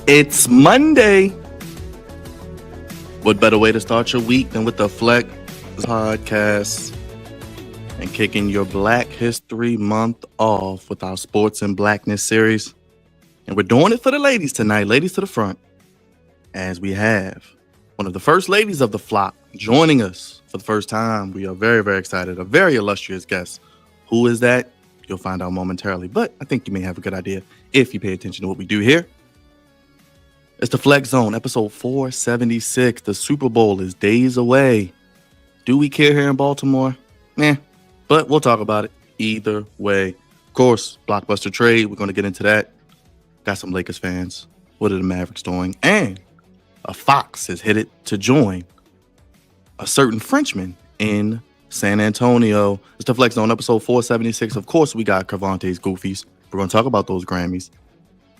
It's Monday. What better way to start your week than with the Flex podcast and kicking your Black History Month off with our Sports and Blackness series. And we're doing it for the ladies tonight, ladies to the front, as we have one of the first ladies of the flock joining us for the first time. We are very, very excited. A very illustrious guest. Who is that? You'll find out momentarily, but I think you may have a good idea if you pay attention to what we do here. It's the Flex Zone, episode 476. The Super Bowl is days away. Do we care here in Baltimore? But we'll talk about it either way. Of course, Blockbuster trade. We're going to get into that. Got some Lakers fans. What are the Mavericks doing? And a fox is headed to join a certain Frenchman in San Antonio. It's the Flex Zone, episode 476. Of course, we got Cavante's Goofies. We're going to talk about those Grammys.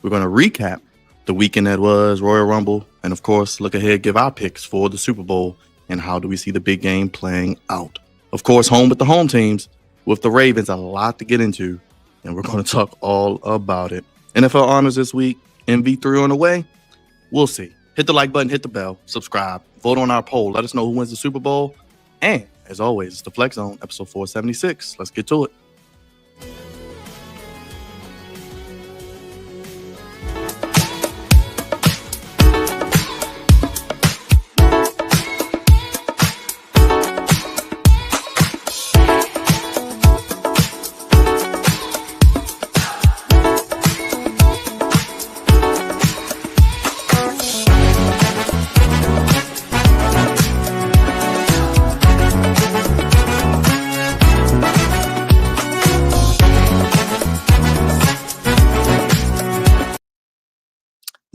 We're going to recap the weekend that was Royal Rumble, and of course, look ahead, give our picks for the Super Bowl, and how do we see the big game playing out. Of course, home with the home teams, with the Ravens, a lot to get into, and we're going to talk all about it. NFL honors this week, MV3 on the way. We'll see. Hit the like button, hit the bell, subscribe, vote on our poll, let us know who wins the Super Bowl, and as always, it's the Flex Zone, episode 476. Let's get to it.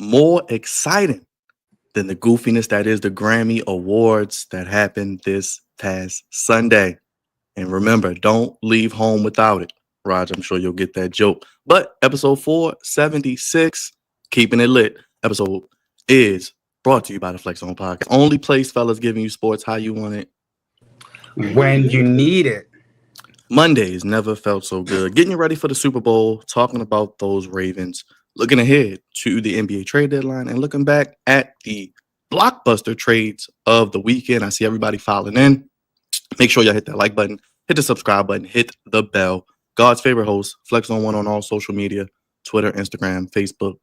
More exciting than the goofiness that is the Grammy Awards that happened this past Sunday. And remember, don't leave home without it. Raj, I'm sure you'll get that joke. But episode 476, keeping it lit. Episode is brought to you by the Flex On Podcast. Only place, fellas, giving you sports how you want it, when you need it. Mondays never felt so good. Getting you ready for the Super Bowl, talking about those Ravens, looking ahead to the NBA trade deadline, and looking back at the blockbuster trades of the weekend. I see everybody filing in. Make sure y'all hit that like button, hit the subscribe button, hit the bell. God's favorite host, Flex on One on all social media, Twitter, Instagram, Facebook,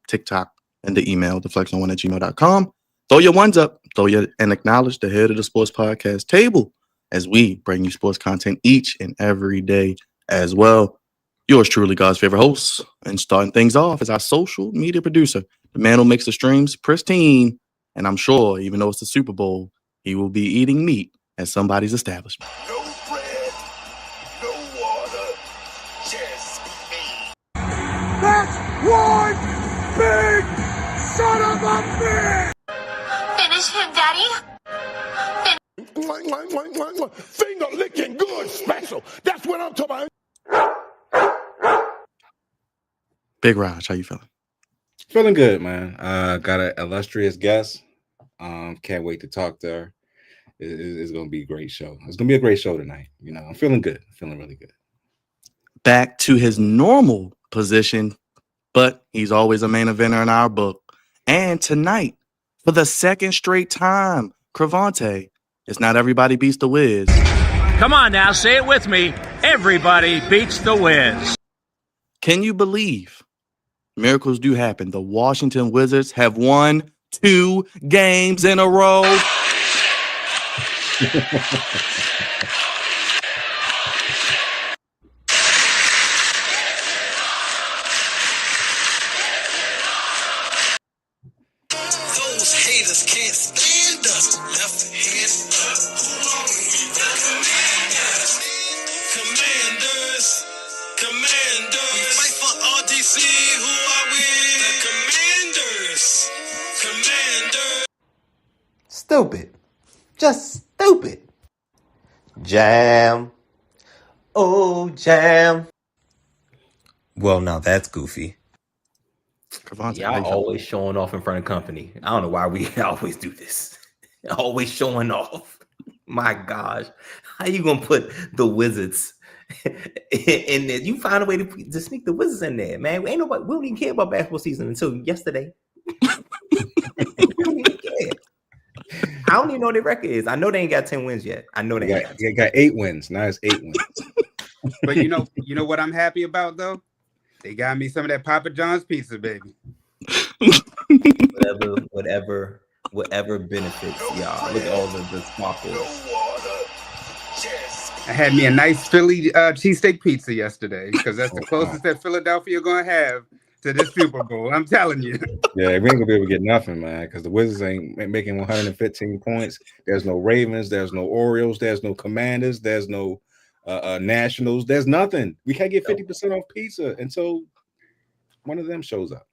TikTok, and the email, theflexon1@gmail.com. Throw your ones up, and acknowledge the head of the sports podcast table as we bring you sports content each and every day as well. Yours truly, God's favorite host, and starting things off is our social media producer, the man who makes the streams pristine. And I'm sure, even though it's the Super Bowl, he will be eating meat at somebody's establishment. No bread, no water, just me. That's one big son of a bitch! Finish him, Daddy. Finger licking good special. That's what I'm talking about. Big Raj, how you feeling? Feeling good, man. Got an illustrious guest. Can't wait to talk to her. It's going to be a great show. It's going to be a great show tonight. You know, I'm feeling good. Feeling really good. Back to his normal position, but he's always a main eventer in our book. And tonight, for the second straight time, Cravante, it's not everybody beats the Wiz. Come on now, say it with me. Everybody beats the Wiz. Can you believe miracles do happen? The Washington Wizards have won 2 games in a row. Those haters can't stand us. Left hand up. Commanders. We fight for RDC. Who are we? The Commanders. Stupid. Just stupid. Jam. Oh, jam. Well, now that's goofy. Cravante, Y'all always showing off in front of company. I don't know why we always do this. Always showing off. My gosh. How you going to put the Wizards in there? You find a way to sneak the Wizards in there, man. Ain't nobody, we don't even care about basketball season until yesterday. Yeah. I don't even know what their record is. I know they ain't got 10 wins yet. I know they ain't got 10. They got 8 wins. Now it's 8 wins. But you know what I'm happy about though? They got me some of that Papa John's pizza, baby. Whatever benefits y'all. Look at all the sparkles. I had me a nice Philly cheesesteak pizza yesterday because that's the closest that Philadelphia gonna have to this Super Bowl. I'm telling you. Yeah, we ain't gonna be able to get nothing, man, because the Wizards ain't making 115 points. There's no Ravens, there's no Orioles, there's no Commanders, there's no Nationals. There's nothing. We can't get 50% off pizza until one of them shows up.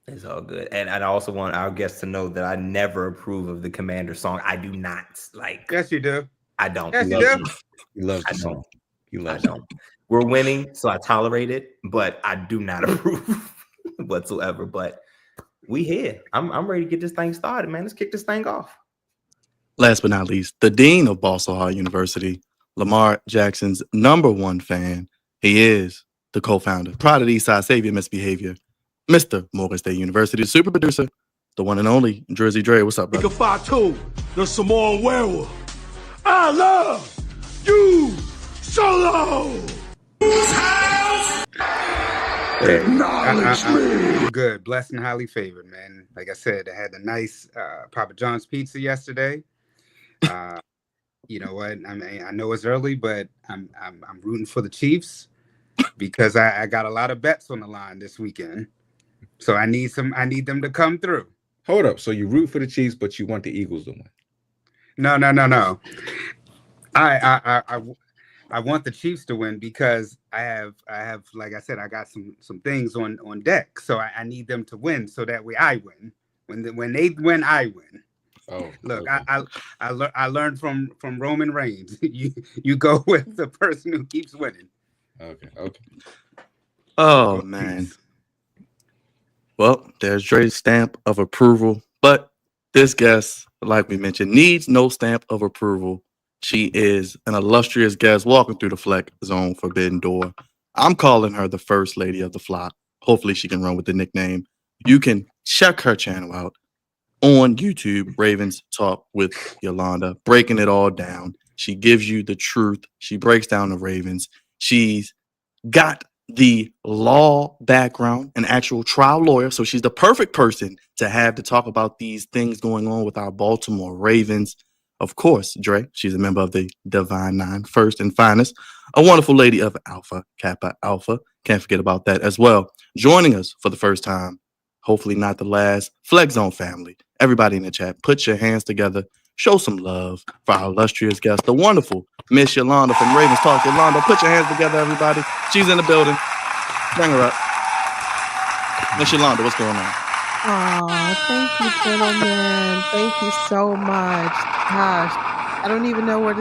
It's all good. And I also want our guests to know that I never approve of the Commander song. I do not like. Yes, you do. I don't. Yes, you do. He loves the song. He loves it. We're winning, so I tolerate it, but I do not approve whatsoever. But we here. I'm ready to get this thing started, man. Let's kick this thing off. Last but not least, the dean of Boston High University, Lamar Jackson's #1 fan. He is the co-founder, Pride of the East Side, Savior Misbehavior, Mr. Morgan State University, the super producer, the one and only Drizzy Dre. What's up, brother? Fatu, the Samoan werewolf. I love you solo. Acknowledge me. Good, blessed and highly favored, man. Like I said, I had a nice Papa John's pizza yesterday. You know what? I mean, I know it's early, but I'm rooting for the Chiefs because I got a lot of bets on the line this weekend. So I need them to come through. Hold up. So you root for the Chiefs, but you want the Eagles to win? No. I want the Chiefs to win because I have like I said, I got some things on deck. So I need them to win so that way I win. When they win, I win. Oh, look, okay. I learned from Roman Reigns. you go with the person who keeps winning. Okay. Oh man. Well, there's Dre's stamp of approval, but this guest, like we mentioned, needs no stamp of approval. She is an illustrious guest walking through the Fleck Zone Forbidden Door. I'm calling her the first lady of the flock. Hopefully she can run with the nickname. You can check her channel out on YouTube, Ravens Talk with Yolanda, breaking it all down. She gives you the truth. She breaks down the Ravens. She's got the law background, an actual trial lawyer. So she's the perfect person to have to talk about these things going on with our Baltimore Ravens. Of course, Dre, she's a member of the Divine Nine, first and finest, a wonderful lady of Alpha Kappa Alpha. Can't forget about that as well. Joining us for the first time, hopefully not the last, Flex Zone family. Everybody in the chat, put your hands together. Show some love for our illustrious guest, the wonderful Miss Yolanda from Ravens Talk. Yolanda, put your hands together, everybody. She's in the building. Bring her up. Miss Yolanda, what's going on? Oh, thank you, gentlemen. Thank you so much. Gosh, I don't even know what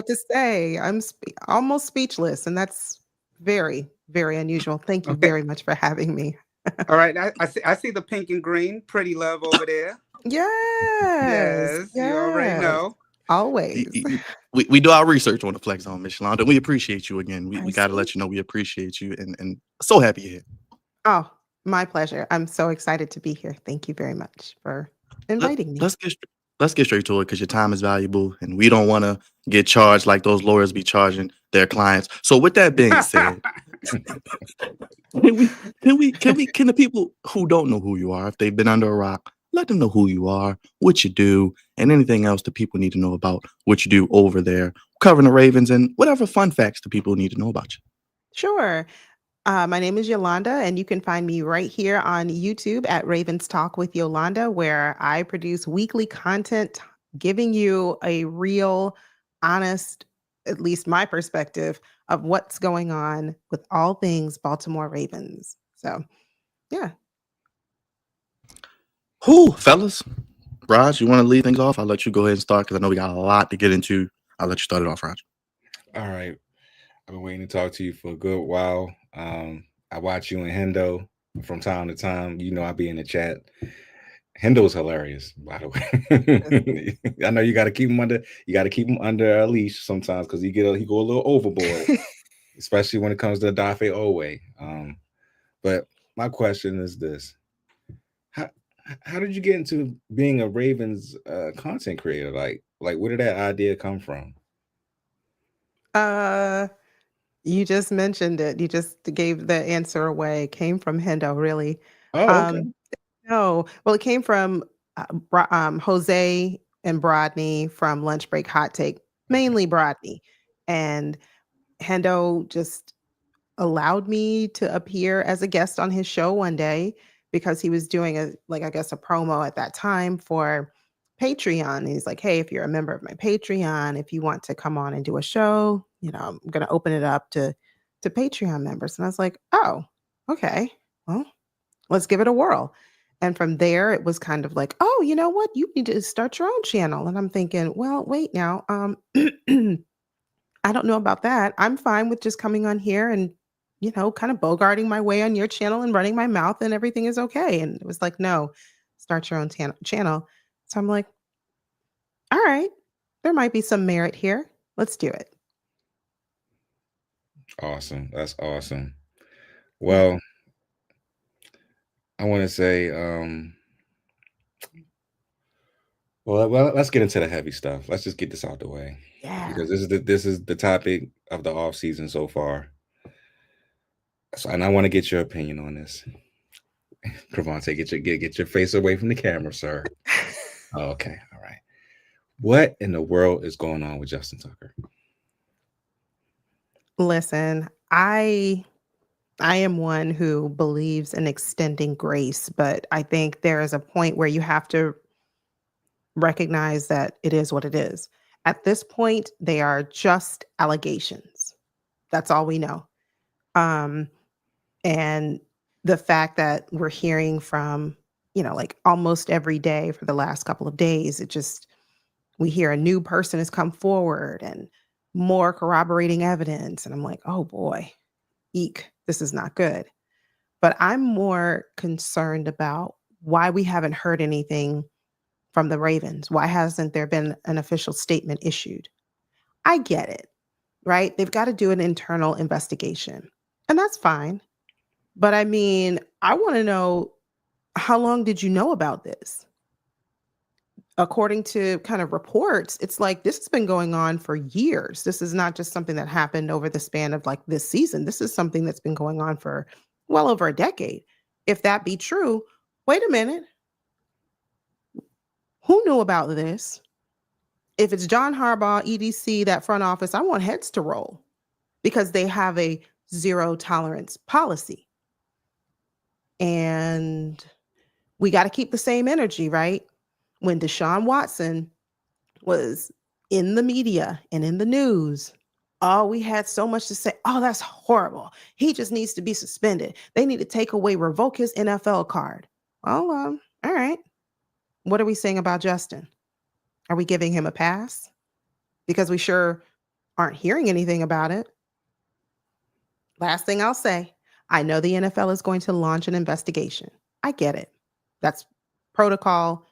to say. I'm almost speechless, and that's very, very unusual. Thank you very much for having me. All right, I see the pink and green, pretty love over there. Yes, you already know. Always. We do our research on the Flex Zone, Miss Yolanda. We appreciate you again. We got to let you know we appreciate you and so happy you're here. Oh, my pleasure. I'm so excited to be here. Thank you very much for inviting me. Let's get straight to it because your time is valuable and we don't want to get charged like those lawyers be charging their clients. So with that being said, can the people who don't know who you are, if they've been under a rock, let them know who you are, what you do, and anything else that people need to know about what you do over there, covering the Ravens and whatever fun facts the people need to know about you. Sure. My name is Yolanda, and you can find me right here on YouTube at Ravens Talk with Yolanda, where I produce weekly content giving you a real, honest, at least my perspective of what's going on with all things Baltimore Ravens. So, yeah. Whew, fellas. Raj, you want to lead things off? I'll let you go ahead and start because I know we got a lot to get into. I'll let you start it off, Raj. All right. I've been waiting to talk to you for a good while. I watch you and Hendo from time to time. You know, I be in the chat. Hendo's hilarious, by the way. I know you got to keep him under a leash sometimes because he go a little overboard, especially when it comes to Dafe Owe. But my question is this: How did you get into being a Ravens content creator? Like where did that idea come from? Uh, you just mentioned it. You just gave the answer away. It came from Hendo, really. Oh, okay. Um, no, well, it came from Jose and Brodney from Lunch Break Hot Take, mainly Brodney, and Hendo just allowed me to appear as a guest on his show one day because he was doing I guess a promo at that time for Patreon. And he's like, "Hey, if you're a member of my Patreon, if you want to come on and do a show, I'm going to open it up to Patreon members." And I was like, "Oh, okay. Well, let's give it a whirl." And from there, it was kind of like, "Oh, you know what? You need to start your own channel." And I'm thinking, "Well, wait now. I don't know about that. I'm fine with just coming on here and, kind of bogarting my way on your channel and running my mouth and everything is okay." And it was like, "No, start your own channel." So I'm like, "All right, there might be some merit here. Let's do it." Awesome. That's awesome. Yeah. Well, I want to say, well, let's get into the heavy stuff. Let's just get this out the way Yeah. because this is the topic of the off season so far. So, and I want to get your opinion on this. Cravante, get your face away from the camera, sir. Oh, okay, all right. What in the world is going on with Justin Tucker? Listen, I am one who believes in extending grace, but I think there is a point where you have to recognize that it is what it is. At this point, they are just allegations. That's all we know. And the fact that we're hearing from, like almost every day for the last couple of days, we hear a new person has come forward and more corroborating evidence. And I'm like, oh boy, eek, this is not good. But I'm more concerned about why we haven't heard anything from the Ravens. Why hasn't there been an official statement issued? I get it, right? They've got to do an internal investigation, and that's fine. But I mean, I want to know, how long did you know about this? According to kind of reports, it's like this has been going on for years. This is not just something that happened over the span of like this season. This is something that's been going on for well over a decade. If that be true, wait a minute. Who knew about this? If it's John Harbaugh, EDC, that front office, I want heads to roll because they have a zero tolerance policy. And we got to keep the same energy, right? When Deshaun Watson was in the media and in the news, oh, we had so much to say. Oh, that's horrible. He just needs to be suspended. They need to revoke his NFL card. Well, all right. What are we saying about Justin? Are we giving him a pass? Because we sure aren't hearing anything about it. Last thing I'll say, I know the NFL is going to launch an investigation. I get it. That's protocol.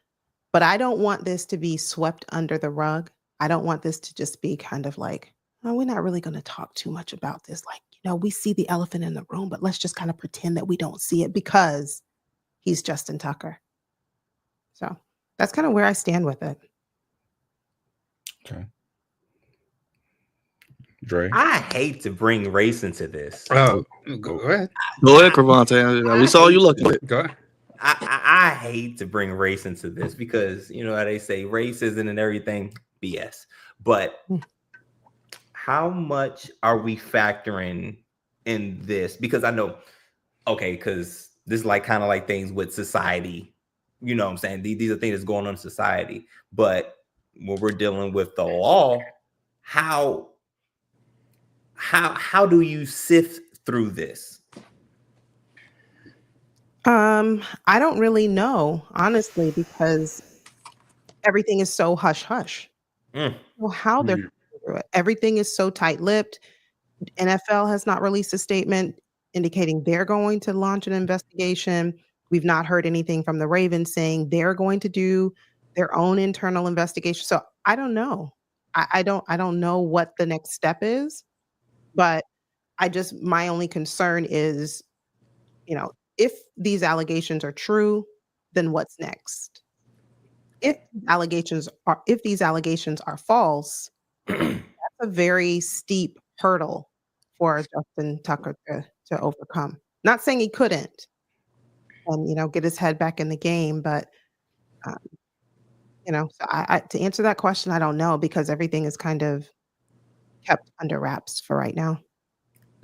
But I don't want this to be swept under the rug. I don't want this to just be kind of like, oh, we're not really going to talk too much about this. Like, we see the elephant in the room, but let's just kind of pretend that we don't see it because he's Justin Tucker. So that's kind of where I stand with it. Okay. Dre? I hate to bring race into this. Oh, go ahead. Go ahead, Cravante. We saw you looking at it. Go ahead. I hate to bring race into this because you know how they say race isn't and everything. BS. But how much are we factoring in this? Because I know, okay, because this is like kind of like things with society. You know what I'm saying? These are things that's going on in society. But when we're dealing with the law, how do you sift through this? I don't really know, honestly, because everything is so hush hush. Well, how they're through it. Everything is so tight-lipped. NFL has not released a statement indicating they're going to launch an investigation. We've not heard anything from the Ravens saying they're going to do their own internal investigation. So I don't know. I don't know what the next step is, but my only concern is, if these allegations are true, then what's next? If these allegations are false, that's a very steep hurdle for Justin Tucker to overcome. Not saying he couldn't and get his head back in the game, but um, so I to answer that question, I don't know because everything is kind of kept under wraps for right now.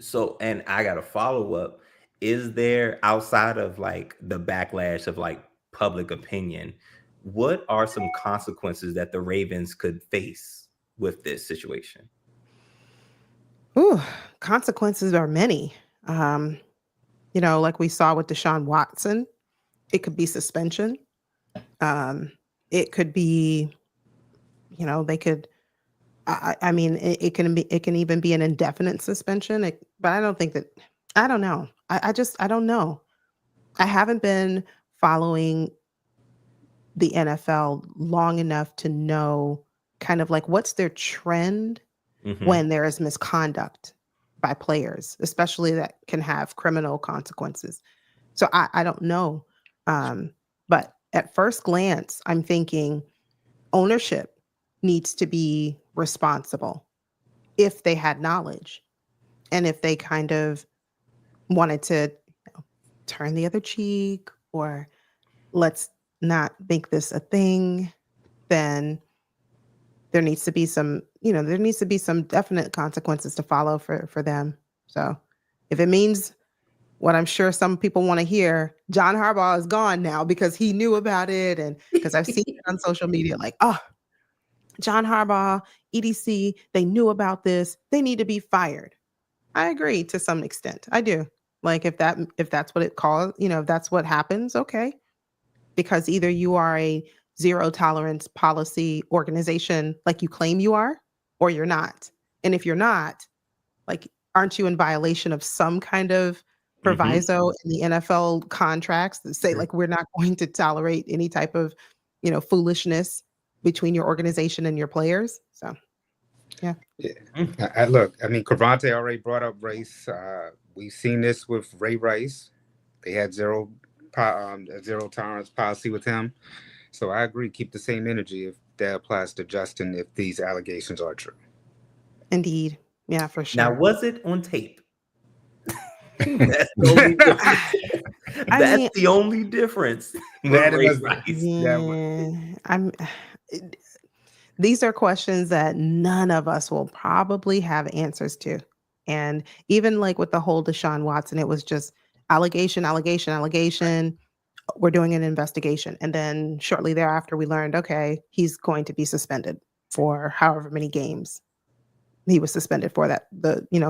So, and I got a follow up. Is there, outside of like the backlash of like public opinion, what are some consequences that the Ravens could face with this situation? Ooh, consequences are many. Like we saw with Deshaun Watson, it could be suspension. It could be, they could. I mean, it can even be an indefinite suspension. But I don't think that. I don't know. I don't know. I haven't been following the NFL long enough to know kind of like what's their trend when there is misconduct by players, especially that can have criminal consequences. So I don't know. But at first glance, I'm thinking ownership needs to be responsible if they had knowledge and if they kind of wanted to turn the other cheek or let's not make this a thing, then there needs to be some definite consequences to follow for them. So if it means what I'm sure some people want to hear, John Harbaugh is gone now because he knew about it. And because I've seen it on social media, like, oh, John Harbaugh, EDC, they knew about this. They need to be fired. I agree to some extent. I do. Like if that's what it calls, if that's what happens, okay. Because either you are a zero tolerance policy organization like you claim you are, or you're not. And if you're not, like, aren't you in violation of some kind of proviso in the NFL contracts that say like we're not going to tolerate any type of, foolishness between your organization and your players? So, yeah. Look, I mean, Cravante already brought up race. We've seen this with Ray Rice. They had zero tolerance policy with him. So I agree. Keep the same energy if that applies to Justin, if these allegations are true. Indeed. Yeah, for sure. Now, was it on tape? That's the only difference. That's the only difference. These are questions that none of us will probably have answers to. And even like with the whole Deshaun Watson, it was just allegation. We're doing an investigation. And then shortly thereafter, we learned, okay, he's going to be suspended for however many games he was suspended for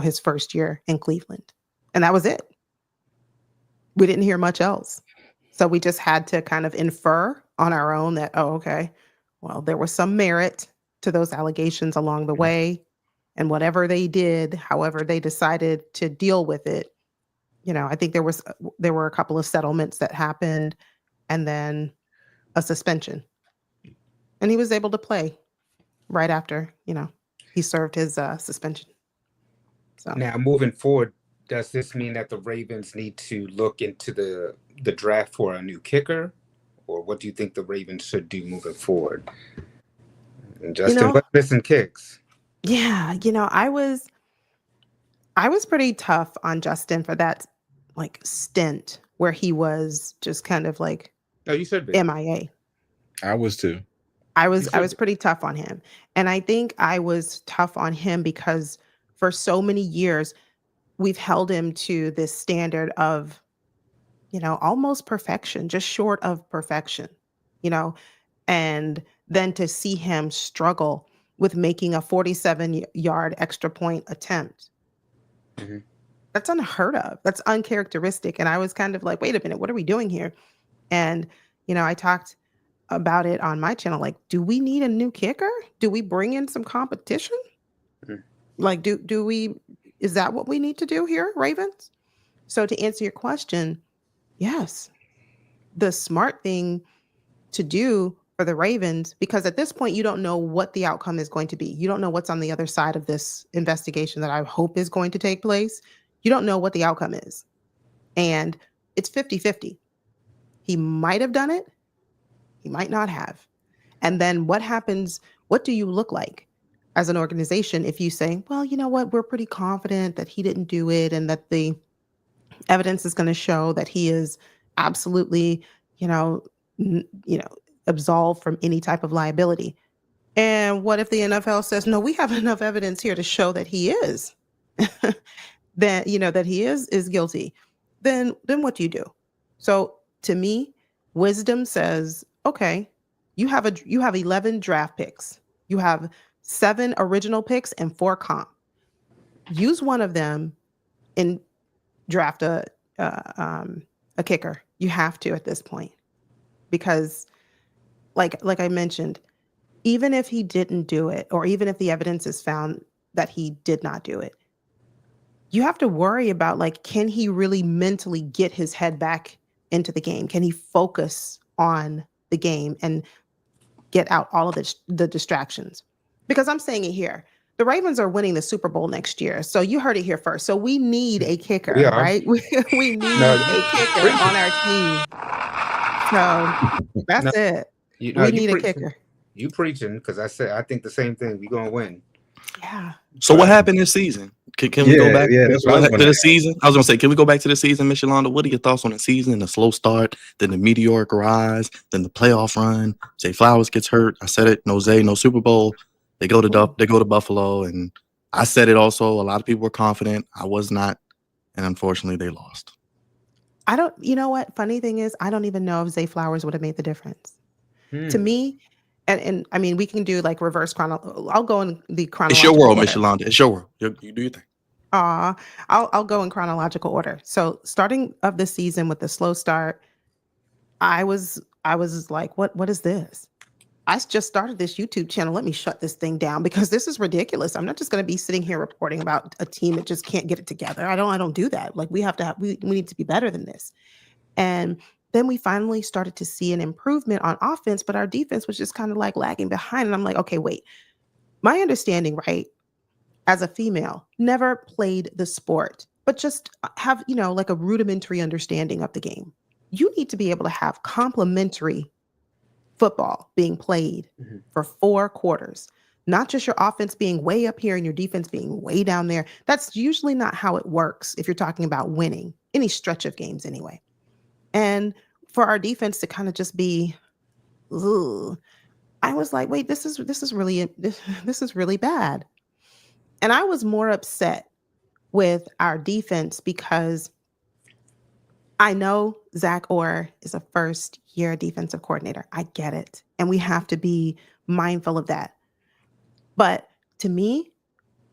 his first year in Cleveland. And that was it. We didn't hear much else. So we just had to kind of infer on our own that, oh, okay, well, there was some merit to those allegations along the way. And whatever they did, however they decided to deal with it, I think there were a couple of settlements that happened and then a suspension. And he was able to play right after, he served his suspension. So now moving forward, does this mean that the Ravens need to look into the draft for a new kicker? Or what do you think the Ravens should do moving forward? And Justin, what's missing kicks? Yeah, I was pretty tough on Justin for that like stint where he was just kind of like you should be. MIA. I was too. I was pretty tough on him. And I think I was tough on him because for so many years we've held him to this standard of almost perfection, just short of perfection, and then to see him struggle with making a 47-yard extra point attempt. Mm-hmm. That's unheard of. That's uncharacteristic. And I was kind of like, wait a minute, what are we doing here? And, I talked about it on my channel. Like, do we need a new kicker? Do we bring in some competition? Mm-hmm. Like, is that what we need to do here, Ravens? So to answer your question, yes, the smart thing to do for the Ravens, because at this point, you don't know what the outcome is going to be. You don't know what's on the other side of this investigation that I hope is going to take place. You don't know what the outcome is. And it's 50-50. He might have done it. He might not have. And then what happens? What do you look like as an organization if you say, well, you know what, we're pretty confident that he didn't do it and that the evidence is going to show that he is absolutely, you know, absolved from any type of liability. And what if the NFL says, no, we have enough evidence here to show that he is, that, that he is guilty? Then what do you do? So to me, wisdom says, okay, you have 11 draft picks. You have 7 original picks and 4 comp. Use one of them and draft a kicker. You have to at this point, because like I mentioned, even if he didn't do it, or even if the evidence is found that he did not do it, you have to worry about, like, can he really mentally get his head back into the game? Can he focus on the game and get out all of the distractions? Because I'm saying it here. The Ravens are winning the Super Bowl next year. So you heard it here first. So we need a kicker, right? We need a kicker on our team. So that's it. We need a kicker. You preaching, because I think the same thing. We're gonna win. Yeah. So what happened this season? Can we go back to the season? I was gonna say, can we go back to the season, Miss Yolanda? What are your thoughts on the season? The slow start, then the meteoric rise, then the playoff run. Zay Flowers gets hurt. I said it. No Zay, no Super Bowl. They go to Buffalo, and I said it also. A lot of people were confident. I was not, and unfortunately, they lost. I don't. You know what? Funny thing is, I don't even know if Zay Flowers would have made the difference. To me. And I mean, we can do like reverse I'll go in the chronological. It's your world, Miss Yolanda. It's your world. You do your thing. I'll go in chronological order. So starting of the season with the slow start, I was like, what is this? I just started this YouTube channel. Let me shut this thing down, because this is ridiculous. I'm not just going to be sitting here reporting about a team that just can't get it together. I don't do that. Like, we need to be better than this. And then we finally started to see an improvement on offense, but our defense was just kind of like lagging behind. And I'm like, okay, wait. My understanding, right, as a female, never played the sport, but just have, like a rudimentary understanding of the game. You need to be able to have complementary football being played for 4 quarters, not just your offense being way up here and your defense being way down there. That's usually not how it works if you're talking about winning any stretch of games anyway. And for our defense to kind of just be, I was like, wait, this is really bad. And I was more upset with our defense because I know Zach Orr is a first-year defensive coordinator. I get it. And we have to be mindful of that. But to me,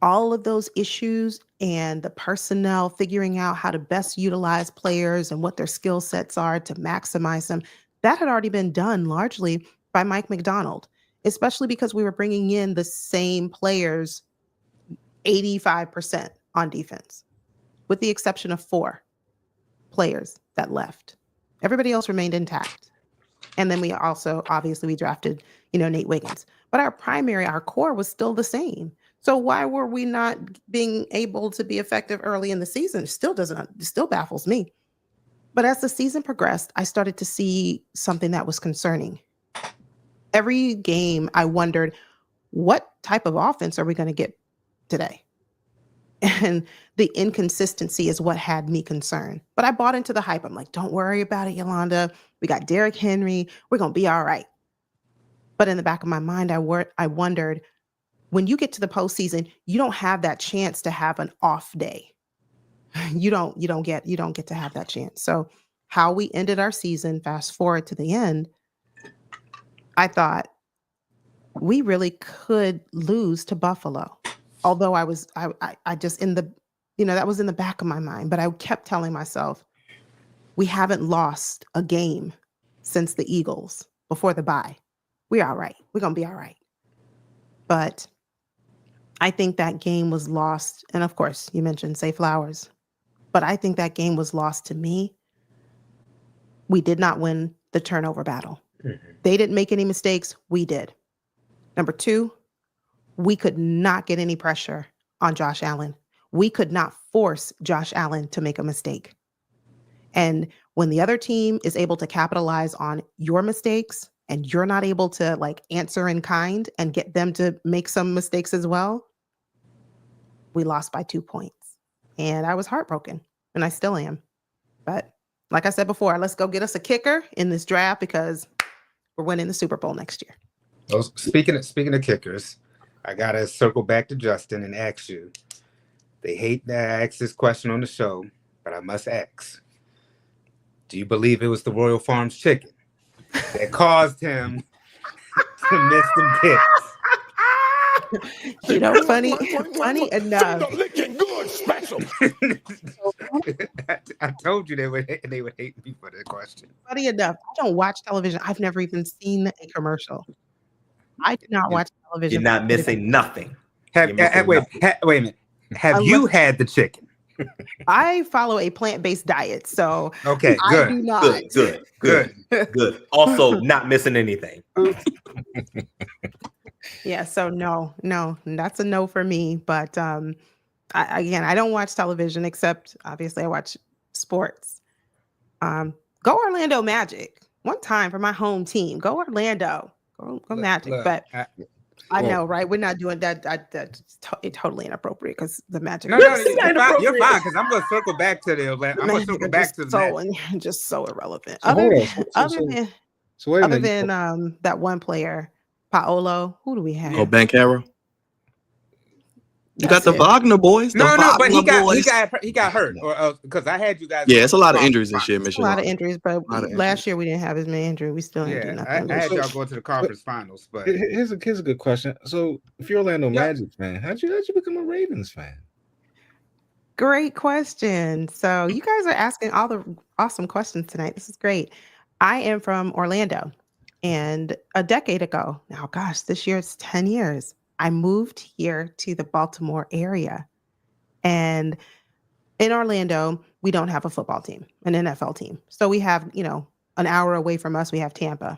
all of those issues and the personnel, figuring out how to best utilize players and what their skill sets are to maximize them, that had already been done largely by Mike McDonald, especially because we were bringing in the same players 85% on defense, with the exception of 4 players that left. Everybody else remained intact. And then we also, obviously, we drafted, Nate Wiggins. But our core was still the same. So why were we not being able to be effective early in the season? It still baffles me. But as the season progressed, I started to see something that was concerning. Every game, I wondered, what type of offense are we going to get today? And the inconsistency is what had me concerned. But I bought into the hype. I'm like, don't worry about it, Yolanda. We got Derrick Henry. We're going to be all right. But in the back of my mind, I wondered, when you get to the postseason, you don't have that chance to have an off day. You don't get to have that chance. So how we ended our season, fast forward to the end, I thought we really could lose to Buffalo. Although I just in the, that was in the back of my mind, but I kept telling myself, we haven't lost a game since the Eagles before the bye. We're all right. We're going to be all right. But I think that game was lost. And of course, you mentioned Zay Flowers, but I think that game was lost to me. We did not win the turnover battle. They didn't make any mistakes. We did. Number 2, we could not get any pressure on Josh Allen. We could not force Josh Allen to make a mistake. And when the other team is able to capitalize on your mistakes, and you're not able to like answer in kind and get them to make some mistakes as well, we lost by 2 points. And I was heartbroken, and I still am. But like I said before, let's go get us a kicker in this draft because we're winning the Super Bowl next year. Oh, speaking of kickers, I gotta circle back to Justin and ask you. They hate that I ask this question on the show, but I must ask. Do you believe it was the Royal Farms chicken that caused him to miss some kicks? You know, funny enough. Licking good special. I told you they would hate me for that question. Funny enough, I don't watch television. I've never even seen a commercial. I do not watch television. You're not missing nothing. Wait a minute. Have you had the chicken? I follow a plant-based diet, so okay, good. I do not. Good. Also, not missing anything. Yeah, so no, that's a no for me. But I don't watch television except obviously I watch sports. Go Orlando Magic. One time for my home team. Go Orlando. Go Magic. But I know, right? We're not doing that. That's totally inappropriate because the Magic. No, you're fine because I'm going to circle back to the Atlanta. I'm going to circle back to the just so irrelevant. So Other than that one player, Paolo. Who do we have? Oh, Bankero. You got the Wagner boys. No, but he got hurt because I had you guys. Yeah, it's a lot of injuries this year, Michigan. A lot of injuries, but last year we didn't have as many injuries. We still didn't do nothing. I had y'all going to the conference finals, but here's a good question. So, if you're Orlando Magic fan, how'd you become a Ravens fan? Great question. So you guys are asking all the awesome questions tonight. This is great. I am from Orlando, and a decade ago, now gosh, this year it's 10 years. I moved here to the Baltimore area. And in Orlando, we don't have a football team, an NFL team. So we have, an hour away from us, we have Tampa.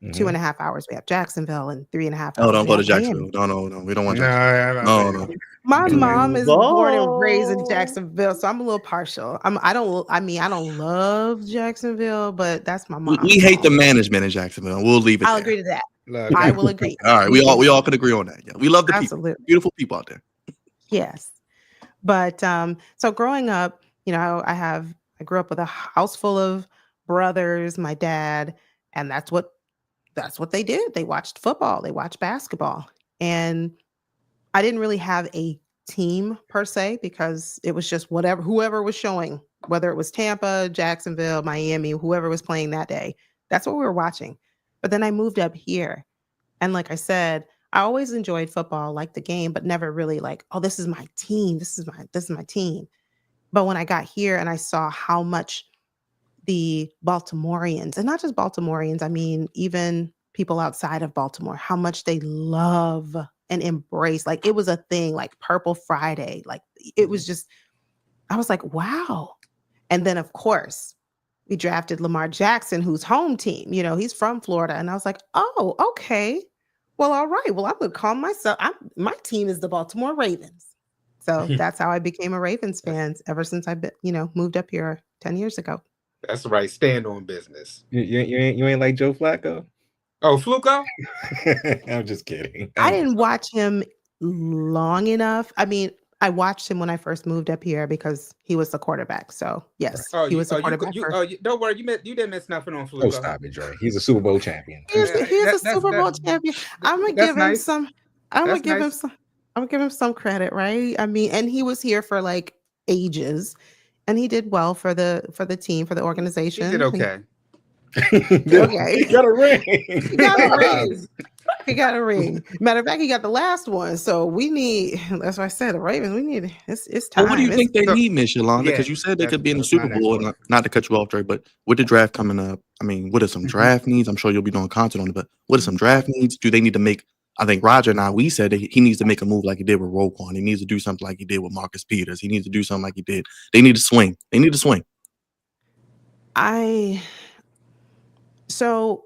2.5 hours, we have Jacksonville, and 3.5 hours. Oh, don't go to Jacksonville. No. We don't want Jacksonville. No. My mom is born and raised in Jacksonville, so I'm a little partial. I don't love Jacksonville, but that's my mom. We hate the management in Jacksonville. We'll leave it. I'll agree to that. I will agree. All right, we all can agree on that. Yeah, we love the people, beautiful people out there. Yes, but so growing up, I grew up with a house full of brothers, my dad, and that's what they did. They watched football, they watched basketball, and I didn't really have a team per se because it was just whoever was showing, whether it was Tampa, Jacksonville, Miami, whoever was playing that day. That's what we were watching. But then I moved up here. And like I said, I always enjoyed football, liked the game, but never really like, oh, this is my team. This is my team. But when I got here and I saw how much the Baltimoreans, and not just Baltimoreans, I mean, even people outside of Baltimore, how much they love and embrace, like it was a thing, like Purple Friday. Like it was just, I was like, wow. And then of course, we drafted Lamar Jackson, who's home team. He's from Florida. And I was like, oh, okay. Well, all right. Well, I'm going to call myself, my team is the Baltimore Ravens. So that's how I became a Ravens fan ever since I've been, moved up here 10 years ago. That's right. Stand on business. You ain't like Joe Flacco? Oh, Fluco? I'm just kidding. I didn't watch him long enough. I mean, I watched him when I first moved up here because he was the quarterback. So yes, he was the quarterback. Don't worry, you didn't miss nothing on Fluco. Oh, stop it, Dre. He's a Super Bowl champion. He's a Super Bowl champion. I'm gonna give him some. I'm gonna give him some credit, right? I mean, and he was here for like ages, and he did well for the team, for the organization. He did okay. Okay. He got a ring. He got a ring. Matter of fact, he got the last one. So we need, that's what I said, the Ravens, we need, it's time. Well, what do you think they need, Miss Yolanda? Because you said they could be in the Super Bowl, not to cut you off, Dre, but with the draft coming up, I mean, what are some draft needs? I'm sure you'll be doing content on it, but what are some draft needs? Do they need to make, I think Roger and we said that he needs to make a move like he did with Roquan. He needs to do something like he did with Marcus Peters. He needs to do something like he did. They need to swing. So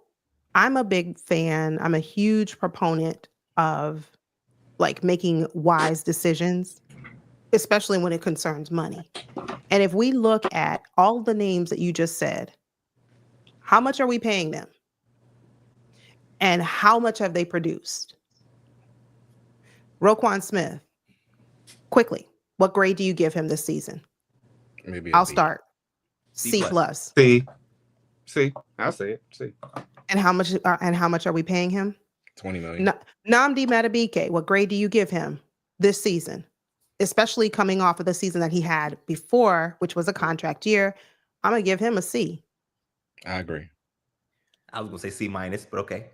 I'm a big fan. I'm a huge proponent of like making wise decisions, especially when it concerns money. And if we look at all the names that you just said, how much are we paying them? And how much have they produced? Roquan Smith, quickly, what grade do you give him this season? Maybe I'll start. C+. C. I'll say it. C. And how much are we paying him? $20 million. Nnamdi Madubuike, what grade do you give him this season? Especially coming off of the season that he had before, which was a contract year. I'm going to give him a C. I agree. I was going to say C-, but okay.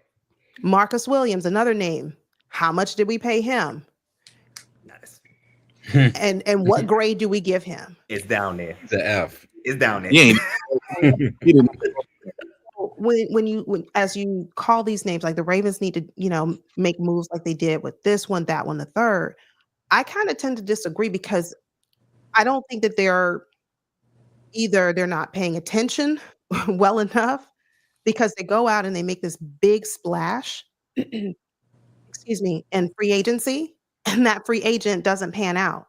Marcus Williams, another name. How much did we pay him? Nice. And what grade do we give him? It's down there. The F. It's down there. He didn't. When as you call these names, like the Ravens need to, make moves like they did with this one, that one, the third. I kind of tend to disagree because I don't think that they're not paying attention well enough, because they go out and they make this big splash, excuse me, in free agency, and that free agent doesn't pan out.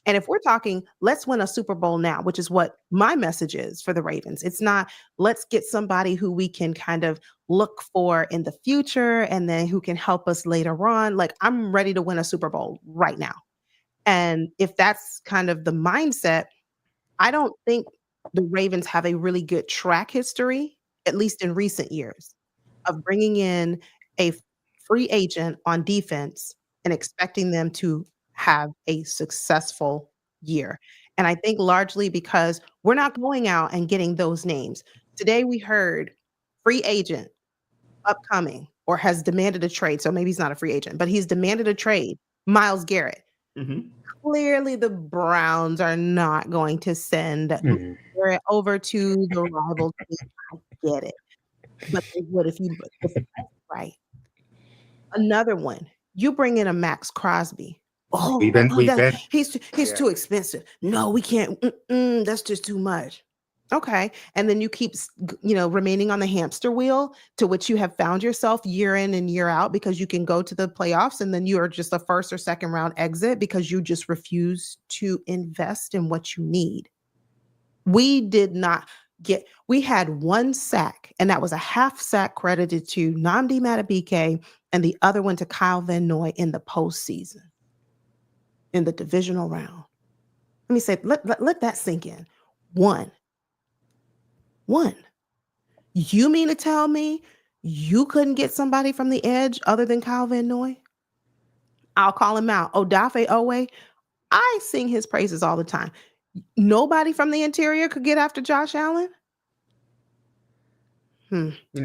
And if we're talking, let's win a Super Bowl now, which is what my message is for the Ravens. It's not, let's get somebody who we can kind of look for in the future and then who can help us later on. Like, I'm ready to win a Super Bowl right now. And if that's kind of the mindset, I don't think the Ravens have a really good track history, at least in recent years, of bringing in a free agent on defense and expecting them to have a successful year. And I think largely because we're not going out and getting those names. Today we heard free agent upcoming or has demanded a trade. So maybe he's not a free agent, but he's demanded a trade. Myles Garrett. Mm-hmm. Clearly the Browns are not going to send Garrett over to the rival team. I get it. But they would if that's right. Another one. You bring in a Max Crosby. He's too expensive. No, we can't. That's just too much. Okay. And then you keep, remaining on the hamster wheel to which you have found yourself year in and year out, because you can go to the playoffs and then you are just a first or second round exit because you just refuse to invest in what you need. We had one sack, and that was a half sack credited to Nnamdi Madubuike and the other one to Kyle Van Noy in the postseason, in the divisional round. Let me say, let that sink in. One. You mean to tell me you couldn't get somebody from the edge other than Kyle Van Noy? I'll call him out. Odafe Owe. I sing his praises all the time. Nobody from the interior could get after Josh Allen?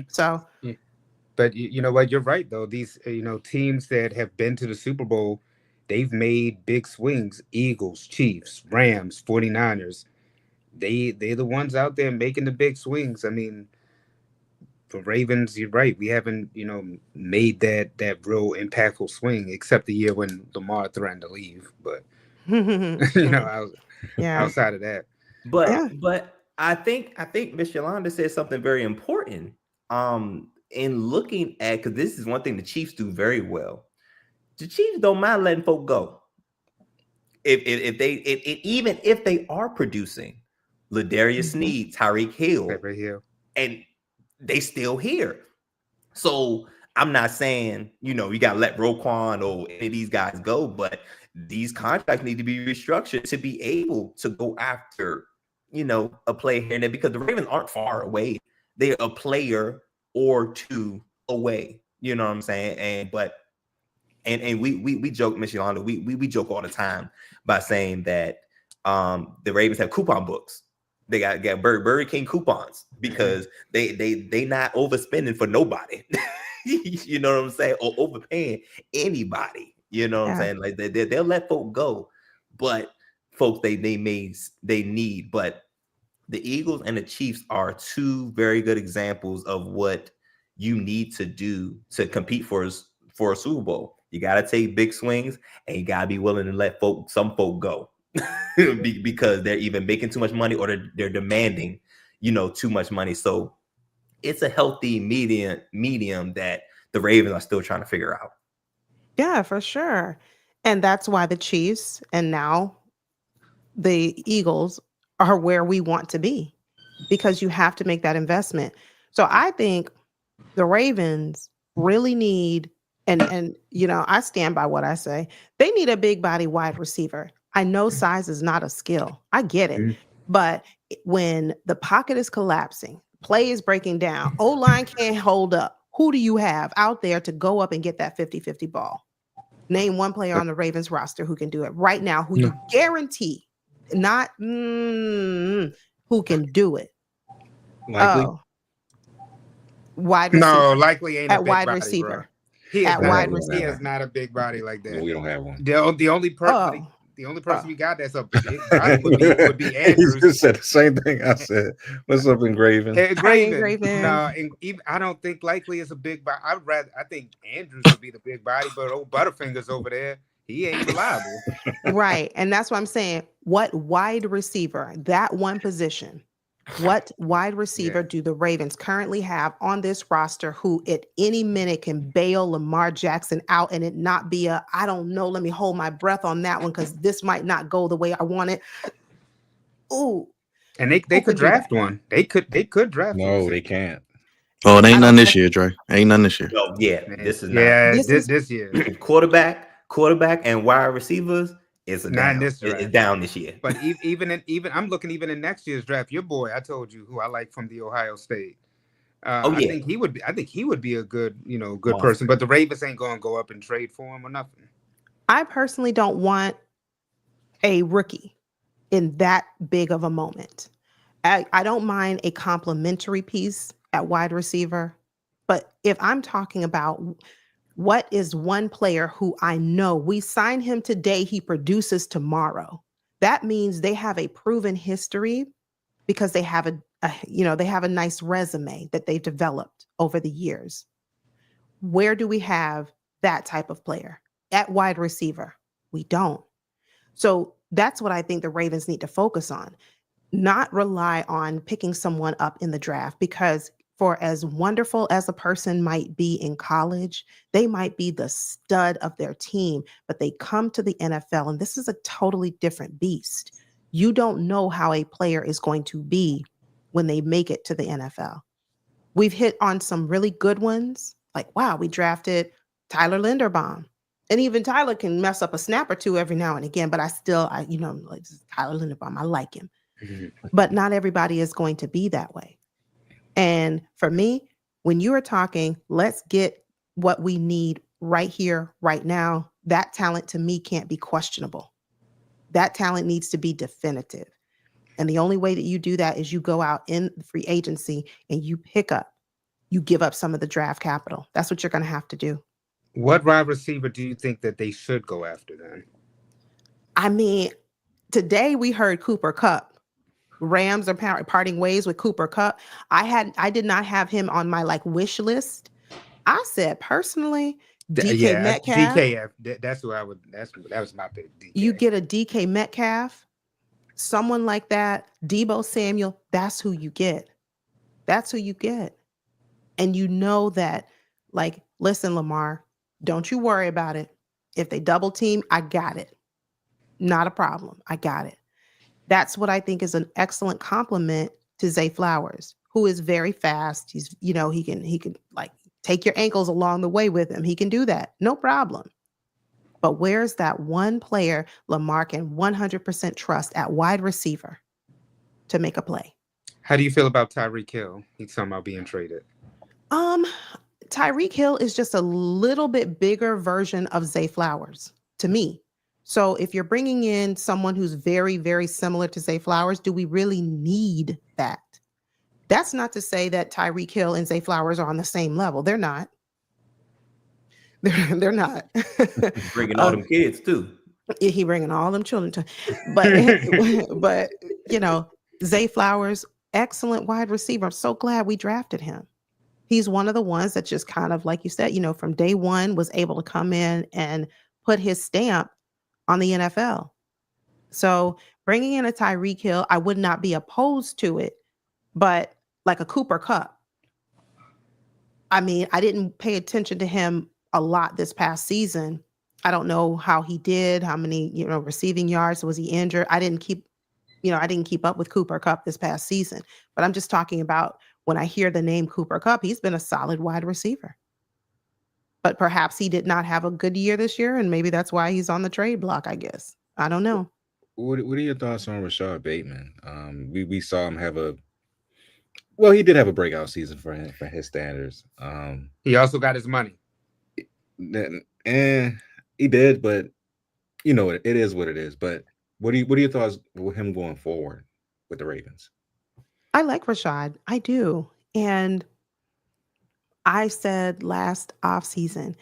So. But you know what? You're right, though. These, teams that have been to the Super Bowl, they've made big swings. Eagles, Chiefs, Rams, 49ers. They're the ones out there making the big swings. I mean, for Ravens, you're right. We haven't, made that real impactful swing, except the year when Lamar threatened to leave. But outside of that. But I think Miss Yolanda said something very important. In looking at, because this is one thing the Chiefs do very well. The Chiefs don't mind letting folk go. If they are producing Ladarius Sneed, Tyreek Hill, and they still here. So I'm not saying, you got to let Roquan or any of these guys go, but these contracts need to be restructured to be able to go after, a player here and there, because the Ravens aren't far away. They're a player or two away. You know what I'm saying? And we joke, Miss Yolanda, we joke all the time by saying that the Ravens have coupon books. They got Burger King coupons because they not overspending for nobody. You know what I'm saying? Or overpaying anybody. You know what I'm saying? Like they'll let folk go, but folks they need. But the Eagles and the Chiefs are two very good examples of what you need to do to compete for a Super Bowl. You got to take big swings, and you got to be willing to let some folk go because they're either making too much money or they're demanding, too much money. So it's a healthy medium that the Ravens are still trying to figure out. Yeah, for sure. And that's why the Chiefs and now the Eagles are where we want to be, because you have to make that investment. So I think the Ravens really need, and I stand by what I say. They need a big body wide receiver. I know size is not a skill. I get it. Mhm. But when the pocket is collapsing, play is breaking down, O-line can't hold up. Who do you have out there to go up and get that 50-50 ball? Name one player on the Ravens roster who can do it right now, who you guarantee, not who can do it. Likely. Oh, wide receiver. No, likely ain't a At big wide body, receiver. bro. He is At not, wide he receiver. is not a big body like that. We don't have one. The only person Oh. the only person we got that's a big body would be He Andrews. just said the same thing I said. What's up, Engraven? Engraven. No, I don't think likely is a big body. I think Andrews would be the big body, but old Butterfingers over there, he ain't reliable. Right. And that's what I'm saying. What wide receiver, that one position, what wide receiver do the Ravens currently have on this roster who at any minute can bail Lamar Jackson out and it not be I don't know, let me hold my breath on that one because this might not go the way I want it. Ooh. And they could draft one. They could draft one. No, they can't. Oh, it ain't none this year, Dre. Ain't none this year. No, this is not. This year. Quarterback, and wide receivers is not this draft. It's down this year. But even I'm looking even in next year's draft. Your boy, I told you who I like from the Ohio State. I think he would be a good good person. But the Ravens ain't gonna go up and trade for him or nothing. I personally don't want a rookie in that big of a moment. I don't mind a complimentary piece at wide receiver, but if I'm talking about what is one player who I know we sign him today, he produces tomorrow, that means they have a proven history because they have they have a nice resume that they've developed over the years. Where do we have that type of player at wide receiver? We don't. So that's what I think the Ravens need to focus on, not rely on picking someone up in the draft, because for as wonderful as a person might be in college, they might be the stud of their team, but they come to the NFL and this is a totally different beast. You don't know how a player is going to be when they make it to the NFL. We've hit on some really good ones. Like, wow, we drafted Tyler Linderbaum. And even Tyler can mess up a snap or two every now and again, but like Tyler Linderbaum, I like him. But not everybody is going to be that way. And for me, when you are talking, let's get what we need right here, right now, that talent to me can't be questionable. That talent needs to be definitive. And the only way that you do that is you go out in free agency and you give up some of the draft capital. That's what you're going to have to do. What wide receiver do you think that they should go after then? I mean, today we heard Cooper Kupp. Rams are parting ways with Cooper Kupp. I did not have him on my wish list. I said personally, DK Metcalf. DK, that's who I would. That was my pick. DK. You get a DK Metcalf, someone like that, Deebo Samuel. That's who you get. That's who you get. And you know that, listen, Lamar, don't you worry about it. If they double team, I got it. Not a problem. I got it. That's what I think is an excellent compliment to Zay Flowers, who is very fast. He's, he can take your ankles along the way with him. He can do that. No problem. But where's that one player Lamar can 100% trust at wide receiver to make a play? How do you feel about Tyreek Hill? He's talking about being traded. Tyreek Hill is just a little bit bigger version of Zay Flowers to me. So if you're bringing in someone who's very, very similar to Zay Flowers, do we really need that? That's not to say that Tyreek Hill and Zay Flowers are on the same level. They're not. They're not. Bringing all them kids too. He bringing all them children to. But Zay Flowers, excellent wide receiver. I'm so glad we drafted him. He's one of the ones that just kind of, like you said, from day one was able to come in and put his stamp on the NFL. So bringing in a Tyreek Hill, I would not be opposed to it, but like a Cooper Kupp. I mean, I didn't pay attention to him a lot this past season. I don't know how he did, how many, receiving yards. Was he injured? I didn't keep up with Cooper Kupp this past season, but I'm just talking about when I hear the name Cooper Kupp, he's been a solid wide receiver. But perhaps he did not have a good year this year, and maybe that's why he's on the trade block, I guess. I don't know. What are your thoughts on Rashad Bateman? We saw him have he did have a breakout season for his standards. He also got his money. And he did, but it is what it is. But what are your thoughts with him going forward with the Ravens? I like Rashad. I do. And I said last offseason,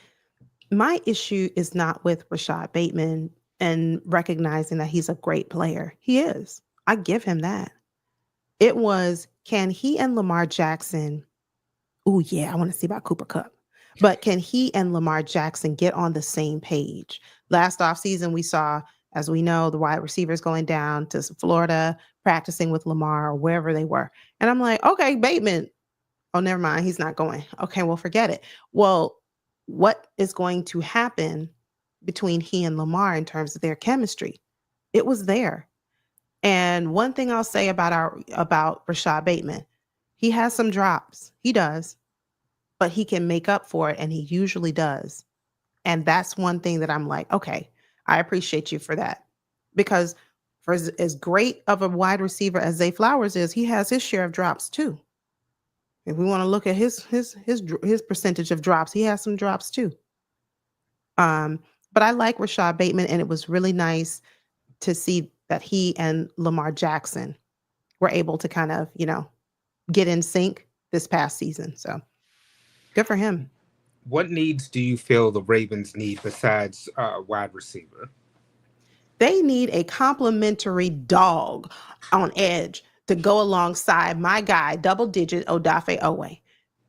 my issue is not with Rashad Bateman and recognizing that he's a great player. He is. I give him that. It was, can he and Lamar Jackson, oh yeah, I want to see about Cooper Kupp. But can he and Lamar Jackson get on the same page? Last offseason, we saw, as we know, the wide receivers going down to Florida, practicing with Lamar or wherever they were. And I'm like, okay, Bateman. Oh, never mind. He's not going. Okay, well, forget it. Well, what is going to happen between he and Lamar in terms of their chemistry? It was there. And one thing I'll say about Rashad Bateman, he has some drops. He does. But he can make up for it, and he usually does. And that's one thing that I'm like, okay, I appreciate you for that. Because for as great of a wide receiver as Zay Flowers is, he has his share of drops too. If we want to look at his percentage of drops, he has some drops too. But I like Rashad Bateman, and it was really nice to see that he and Lamar Jackson were able to kind of, get in sync this past season. So good for him. What needs do you feel the Ravens need besides wide receiver? They need a complimentary dog on edge to go alongside my guy, double-digit Odafe Owe.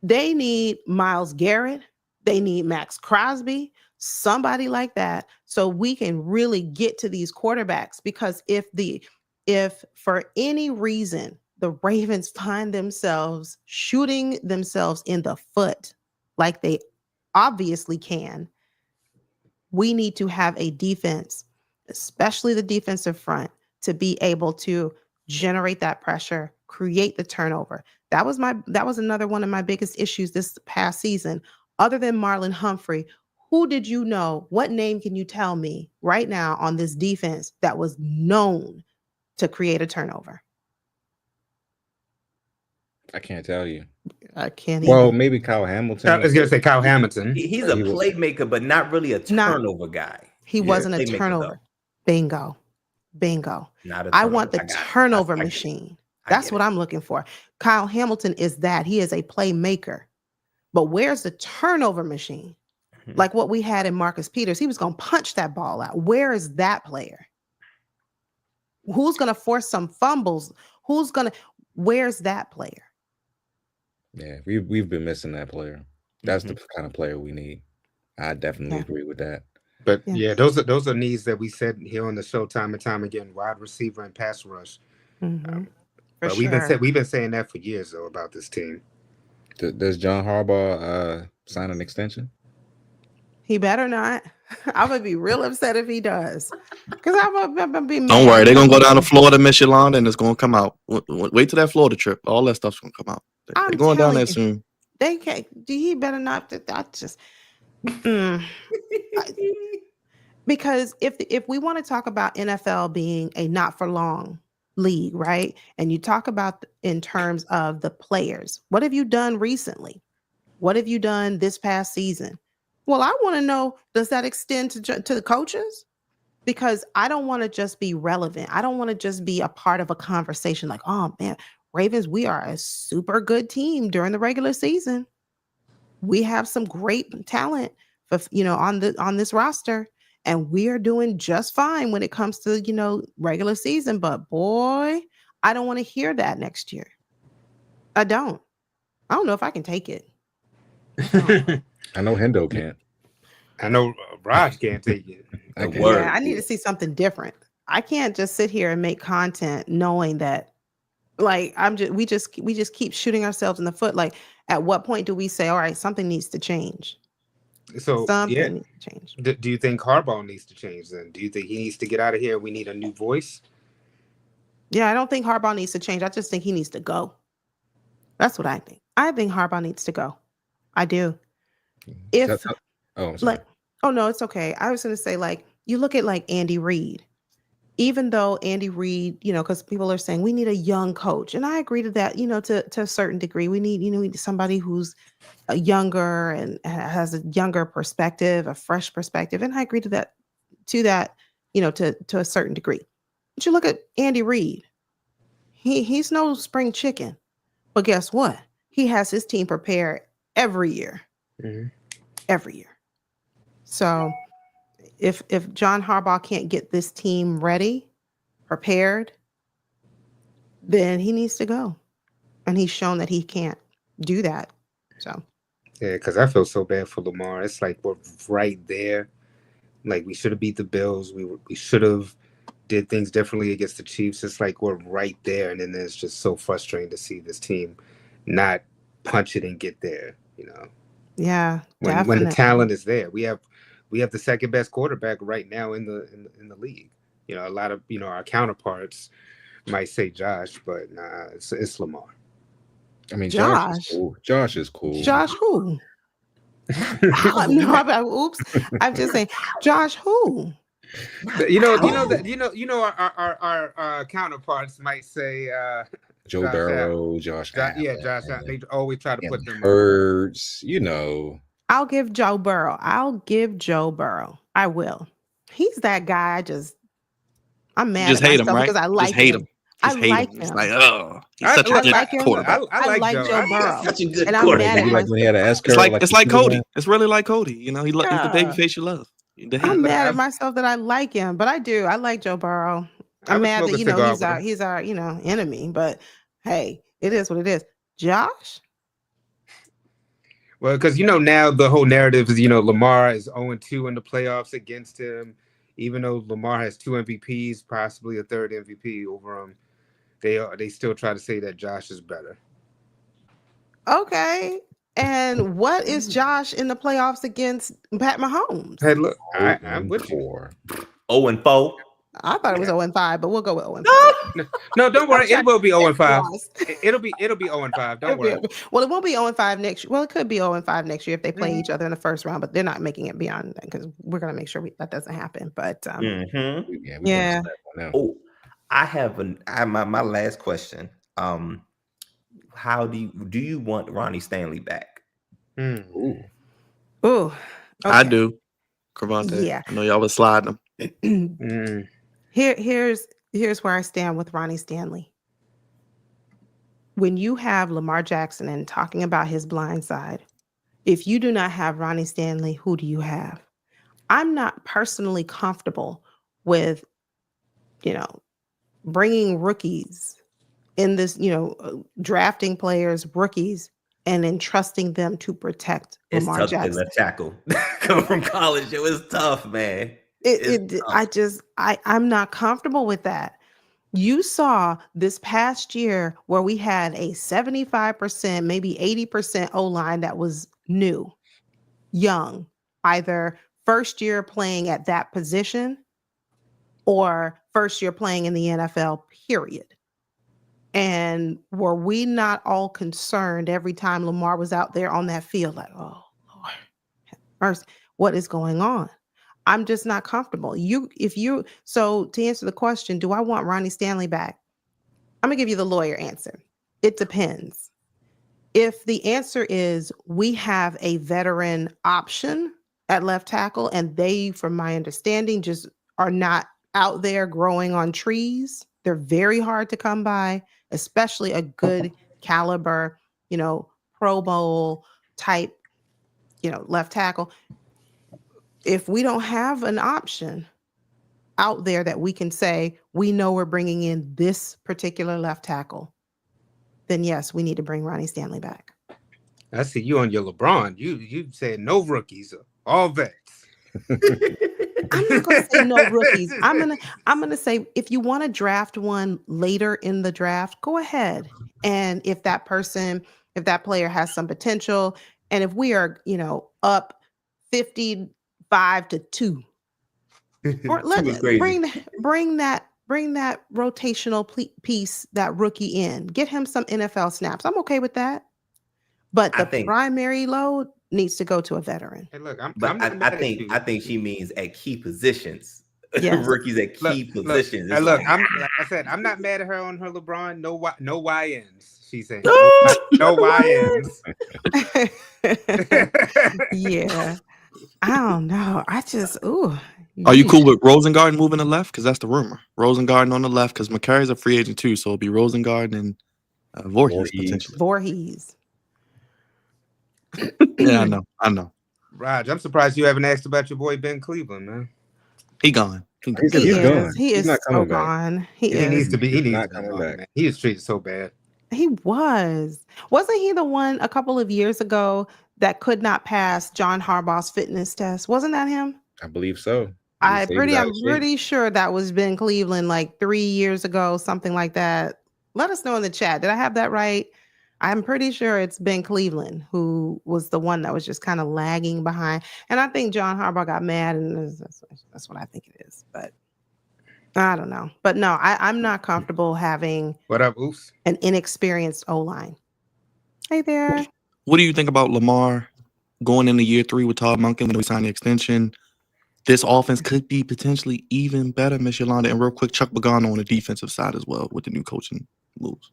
They need Myles Garrett. They need Max Crosby, somebody like that, so we can really get to these quarterbacks. Because if for any reason the Ravens find themselves shooting themselves in the foot, like they obviously can, we need to have a defense, especially the defensive front, to be able to generate that pressure, create the turnover. That was another one of my biggest issues this past season. Other than Marlon Humphrey, who did you know? What name can you tell me right now on this defense that was known to create a turnover? I can't tell you. I can't Well, either. maybe Kyle Hamilton. I was going to say Kyle Hamilton. He's a playmaker, but not really a turnover guy. He wasn't a turnover. Bingo. Not a turnover. I want the turnover machine. That's what I'm looking for. Kyle Hamilton is that. He is a playmaker. But where's the turnover machine? Mm-hmm. Like what we had in Marcus Peters. He was going to punch that ball out. Where is that player? Who's going to force some fumbles? Where's that player? Yeah, we've been missing that player. That's the kind of player we need. I definitely agree with that. But those are needs that we said here on the show time and time again: wide receiver and pass rush. Mm-hmm. But we've been saying that for years though about this team. Does John Harbaugh sign an extension? He better not. I would be real upset if he does. Because I'm gonna be mad. Don't worry, they're gonna go down to Florida, Miss Yolanda, and it's gonna come out. Wait till that Florida trip. All that stuff's gonna come out. They're going down there soon. They can't. He better not. I just. Because if we want to talk about NFL being a not for long league, right? And you talk about in terms of the players, what have you done recently? What have you done this past season? Well, I want to know, does that extend to the coaches? Because I don't want to just be relevant. I don't want to just be a part of a conversation like, oh man, Ravens, we are a super good team during the regular season. We have some great talent for, on this roster, and we are doing just fine when it comes to, regular season. But boy, I don't want to hear that next year. I don't know if I can take it. I know Hendo can't. I know Raj can't take it. I need to see something different. I can't just sit here and make content knowing that, like, we just keep shooting ourselves in the foot. Like, at what point do we say, all right, something needs to change? So something needs to change. Do you think Harbaugh needs to change then? Do you think he needs to get out of here? We need a new voice? Yeah, I don't think Harbaugh needs to change. I just think he needs to go. That's what I think. I think Harbaugh needs to go. I do. Oh, I'm sorry. Like, oh no, it's okay. I was going to say, like, you look at like Andy Reid. Even though Andy Reid, because people are saying we need a young coach, and I agree to that, to a certain degree. We need somebody who's younger and has a younger perspective, a fresh perspective, and I agree to that, to a certain degree. But you look at Andy Reid, he's no spring chicken, but guess what? He has his team prepared every year, every year. So if John Harbaugh can't get this team ready, prepared, then he needs to go. And he's shown that he can't do that. So Yeah, because I feel so bad for Lamar. It's like we're right there. Like we should have beat the Bills. We should have did things differently against the Chiefs. It's like we're right there, and then it's just so frustrating to see this team not punch it and get there. Yeah, when the talent is there, we have the second best quarterback right now in the league. A lot of our counterparts might say Josh, but nah, it's Lamar. I mean, Josh is cool. Josh is cool. Josh who? Oops. I'm just saying, Josh who? Our counterparts might say Joe Josh Burrow, Josh Allen. Yeah, Josh Allen. They always try to put them Birds, I'll give Joe Burrow. I will. He's that guy. I'm mad just at hate myself him, right? because I like just hate him. him. Just I hate like him. him. It's like, oh, he's such a good quarterback. I like Joe Burrow. Such a good And I'm mad quarterback. at Like when he had an It's like Cody. It's really like Cody. He's the Yeah. baby face you love. I'm mad at myself that I like him, but I do. I like Joe Burrow. I'm mad that he's our enemy. But hey, it is what it is. Josh. Well, because now the whole narrative is Lamar is 0-2 in the playoffs against him, even though Lamar has 2 MVPs, possibly a third MVP over him. They still try to say that Josh is better. Okay. And what is Josh in the playoffs against Pat Mahomes? Hey, look, I'm with you. 0-4. I thought it was 0-5, but we'll go with 0-5. No, don't worry. It will be 0-5. It'll be 0-5. Don't worry. Well, it won't be 0-5 next year. Well, it could be 0-5 next year if they play each other in the first round, but they're not making it beyond that because we're going to make sure that doesn't happen. But yeah. Oh, I have my last question. How do you want Ronnie Stanley back? Ooh. Okay. I do. Cravante. Yeah. I know y'all was sliding him. Here's where I stand with Ronnie Stanley. When you have Lamar Jackson and talking about his blind side, if you do not have Ronnie Stanley, who do you have? I'm not personally comfortable with, bringing rookies in this, drafting players, rookies, and entrusting them to protect Lamar Jackson. It's tough to left tackle. Coming from college, it was tough, man. I'm not comfortable with that. You saw this past year where we had a 75%, maybe 80% O-line that was new, young, either first year playing at that position or first year playing in the NFL, period. And were we not all concerned every time Lamar was out there on that field, like, oh, Lord, first, what is going on? I'm just not comfortable. So to answer the question, do I want Ronnie Stanley back? I'm gonna give you the lawyer answer. It depends. If the answer is we have a veteran option at left tackle and they, from my understanding, just are not out there growing on trees, they're very hard to come by, especially a good caliber, Pro Bowl type, left tackle. If we don't have an option out there that we can say, we know we're bringing in this particular left tackle, then yes, we need to bring Ronnie Stanley back. I see you on your LeBron. You said no rookies, all vets. I'm not going to say no rookies. I'm gonna say if you want to draft one later in the draft, go ahead. And if that player has some potential, and if we are, up 55-2, or bring that rotational piece, that rookie in, get him some NFL snaps. I'm okay with that. But the primary load, needs to go to a veteran. Hey, look, But not mad I at you. think she means at key positions. Yes. Rookies at key positions. Look, It's look, like, like I said, I'm not mad at her on her LeBron. No YNs. She's saying Ah! no YNs. Yeah. I don't know. I just Are you cool with Rosengarten moving to left? Because that's the rumor. Rosengarten on the left, because McCarry's a free agent too, so it'll be Rosengarten and Voorhees potentially. Voorhees. Yeah, I know. Raj, I'm surprised you haven't asked about your boy Ben Cleveland, man. He gone. He's gone. He is not so coming back. gone. He needs to be. He needs not to be coming gone, back. man. He is treated so bad. He wasn't he the one a couple of years ago that could not pass John Harbaugh's fitness test? Wasn't that him? I believe so. I'm pretty sure that was Ben Cleveland like 3 years ago, something like that. Let us know in the chat. Did I have that right? I'm pretty sure it's Ben Cleveland who was the one that was just kind of lagging behind. And I think John Harbaugh got mad, and that's what I think it is. But I don't know. But no, I'm not comfortable having an inexperienced O-line. Hey there. What do you think about Lamar going into year 3 with Todd Monken when we signed the extension? This offense could be potentially even better, Miss Yolanda. And real quick, Chuck Pagano on the defensive side as well with the new coaching moves.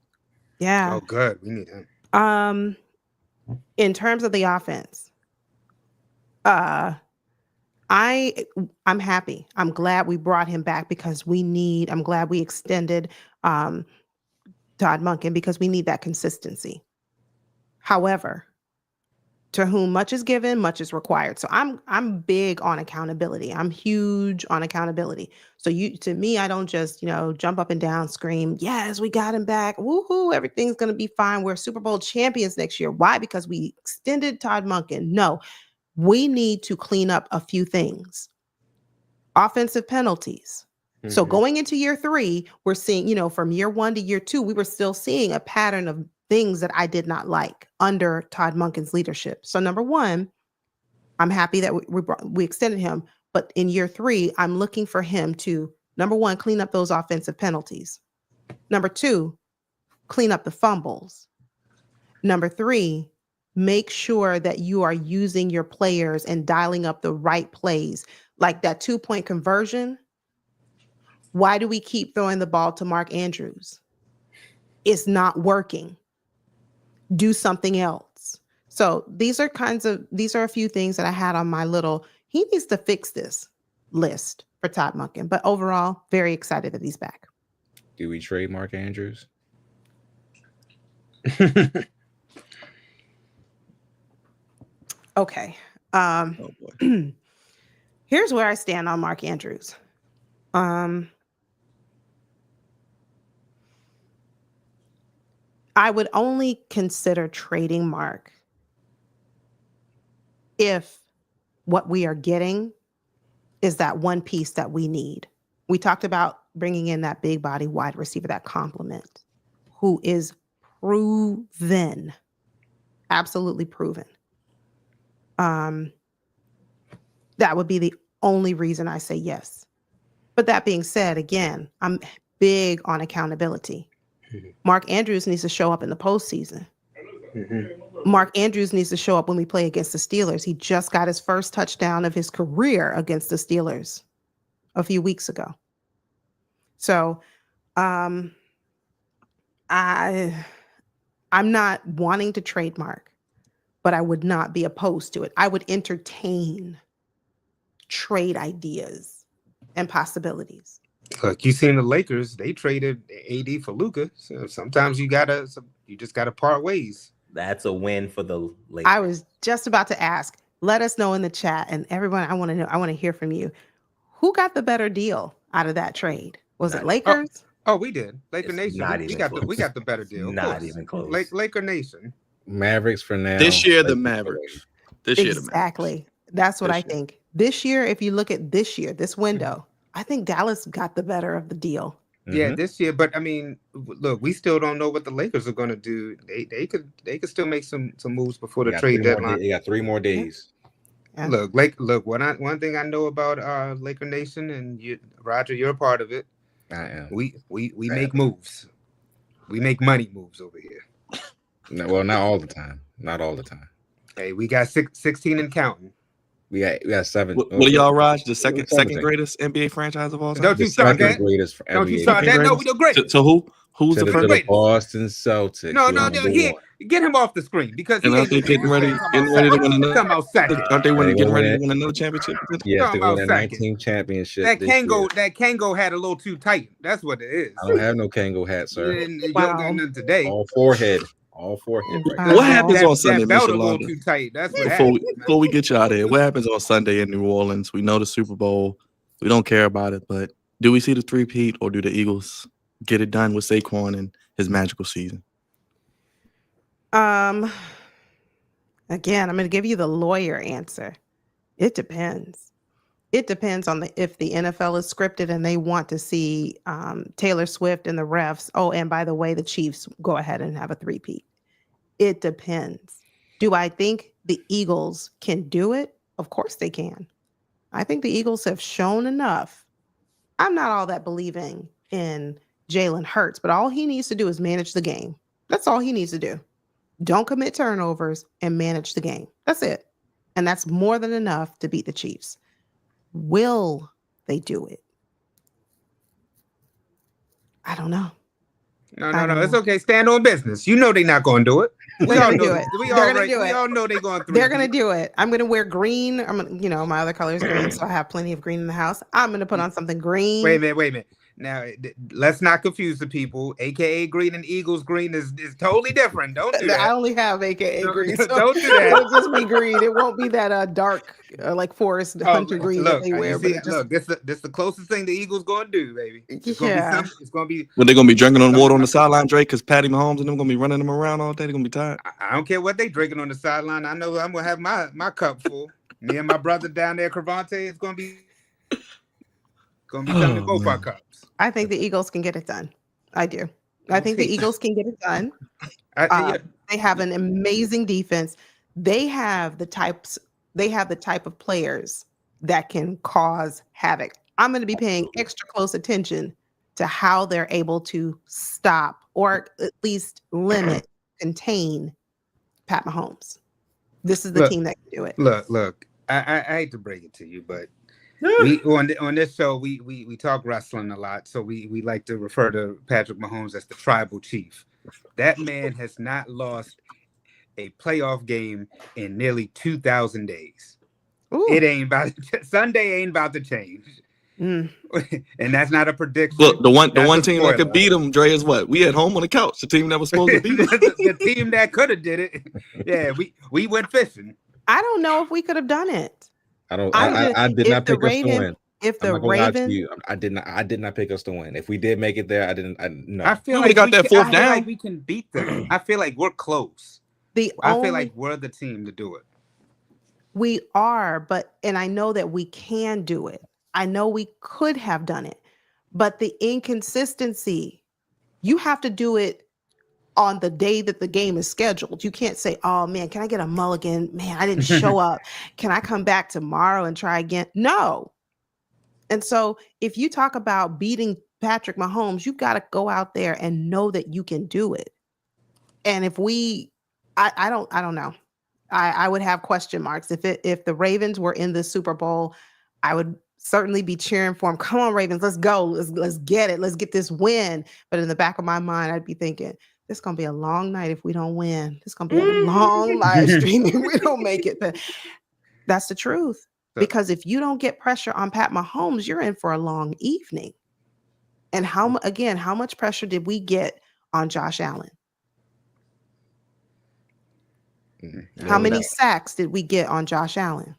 Yeah. Oh, good. We need him. In terms of the offense, I'm happy. I'm glad we brought him back because I'm glad we extended Todd Monken because we need that consistency. However, to whom much is given, much is required. So I'm big on accountability. I'm huge on accountability. So to me, I don't just, jump up and down, scream, yes, we got him back. Woohoo, everything's going to be fine. We're Super Bowl champions next year. Why? Because we extended Todd Monken. No, we need to clean up a few things. Offensive penalties. Mm-hmm. So going into year 3, we're seeing, from year 1 to year 2, we were still seeing a pattern of things that I did not like under Todd Monken's leadership. So number 1, I'm happy that we extended him, but in year 3, I'm looking for him to, number 1, clean up those offensive penalties. Number 2, clean up the fumbles. Number 3, make sure that you are using your players and dialing up the right plays. Like that 2-point conversion. Why do we keep throwing the ball to Mark Andrews? It's not working. Do something else. So these are a few things that I had on my he needs to fix this list for Todd Monken. But overall, very excited that he's back. Do we trade Mark Andrews? Okay. Here's where I stand on Mark Andrews. I would only consider trading Mark if what we are getting is that one piece that we need. We talked about bringing in that big body wide receiver, that complement, who is proven, absolutely proven. That would be the only reason I say yes. But that being said, again, I'm big on accountability. Mark Andrews needs to show up in the postseason. Mm-hmm. Mark Andrews needs to show up when we play against the Steelers. He just got his first touchdown of his career against the Steelers a few weeks ago. So I'm not wanting to trade Mark, but I would not be opposed to it. I would entertain trade ideas and possibilities. Look, you seen the Lakers, they traded AD for Luka. So sometimes you just gotta part ways. That's a win for the Lakers. I was just about to ask. Let us know in the chat, and everyone, I want to hear from you. Who got the better deal out of that trade? Was it Lakers? Oh, we did. Laker Nation. We got the better deal. Not even close. Laker Nation. Mavericks for now. This year, the Mavericks. Exactly. That's what I think. This year, if you look at this window, I think Dallas got the better of the deal. Mm-hmm. Yeah, this year, but I mean, look, we still don't know what the Lakers are going to do. They could still make some moves before the trade deadline. They got 3 more days. Yeah. Look. One thing I know about Laker Nation, and you, Roger, you're a part of it. I am. We make moves. We make money moves over here. No, well, not all the time. Not all the time. Hey, we got 16 and counting. We got 7. What are y'all, Raj? The second 17. greatest NBA franchise of all time? Don't you The start second that. greatest for Don't you NBA. start that. No, we the greatest. To who? Who's To the the first? Boston Celtics. No, We're no, number he, one. get him off the screen because And he aren't they ain't getting ready to win Talking about second. Aren't they They getting gonna ready win to it. win another championship? Yes, Talking they're going about to second. 19 championship. That this year. Kango hat a little too tight. That's what it is. I don't have no Kango hat, sir. You don't got none today. All forehead. Right Because What happens on that Sunday, belt Miss a little Yolanda? too tight. That's what Before happens. we get you out of here, what happens on Sunday in New Orleans? We know the Super Bowl. We don't care about it, but do we see the three-peat or do the Eagles get it done with Saquon and his magical season? Again, I'm going to give you the lawyer answer. It depends. It depends on if the NFL is scripted and they want to see Taylor Swift and the refs. Oh, and by the way, the Chiefs go ahead and have a three-peat. It depends. Do I think the Eagles can do it? Of course they can. I think the Eagles have shown enough. I'm not all that believing in Jalen Hurts, but all he needs to do is manage the game. That's all he needs to do. Don't commit turnovers and manage the game. That's it. And that's more than enough to beat the Chiefs. Will they do it? I don't know. No. It's okay. Stand on business. You know they're not going to do it. We all know it. We all know they're going through. They're going to do it. I'm going to wear green. My other color is green, so I have plenty of green in the house. I'm going to put on something green. Wait a minute. Now, let's not confuse the people. AKA green and Eagles green is totally different. Don't do that. I only have AKA green. So don't do that. It'll just be green. It won't be that dark, like forest hunter green that they wear. This the closest thing the Eagles going to do, baby. It's going to be. When they're going to be drinking on water on the sideline, Drake, because Patty Mahomes and them going to be running them around all day. They're going to be tired. I don't care what they drinking on the sideline. I know I'm going to have my cup full. Me and my brother down there, Cravante, it's going to be time to go for our cups. I think the Eagles can get it done. I do. I think the Eagles can get it done. They have an amazing defense. They have the type of players that can cause havoc. I'm going to be paying extra close attention to how they're able to stop or at least limit, contain Pat Mahomes. This is the team that can do it. Look. I hate to break it to you, but we on this show we talk wrestling a lot, so we like to refer to Patrick Mahomes as the tribal chief. That man has not lost a playoff game in nearly 2,000 days. Ooh. It ain't about Sunday ain't about to change. And that's not a prediction. Look, the one team that could beat him, Dre, is what? We at home on the couch. The team that was supposed to beat him. The team that could have did it. Yeah, we went fishing. I don't know if we could have done it. I did not pick us to win. If the Ravens, I did not pick us to win. If we did make it there, no. I feel like got that fourth down. Like we can beat them. I feel like we're close. I feel like we're the team to do it. We are, and I know that we can do it. I know we could have done it, but the inconsistency, you have to do it on the day that the game is scheduled. You can't say, oh man, can I get a mulligan? Man, I didn't show up. Can I come back tomorrow and try again? No. And so if you talk about beating Patrick Mahomes, you've got to go out there and know that you can do it. And if I don't know. I would have question marks. If the Ravens were in the Super Bowl, I would certainly be cheering for them. Come on, Ravens, let's go. Let's get it. Let's get this win. But in the back of my mind, I'd be thinking, it's going to be a long night if we don't win. It's going to be a long live stream if we don't make it. But that's the truth. Because if you don't get pressure on Pat Mahomes, you're in for a long evening. And how much pressure did we get on Josh Allen? How many sacks did we get on Josh Allen?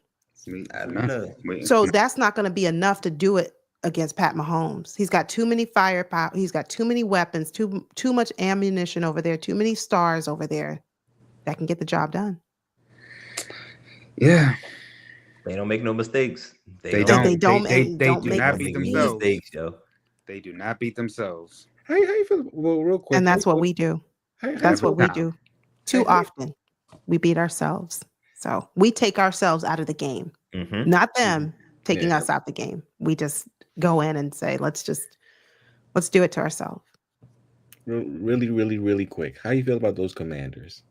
I don't know. So that's not going to be enough to do it against Pat Mahomes. He's got too many firepower. He's got too many weapons, too much ammunition over there, too many stars over there that can get the job done. Yeah. They don't make no mistakes. They do not beat themselves. Mistakes, yo. They do not beat themselves. How you feel? Well, real quick. And that's what we do. That's what we do. Too often, we beat ourselves. So we take ourselves out of the game. Mm-hmm. Not them taking us out the game. We just go in and say, let's do it to ourselves. Really, really, really quick. How you feel about those Commanders?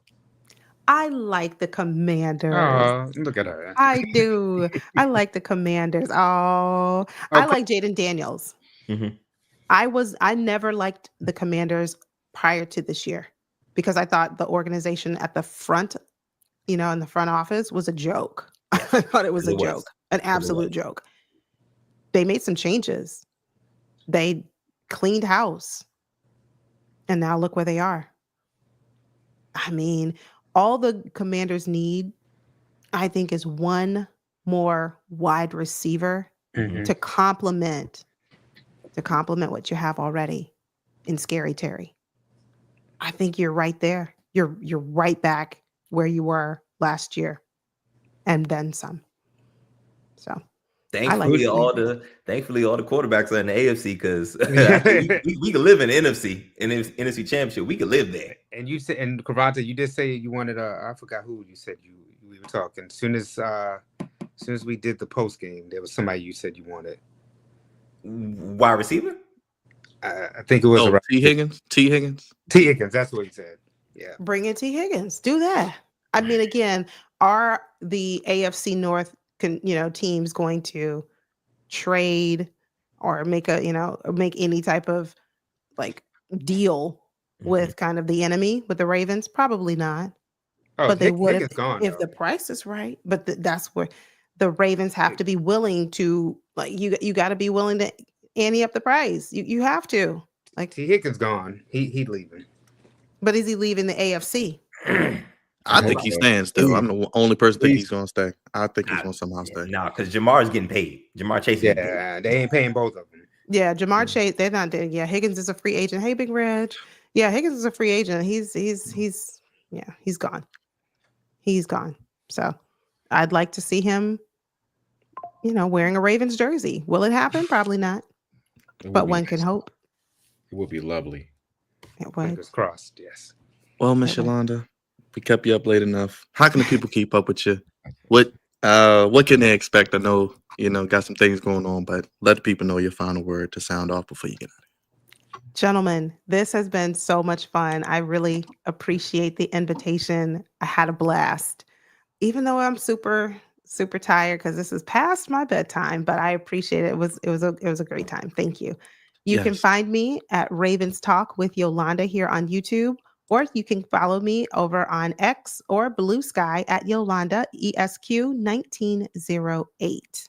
I like the Commanders. Oh, look at her. I do. I like the Commanders. Oh, I like Jaden Daniels. Mhm. I never liked the Commanders prior to this year because I thought the organization at the front, in the front office was a joke. I thought it was a It was. joke, an absolute joke. They made some changes. They cleaned house. And now look where they are. I mean, all the Commanders need, I think, is one more wide receiver Mhm. to complement what you have already in Scary Terry. I think you're right there. You're right back where you were last year, and then some. So Thankfully, all the quarterbacks are in the AFC because we could live in the NFC Championship. We could live there. And you said, and Kravanta, you did say you wanted I forgot who you said we were talking. As soon as we did the post game, there was somebody you said you wanted. Wide receiver? I think it was T. Higgins. T. Higgins. That's what he said. Yeah. Bring in T. Higgins. Do that. I mean, again, are the AFC North teams going to trade or make any type of like deal with kind of the enemy with the Ravens? Probably not. Oh, but they would if the price is right. But that's where the Ravens have to be willing to you got to be willing to ante up the price. You have to. Like T. Higgins gone. He leaving. But is he leaving the AFC? I think he's staying still. I'm the only person think he's going to stay. I think he's going to somehow stay. No, because Jamar's getting paid. Jamar Chase. Yeah, they ain't paying both of them. Yeah, Jamar Chase. They're not there. Yeah, Higgins is a free agent. Hey, Big Red. Yeah, Higgins is a free agent. He's gone. He's gone. So I'd like to see him, wearing a Ravens jersey. Will it happen? Probably not. But one can hope. It would be lovely. It would. Fingers crossed. Yes. Well, Miss Yolanda, we kept you up late enough. How can the people keep up with you? What can they expect? I know, got some things going on, but let the people know your final word to sound off before you get out of here. Gentlemen, this has been so much fun. I really appreciate the invitation. I had a blast. Even though I'm super, super tired because this is past my bedtime, but I appreciate it. It was a great time. Thank you. You can find me at Ravens Talk with Yolanda here on YouTube, or you can follow me over on X or Blue Sky at Yolanda ESQ1908.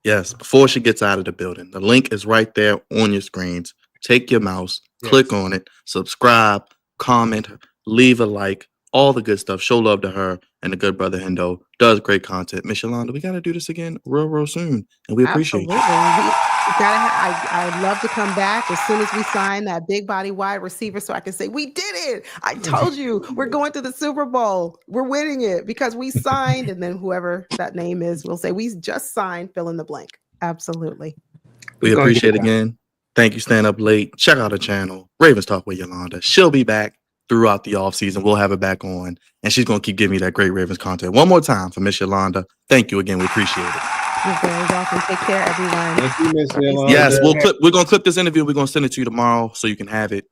Yes, before she gets out of the building, the link is right there on your screens. Take your mouse, click on it, subscribe, comment, leave a like, all the good stuff. Show love to her and the good brother Hendo. Does great content. Miss Yolanda, we got to do this again real soon, and we appreciate you. I'd love to come back as soon as we sign that big body wide receiver so I can say, we did it. I told you we're going to the Super Bowl. We're winning it because we signed. And then whoever that name is will say, we just signed, fill in the blank. Absolutely. We appreciate it again. Thank you, Stand Up Late. Check out her channel, Ravens Talk with Yolanda. She'll be back throughout the off season. We'll have her back on, and she's going to keep giving me that great Ravens content. One more time for Miss Yolanda. Thank you again. We appreciate it. You're very welcome. Take care, everyone. Thank you, Miss Yolanda. Yes, we're going to clip this interview. We're going to send it to you tomorrow so you can have it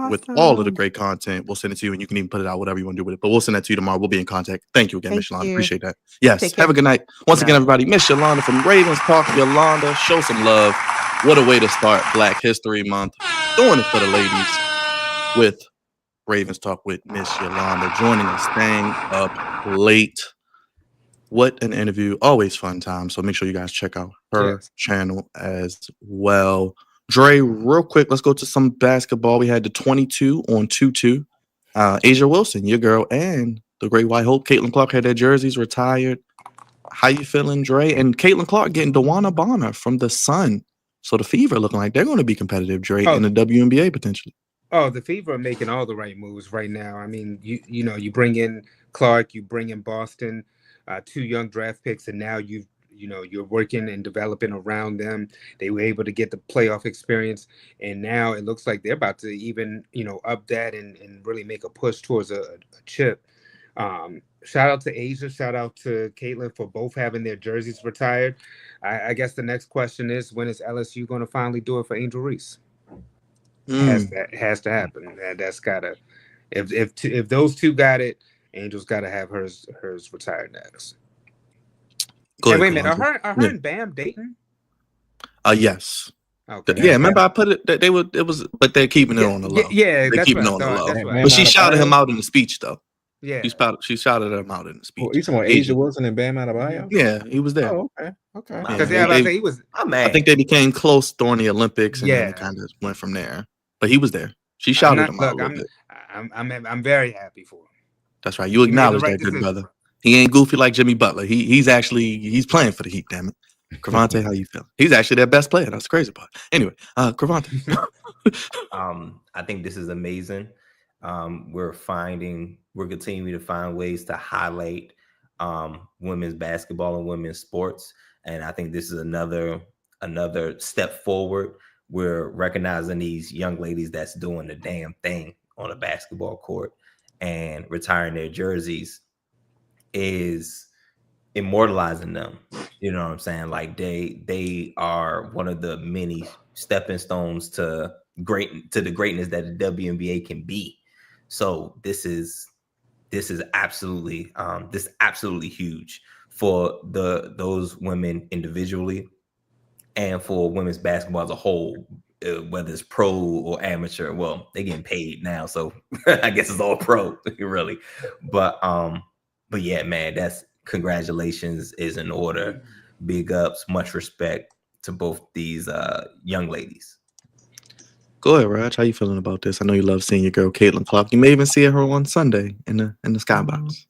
with all of the great content. We'll send it to you, and you can even put it out, whatever you want to do with it. But we'll send that to you tomorrow. We'll be in contact. Thank you again, Miss Yolanda. Appreciate that. Yes, have a good night. Once again, everybody, Miss Yolanda from Ravens Talk. Yolanda, show some love. What a way to start Black History Month. Doing it for the ladies with Ravens Talk with Miss Yolanda. Joining us, staying up late. What an interview. Always fun time. So make sure you guys check out her channel as well. Dre, real quick, let's go to some basketball. We had the 22 on 2-2. Asia Wilson, your girl, and the Great White Hope. Caitlin Clark had their jerseys retired. How you feeling, Dre? And Caitlin Clark getting DeWanna Bonner from the Sun. So the Fever looking like they're going to be competitive, Dre, in the WNBA potentially. Oh, the Fever are making all the right moves right now. I mean, you bring in Clark, you bring in Boston, 2 young draft picks, and now you're working and developing around them. They were able to get the playoff experience, and now it looks like they're about to even up that and really make a push towards a chip. Shout out to Asia, shout out to Caitlin for both having their jerseys retired. I guess the next question is, when is LSU going to finally do it for Angel Reese? Has to happen. That's gotta. If those two got it, Angel's got to have hers retired next. Go Hey, ahead, wait a minute. Cavante. Are her and Bam dating? Yes. Okay. Yeah, remember I put it that they would. It was, but they're keeping it on the low. Yeah, They're that's keeping what it I on the thought. low. That's what I But she thought. shouted him out in the speech, though. Yeah. She shouted him out in the speech. Well, you talking about Asia Wilson and Bam Adebayo? Yeah, he was there. Oh, okay. Because he was. I think they became close during the Olympics, and Yeah. then kind of went from there. But he was there. She I'm shouted not, him out a look, little bit. I'm very happy for him. That's right. You He made the acknowledge right that, good decision. brother. He ain't goofy like Jimmy Butler. He's playing for the Heat. Damn it, Cavante, how you feel? He's actually their best player. That's the crazy part. Anyway, Cavante. I think this is amazing. We're continuing to find ways to highlight women's basketball and women's sports, and I think this is another step forward. We're recognizing these young ladies that's doing the damn thing on a basketball court, and retiring their jerseys is immortalizing them. You know what I'm saying? Like they are one of the many stepping stones to the greatness that the WNBA can be. So this is absolutely huge for those women individually and for women's basketball as a whole, whether it's pro or amateur. Well, they're getting paid now, so I guess it's all pro, really. But yeah, man, that's congratulations is in order. Big ups, much respect to both these young ladies. Go ahead, Raj. How you feeling about this? I know you love seeing your girl Caitlin Clark. You may even see her on Sunday in the skybox.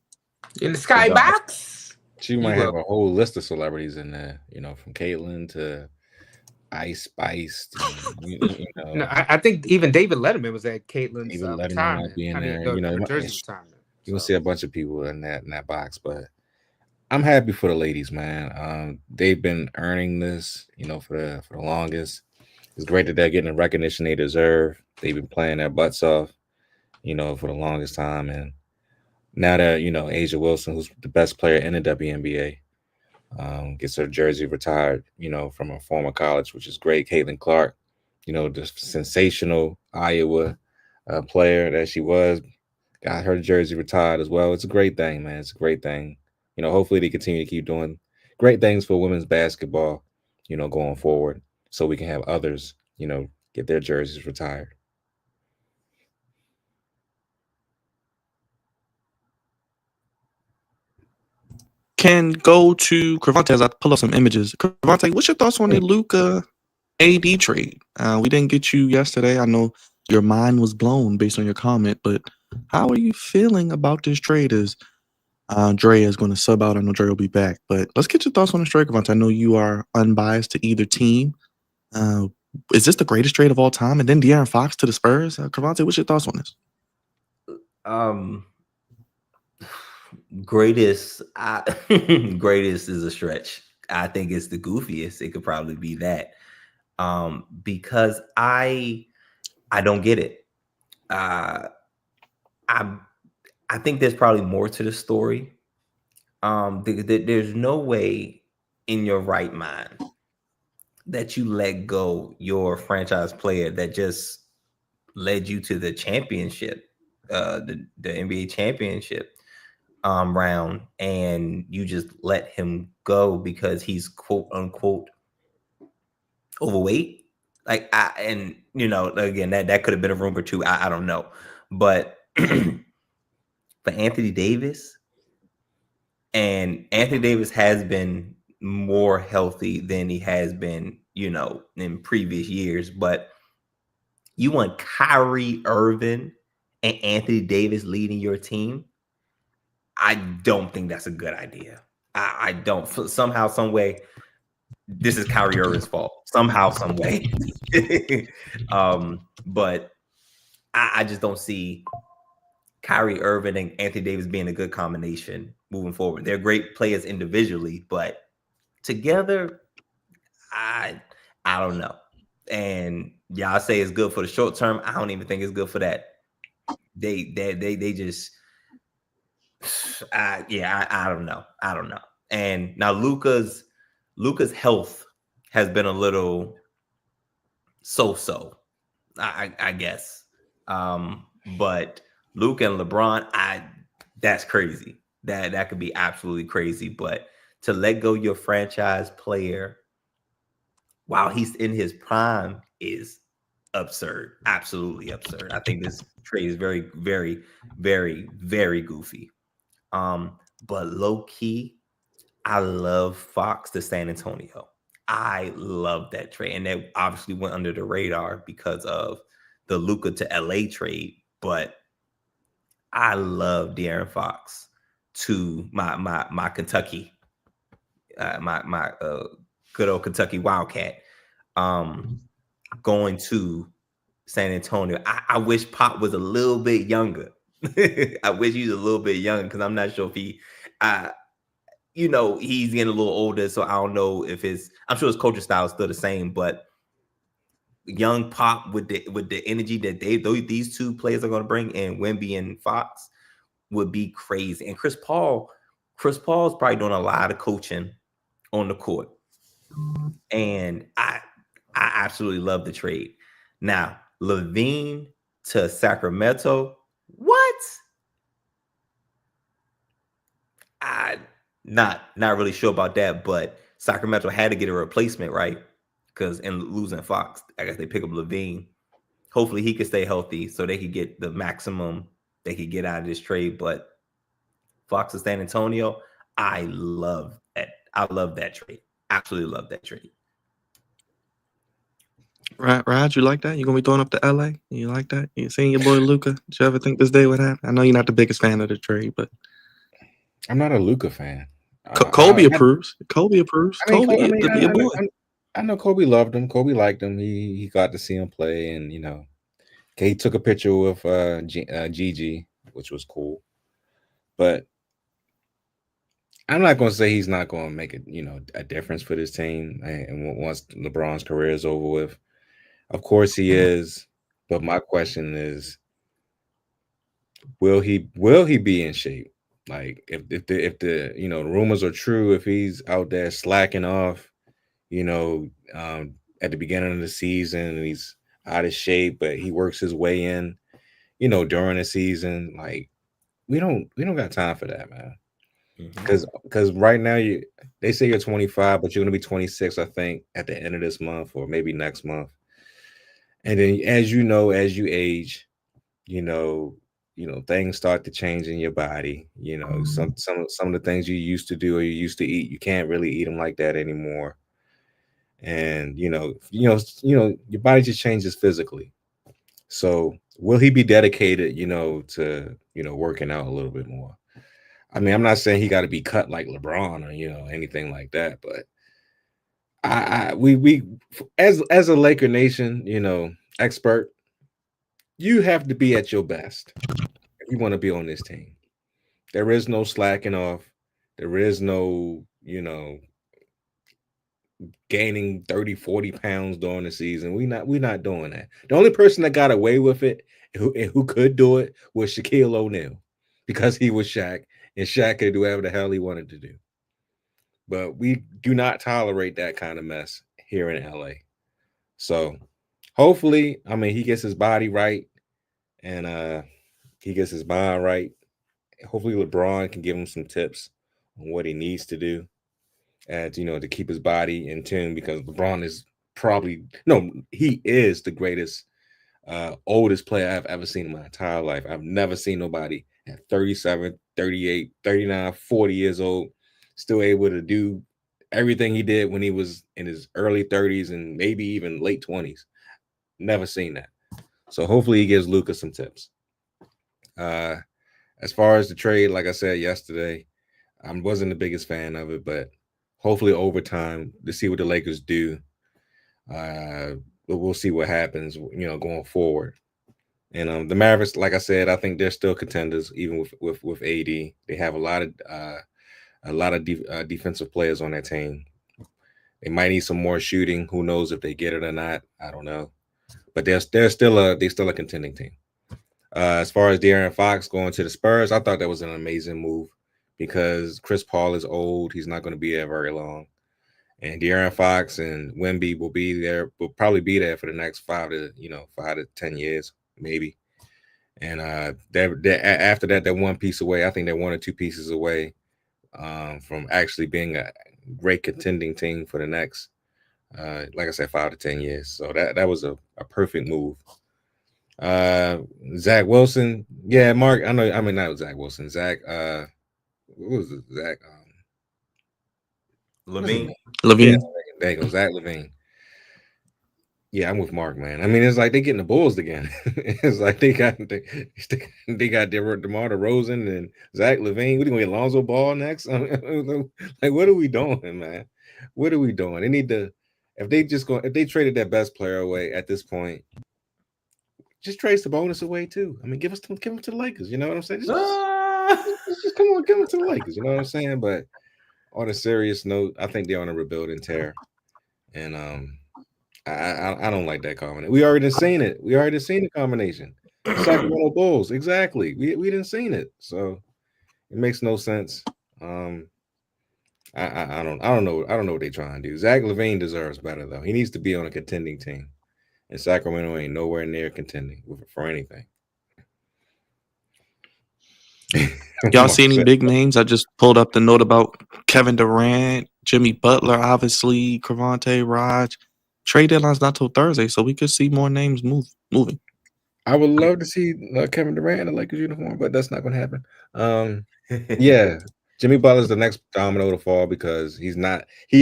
In the skybox. She might have a whole list of celebrities in there. You know, from Caitlin to Ice Spice. No, I think even David Letterman was at Caitlin's Even Letterman retirement. might be in I mean, there. her jersey retirement. You will see a bunch of people in that box, but I'm happy for the ladies, man. They've been earning this, for the longest. It's great that they're getting the recognition they deserve. They've been playing their butts off, for the longest time, and now that Asia Wilson, who's the best player in the WNBA, gets her jersey retired, from a former college, which is great. Caitlin Clark, the sensational Iowa player that she was, got her jersey retired as well. It's a great thing, man. It's a great thing. Hopefully they continue to keep doing great things for women's basketball, going forward, so we can have others, get their jerseys retired. Can go to Cravante as I pull up some images. Cravante, what's your thoughts on the Luka AD trade? We didn't get you yesterday. I know your mind was blown based on your comment, but how are you feeling about this trade? Is Dre is going to sub out? I know Dre will be back, but let's get your thoughts on this trade, Cravante. I know you are unbiased to either team. Is this the greatest trade of all time? And then De'Aaron Fox to the Spurs? Cravante, what's your thoughts on this? Greatest is a stretch. I think it's the goofiest. It could probably be that, because I don't get it. I think there's probably more to the story. There's no way in your right mind that you let go your franchise player that just led you to the championship, the NBA championship round, and you just let him go because he's quote unquote overweight. Like, again, that could have been a rumor too. I don't know, but for Anthony Davis, and Anthony Davis has been more healthy than he has been, in previous years, but you want Kyrie Irving and Anthony Davis leading your team? I don't think that's a good idea. I don't. Somehow, some way, this is Kyrie Irving's fault. Somehow, some way. But I just don't see Kyrie Irving and Anthony Davis being a good combination moving forward. They're great players individually, but together, I don't know. And y'all say it's good for the short term. I don't even think it's good for that. They just. I don't know. And now Luka's health has been a little so-so, I guess. But Luka and LeBron, that's crazy. That could be absolutely crazy. But to let go your franchise player while he's in his prime is absurd. Absolutely absurd. I think this trade is very, very, very, very goofy. But low key, I love Fox to San Antonio. I love that trade. And that obviously went under the radar because of the Luka to LA trade. But I love De'Aaron Fox to my Kentucky, my good old Kentucky Wildcat, going to San Antonio. I wish Pop was a little bit younger. I wish he was a little bit younger because I'm not sure if he, he's getting a little older, so I don't know if I'm sure his coaching style is still the same, but young Pop with the energy that these two players are going to bring in, Wemby and Fox, would be crazy. And Chris Paul's probably doing a lot of coaching on the court. And I absolutely love the trade. Now, Levine to Sacramento, what? I not really sure about that, but Sacramento had to get a replacement, right? Because in losing Fox, I guess they pick up Levine. Hopefully he can stay healthy so they could get the maximum they could get out of this trade. But Fox to San Antonio, I love that. I love that trade. Absolutely love that trade. Raj, you like that? You gonna be throwing up to LA? You like that? You seen your boy Luka? Did you ever think this day would happen? I know you're not the biggest fan of the trade, but I'm not a Luka fan. Kobe approves. Kobe approves. I mean, Kobe, your boy. I know Kobe loved him. Kobe liked him. He got to see him play, and he took a picture with Gigi, which was cool. But I'm not going to say he's not going to make a difference for this team. And once LeBron's career is over with, of course he is. But my question is, will he be in shape? Like if the rumors are true, if he's out there slacking off, at the beginning of the season and he's out of shape, but he works his way in, during the season, like we don't got time for that, man. Because right now they say you're 25, but you're gonna be 26, I think, at the end of this month or maybe next month. And then as you age, things start to change in your body. Some of the things you used to do or you used to eat, you can't really eat them like that anymore. And your body just changes physically. So will he be dedicated, to working out a little bit more? I mean, I'm not saying he got to be cut like LeBron or anything like that, but we as a Laker Nation, expert, you have to be at your best if you want to be on this team. There is no slacking off. There is no, gaining 30, 40 pounds during the season. We're not doing that. The only person that got away with it who could do it was Shaquille O'Neal because he was Shaq and Shaq could do whatever the hell he wanted to do. But we do not tolerate that kind of mess here in LA. So hopefully, he gets his body right and he gets his mind right. Hopefully LeBron can give him some tips on what he needs to do and to keep his body in tune, because LeBron is he is the greatest oldest player I've ever seen in my entire life. I've never seen nobody at 37, 38, 39, 40 years old still able to do everything he did when he was in his early 30s and maybe even late 20s. Never seen that. So hopefully he gives Luka some tips. As far as the trade, like I said yesterday, I wasn't the biggest fan of it, but hopefully over time to see what the Lakers do. We'll see what happens, going forward. And the Mavericks, like I said, I think they're still contenders, even with AD. They have a lot of defensive players on their team. They might need some more shooting. Who knows if they get it or not? I don't know. But they're still a contending team. As far as De'Aaron Fox going to the Spurs, I thought that was an amazing move because Chris Paul is old. He's not going to be there very long. And De'Aaron Fox and Wemby will probably be there for the next 5 to 10 years, maybe. And after that, they're one piece away. I think they're 1 or 2 pieces away from actually being a great contending team for the next, like I said, 5 to 10 years. So that was a perfect move. Zach Wilson, yeah, Mark. I know. I mean, not Zach Wilson. Zach. What was it? Zach. Levine. Yeah, there you go. Zach Levine. Yeah, I'm with Mark, man. I mean, it's like they getting the Bulls again. It's like they got DeMar DeRozan and Zach Levine. What are you gonna get Lonzo Ball next? Like, what are we doing, man? What are we doing? They need to, if they traded their best player away at this point, just trade the bonus away too. I mean, give them to the Lakers. You know what I'm saying? Just come on, give them to the Lakers. You know what I'm saying? But on a serious note, I think they're on a rebuilding tear, and I don't like that combination. We already seen it. We already seen the combination. Sacramento Bulls, exactly. We didn't seen it, so it makes no sense. I don't know what they're trying to do. Zach Levine deserves better though. He needs to be on a contending team, and Sacramento ain't nowhere near contending for anything. Y'all see any big names? I just pulled up the note about Kevin Durant, Jimmy Butler, obviously, Cavante, Raj. Trade deadline's not till Thursday, so we could see more names moving. I would love to see Kevin Durant in the Lakers uniform, but that's not going to happen. Yeah, Jimmy Butler's the next domino to fall because he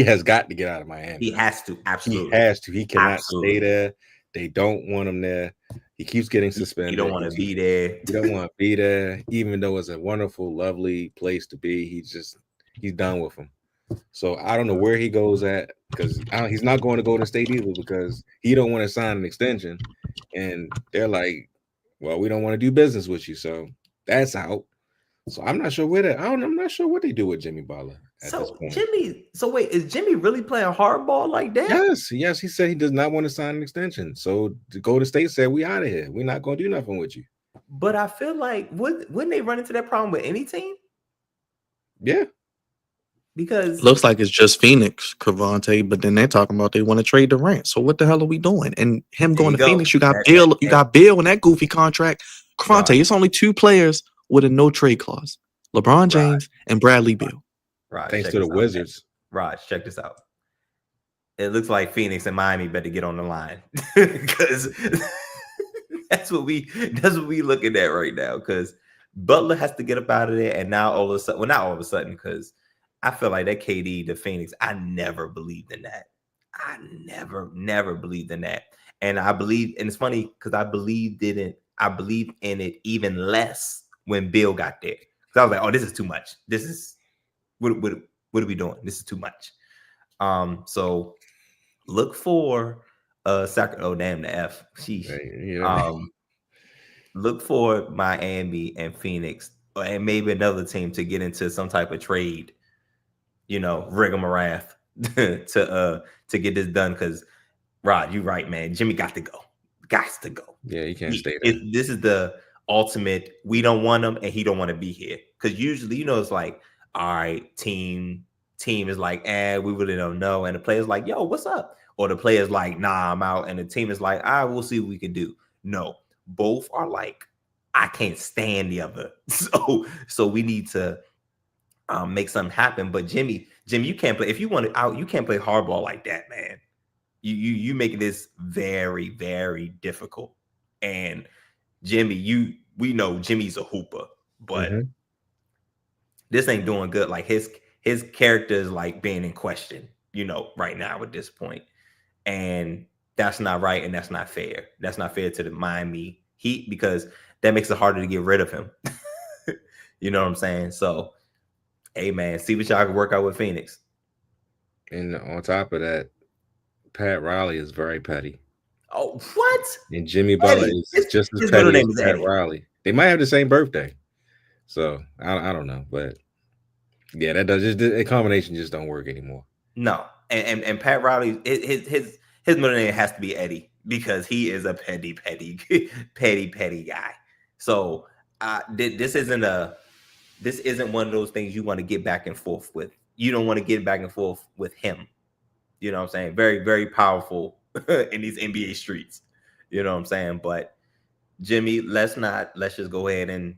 has got to get out of Miami. He has to, absolutely. He has to. He cannot stay there. They don't want him there. He keeps getting suspended. You don't want to be there. You don't want to be there, even though it's a wonderful, lovely place to be. He's done with him. So I don't know where he goes at because he's not going to Golden State either because he don't want to sign an extension, and they're like, "Well, we don't want to do business with you." So that's out. So I'm not sure I'm not sure what they do with Jimmy Butler at this point. So wait, is Jimmy really playing hardball like that? Yes. He said he does not want to sign an extension. So the Golden State said, "We out of here. We're not going to do nothing with you." But I feel like wouldn't they run into that problem with any team? Yeah. Because looks like it's just Phoenix, Cavante, but then they're talking about they want to trade Durant. So what the hell are we doing? And him going to Phoenix, you got Bill, you got Bill in that goofy contract. Cavante, it's only 2 players with a no trade clause: LeBron James and Bradley Beal. Right. Thanks to the Wizards. Raj, check this out. It looks like Phoenix and Miami better get on the line because that's what we looking at right now. Because Butler has to get up out of there, and now all of a sudden, well, not all of a sudden, because I feel like that KD to Phoenix, I never believed in that. I never believed in that. And I believe, and it's funny because I believed in it even less when Bill got there. Because I was like, oh, this is too much. This is what are we doing? This is too much. So look for Sacramento. Oh, damn, the F. Sheesh. Look for Miami and Phoenix and maybe another team to get into some type of trade, rigmarole to get this done. Because Rod, you're right, man. Jimmy got to go. Yeah, he can't stay there. This is the ultimate. We don't want him, and he don't want to be here. Because usually, it's like, all right, team is like, we really don't know, and the player's like, yo, what's up? Or the player's like, nah, I'm out, and the team is like, we'll see what we can do. No, both are like, I can't stand the other. So we need to make something happen. But Jimmy, you can't play. If you want it out, you can't play hardball like that, man. You making this very, very difficult. And Jimmy, we know Jimmy's a hooper, but this ain't doing good. Like his character is like being in question, right now at this point. And that's not right, and that's not fair. That's not fair to the Miami Heat because that makes it harder to get rid of him. You know what I'm saying? So, hey, man, see what y'all can work out with Phoenix. And on top of that, Pat Riley is very petty. Oh, what? And Jimmy Butler is just as petty as Pat Riley. They might have the same birthday. So, I don't know. But, yeah, a combination just don't work anymore. No. And Pat Riley, his middle name has to be Eddie because he is a petty guy. So this isn't one of those things you want to get back and forth with. You don't want to get back and forth with him. You know what I'm saying? Very, very powerful in these NBA streets. You know what I'm saying? But Jimmy, let's just go ahead and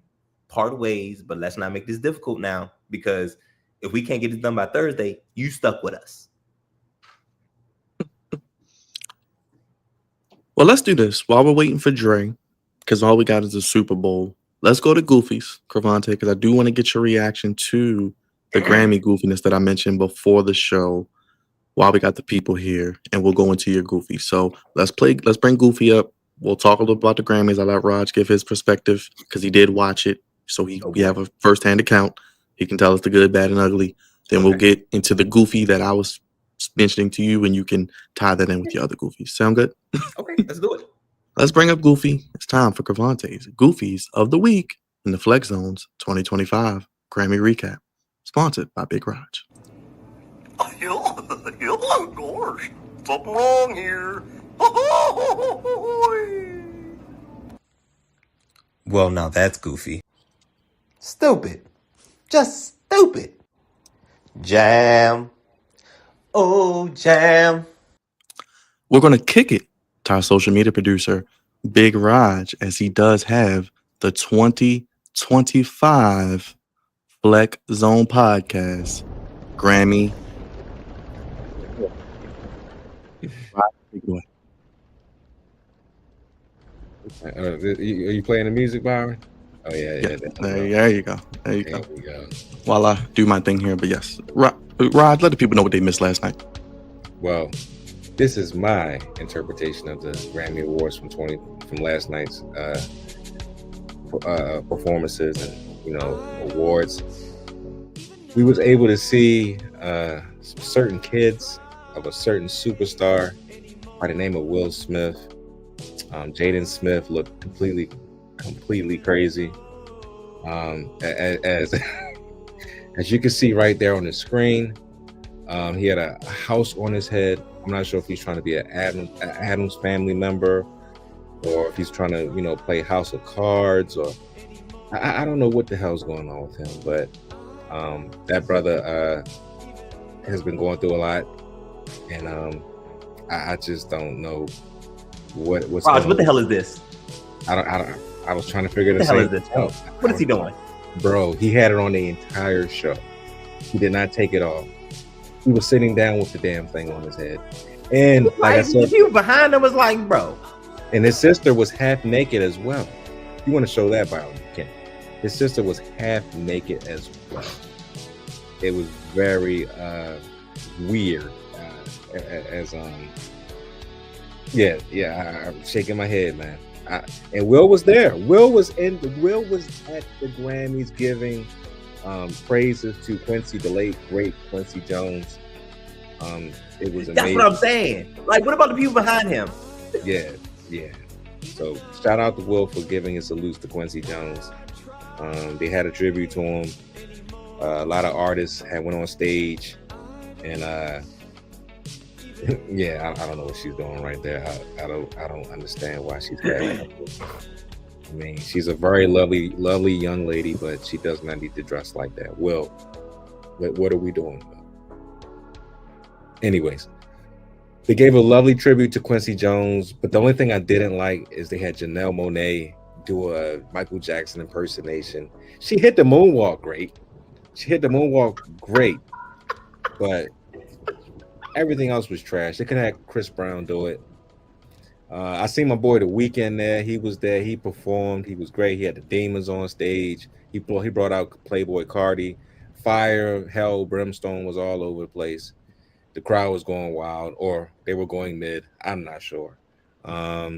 part ways, but let's not make this difficult now, because if we can't get it done by Thursday, you stuck with us. Well, let's do this while we're waiting for Dre, because all we got is the Super Bowl. Let's go to Goofy's, Cravante, because I do want to get your reaction to the Grammy goofiness that I mentioned before the show while we got the people here, and we'll go into your Goofy. So let's bring Goofy up. We'll talk a little about the Grammys. I'll let Raj give his perspective because he did watch it. So we have a first-hand account. He can tell us the good, bad, and ugly. Then we'll get into the Goofy that I was mentioning to you, and you can tie that in with your other Goofies. Sound good? Okay, let's do it. Let's bring up Goofy. It's time for Cravante's Goofies of the Week in the Flex Zones 2025 Grammy Recap. Sponsored by Big Raj. Oh, gosh. Something wrong here. Well, now that's goofy. Stupid. Just stupid. Jam. Oh, jam. We're going to kick it to our social media producer, Big Raj, as he does have the 2025 Flex Zone Podcast Grammy. Are you playing the music, Byron? Oh yeah. There you go. There you go. While I do my thing here, but yes, Rod, let the people know what they missed last night. Well, this is my interpretation of the Grammy Awards from last night's performances and awards. We was able to see certain kids of a certain superstar by the name of Will Smith. Jaden Smith looked completely crazy. As you can see right there on the screen, he had a house on his head. I'm not sure if he's trying to be an Addams Family member, or if he's trying to play House of Cards, or I don't know what the hell's going on with him. But that brother has been going through a lot, and I just don't know what's Raj, what the hell is this? I was trying to figure this out. What the hell is this? What is he doing? Bro, he had it on the entire show. He did not take it off. He was sitting down with the damn thing on his head. And like I said, the people behind him was like, bro. And his sister was half naked as well. You want to show that, Byron? You can. His sister was half naked as well. It was very weird. I'm shaking my head, man. And Will was there. Will was at the Grammys giving praises to Quincy, the late great Quincy Jones. It was amazing. That's what I'm saying. Like, what about the people behind him? Yeah. So shout out to Will for giving his salutes to Quincy Jones. They had a tribute to him. A lot of artists went on stage, and I don't know what she's doing right there. I don't understand why she's there. I mean, she's a very lovely young lady, but she does not need to dress like that. Will, what are we doing? Anyways, they gave a lovely tribute to Quincy Jones, but the only thing I didn't like is they had Janelle Monáe do a Michael Jackson impersonation. She hit the moonwalk great. But everything else was trash. They could have had Chris Brown do it. I seen my boy The Weeknd there. He was there. He performed. He was great. He had the Demons on stage. He brought out Playboy Cardi. Fire, hell, brimstone was all over the place. The crowd was going wild, or they were going mid. I'm not sure.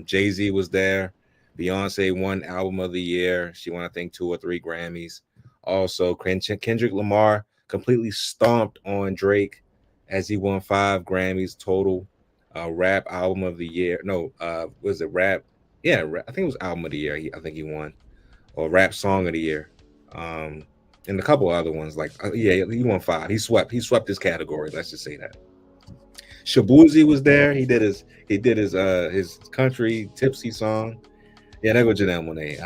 Jay-Z was there. Beyonce won Album of the Year. She won, I think, 2 or 3 Grammys. Also, Kendrick Lamar completely stomped on Drake as he won 5 Grammys total. Rap Album of the Year. No, was it rap? Yeah, I think it was Album of the Year. I think he won, or Rap Song of the Year. And a couple other ones he won 5. He swept his category. Let's just say that. Shabuzi was there. He did his country tipsy song. Yeah, that was Janelle Monáe.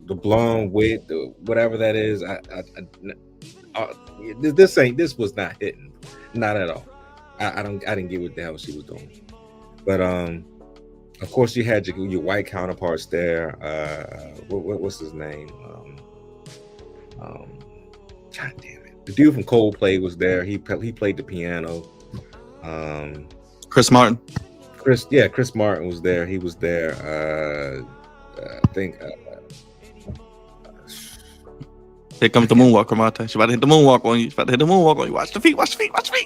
The blonde wig, whatever that is. This was not hitting, not at all. I didn't get what the hell she was doing. But Of course, you had your white counterparts there. What's his name? God damn it! The dude from Coldplay was there. He played the piano. Chris Martin. Chris Martin was there. He was there. I think. Here comes the moonwalk, Ramante. She about to hit the moonwalk on you. She about to hit the moonwalk on you. Watch the feet. Watch the feet. Watch the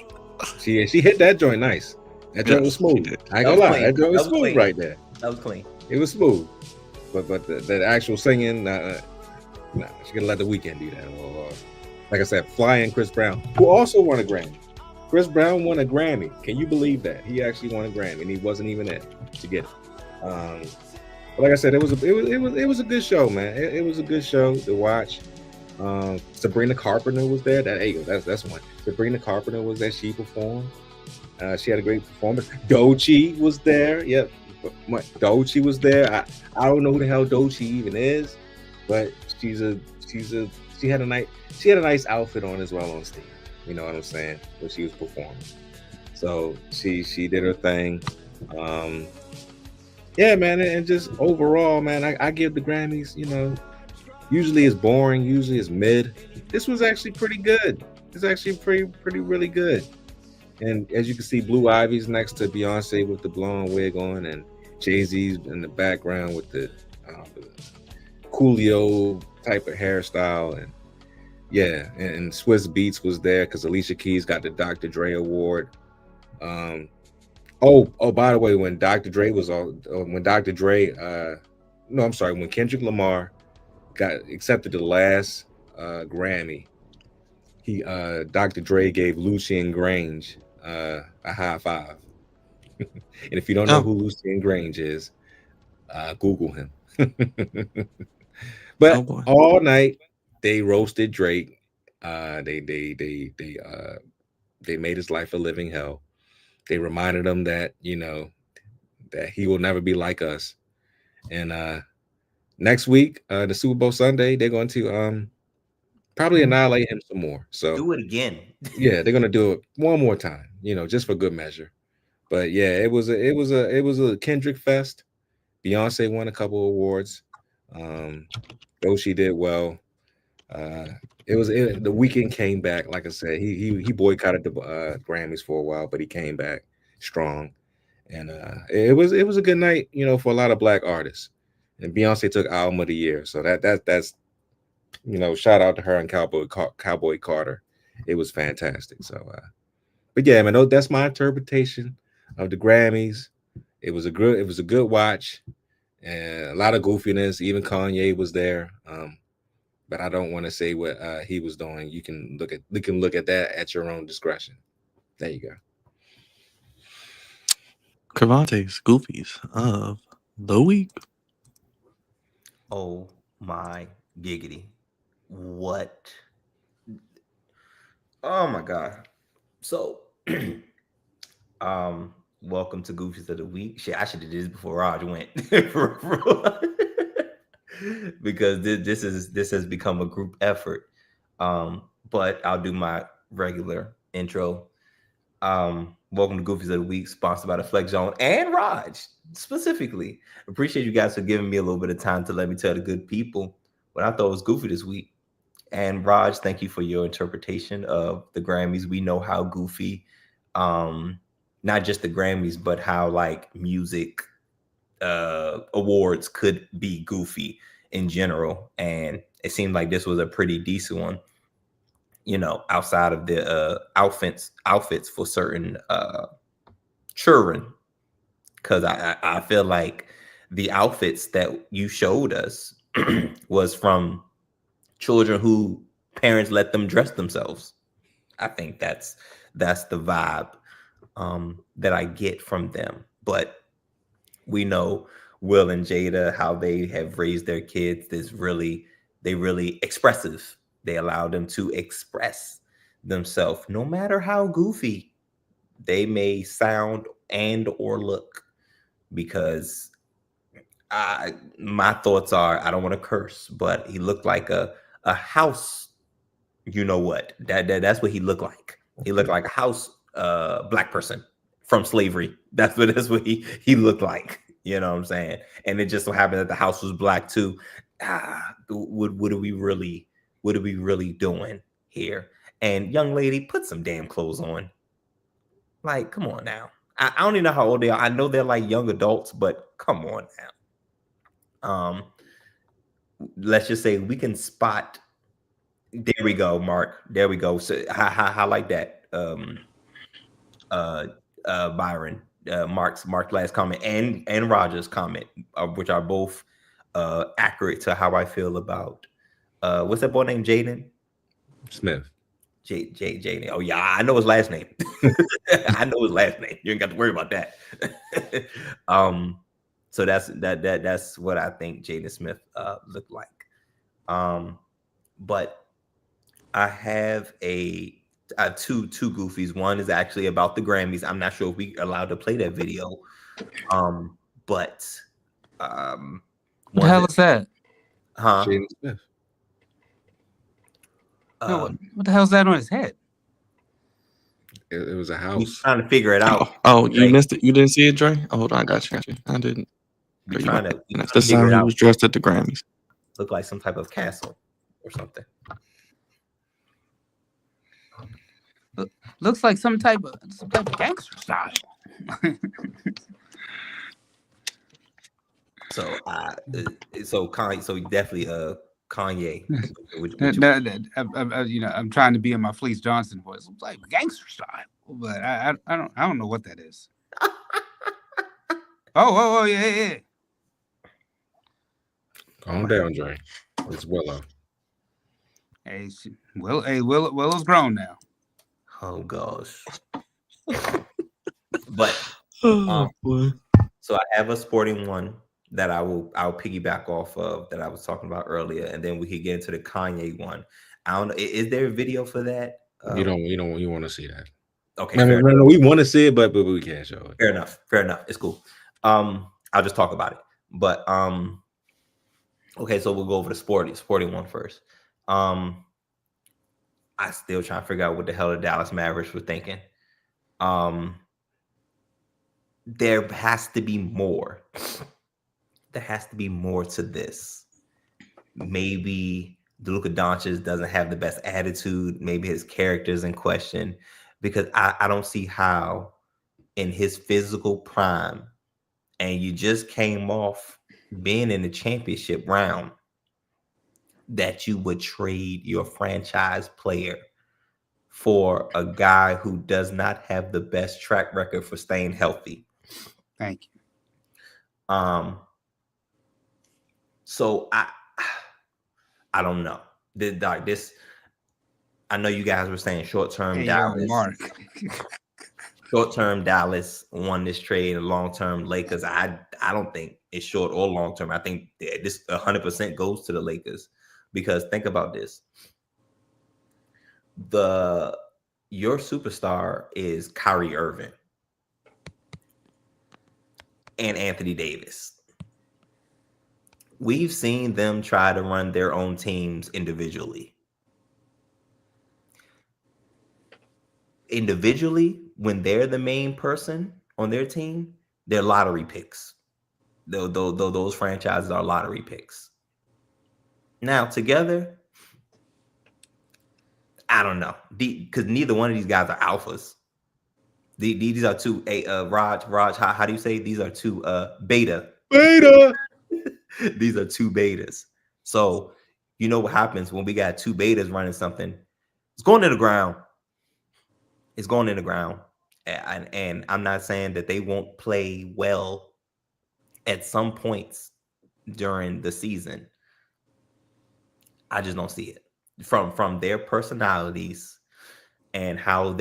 feet. She hit that joint nice. That joint was smooth. I ain't gonna lie. That joint was smooth clean. right there. That was clean. It was smooth. But the actual singing, nah, she gotta let the Weeknd do that. Or, like I said, flying Chris Brown, who also won a Grammy. Chris Brown won a Grammy. Can you believe that? He actually won a Grammy, and he wasn't even there to get it. But like I said, it was a good show, man. It was a good show to watch. Sabrina Carpenter was there. That's one. Sabrina Carpenter was there. She performed. She had a great performance. Dochi was there. Yep, Dochi was there. I don't know who the hell Dochi even is, but she had a nice outfit on as well on stage. You know what I'm saying? When she was performing, so she did her thing. Yeah, man, and just overall, man, I give the Grammys. You know, usually it's boring. Usually it's mid. This was actually pretty good. It's actually pretty really good. And as you can see, Blue Ivy's next to Beyonce with the blonde wig on, and Jay-Z's in the background with the Coolio type of hairstyle. And yeah, and Swiss Beats was there because Alicia Keys got the Dr. Dre award. By the way, when Dr. Dre when Kendrick Lamar got accepted the last Grammy, Dr. Dre gave Lucien Grange a high five. And if you don't know who Lucien Grange is, Google him. But all night they roasted Drake. They made his life a living hell. They reminded him that, you know, that he will never be like us. And next week, the Super Bowl Sunday, they're going to probably annihilate him some more. So do it again. Yeah, they're gonna do it one more time, you know, just for good measure. But yeah, it was a Kendrick fest. Beyonce won a couple awards. Doshi did well. The Weeknd came back. Like I said, he boycotted the Grammys for a while, but he came back strong. And it was a good night, you know, for a lot of Black artists. And Beyonce took Album of the Year, so that's you know, shout out to her and Cowboy Carter. It was fantastic. So, but yeah, man, that's my interpretation of the Grammys. It was a good watch, and a lot of goofiness. Even Kanye was there. But I don't want to say what he was doing. You can look at that at your own discretion. There you go. Cravante's Goofies of the week. Oh my giggity. What? Oh my God. So welcome to Goofies of the Week. Shit, I should have did this before Raj went. Because this has become a group effort. But I'll do my regular intro. Welcome to Goofies of the Week, sponsored by the Flex Zone and Raj specifically. Appreciate you guys for giving me a little bit of time to let me tell the good people what I thought was goofy this week. And Raj, thank you for your interpretation of the Grammys. We know how goofy, not just the Grammys, but how like music awards could be goofy in general. And it seemed like this was a pretty decent one, you know, outside of the outfits for certain children. Because I feel like the outfits that you showed us was from children who parents let them dress themselves. I think that's the vibe that I get from them. But we know Will and Jada, how they have raised their kids. They really expressive. They allow them to express themselves, no matter how goofy they may sound and or look. Because my thoughts are, I don't want to curse, but he looked like a house. You know what? That's what he looked like. He looked like a house black person from slavery. That's what he looked like. You know what I'm saying? And it just so happened that the house was black too. What are we really doing here? And young lady, put some damn clothes on. Like, come on now. I don't even know how old they are. I know they're like young adults, but come on now. Let's just say we can spot. There we go, Mark. There we go. So I like that. Byron, Mark's last comment and Roger's comment, which are both accurate to how I feel about what's that boy named Jaden Smith. Jaden. Oh yeah, I know his last name. I know his last name. You ain't got to worry about that. So that's what I think Jaden Smith looked like. But I have two goofies. One is actually about the Grammys. I'm not sure if we allowed to play that video. But what the hell is that? Huh? Jaden Smith. No, what the hell is that on his head? It was a house. He's trying to figure it out. Oh, you missed it. You didn't see it, Dre? Oh, hold on, I got you. I didn't. We're trying to This figure time it he out. was dressed at the Grammys. Look like some type of castle or something. Looks like some type of gangster style. So Kanye, so definitely Kanye. I'm trying to be in my Fleece Johnson voice. It's like gangster style, but I don't know what that is. oh yeah. Calm down, Dre. It's Willow. Hey, Willow's grown now. Oh gosh. But boy. So I have a sporting one that I'll piggyback off of that I was talking about earlier, and then we could get into the Kanye one. I don't know. Is there a video for that? You want to see that? Okay. No, we want to see it, but we can't show it. Fair enough. It's cool. I'll just talk about it. But okay, so we'll go over the sporting one first. I still trying to figure out what the hell the Dallas Mavericks were thinking. There has to be more. There has to be more to this. Maybe Luka Doncic doesn't have the best attitude. Maybe his character's in question, because I don't see how in his physical prime, and you just came off being in the championship round, that you would trade your franchise player for a guy who does not have the best track record for staying healthy. Thank you. So I don't know. This I know you guys were saying short-term Dallas. Mark. Short-term Dallas won this trade, and long-term Lakers. I don't think it's short or long-term. I think this 100% goes to the Lakers, because think about this. Your superstar is Kyrie Irving and Anthony Davis. We've seen them try to run their own teams individually. When they're the main person on their team, they're lottery picks. Those franchises are lottery picks. Now, together, I don't know, because neither one of these guys are alphas. These are two. Raj, how do you say these are two? Beta. These are two betas. So you know what happens when we got two betas running something? It's going to the ground. It's going in the ground. And I'm not saying that they won't play well at some points during the season. I just don't see it from their personalities and how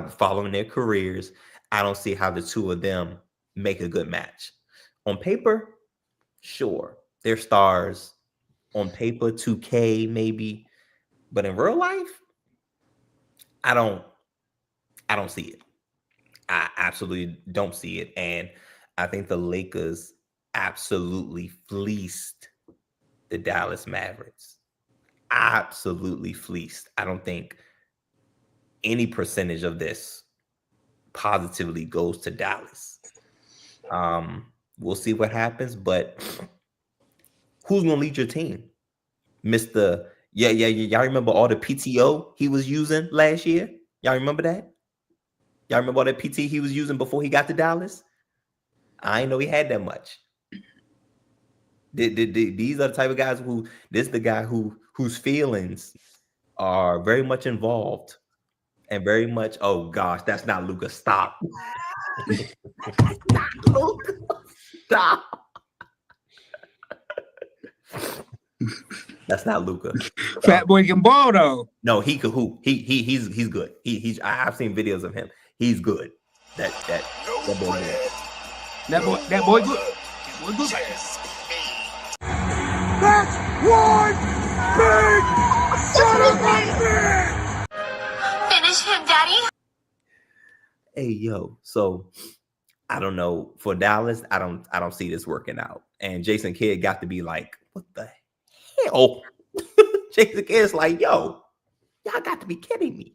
following their careers. I don't see how the two of them make a good match. On paper, sure, they're stars. On paper, 2K maybe, but in real life, I don't see it. I absolutely don't see it. And I think the Lakers absolutely fleeced the Dallas Mavericks. Absolutely fleeced. I don't think any percentage of this positively goes to Dallas. We'll see what happens, but who's gonna lead your team? Mr. Yeah. Y'all remember all the PTO he was using last year? Y'all remember that? Y'all remember all that PT he was using before he got to Dallas? I didn't know he had that much. These are the type of guys who this is the guy whose feelings are very much involved and very much. Oh gosh, that's not Luka. Stop. Not Luka. Stop. That's not Luka. Fat boy can ball though. No, he could hoop. He's good. I've seen videos of him. He's good. That boy good. That boy good. That boy good. That's one big son of a bitch! Finish him, Daddy. Hey yo, so I don't know for Dallas. I don't see this working out. And Jason Kidd got to be like, what the hell? Jason Kidd's like, yo, y'all got to be kidding me.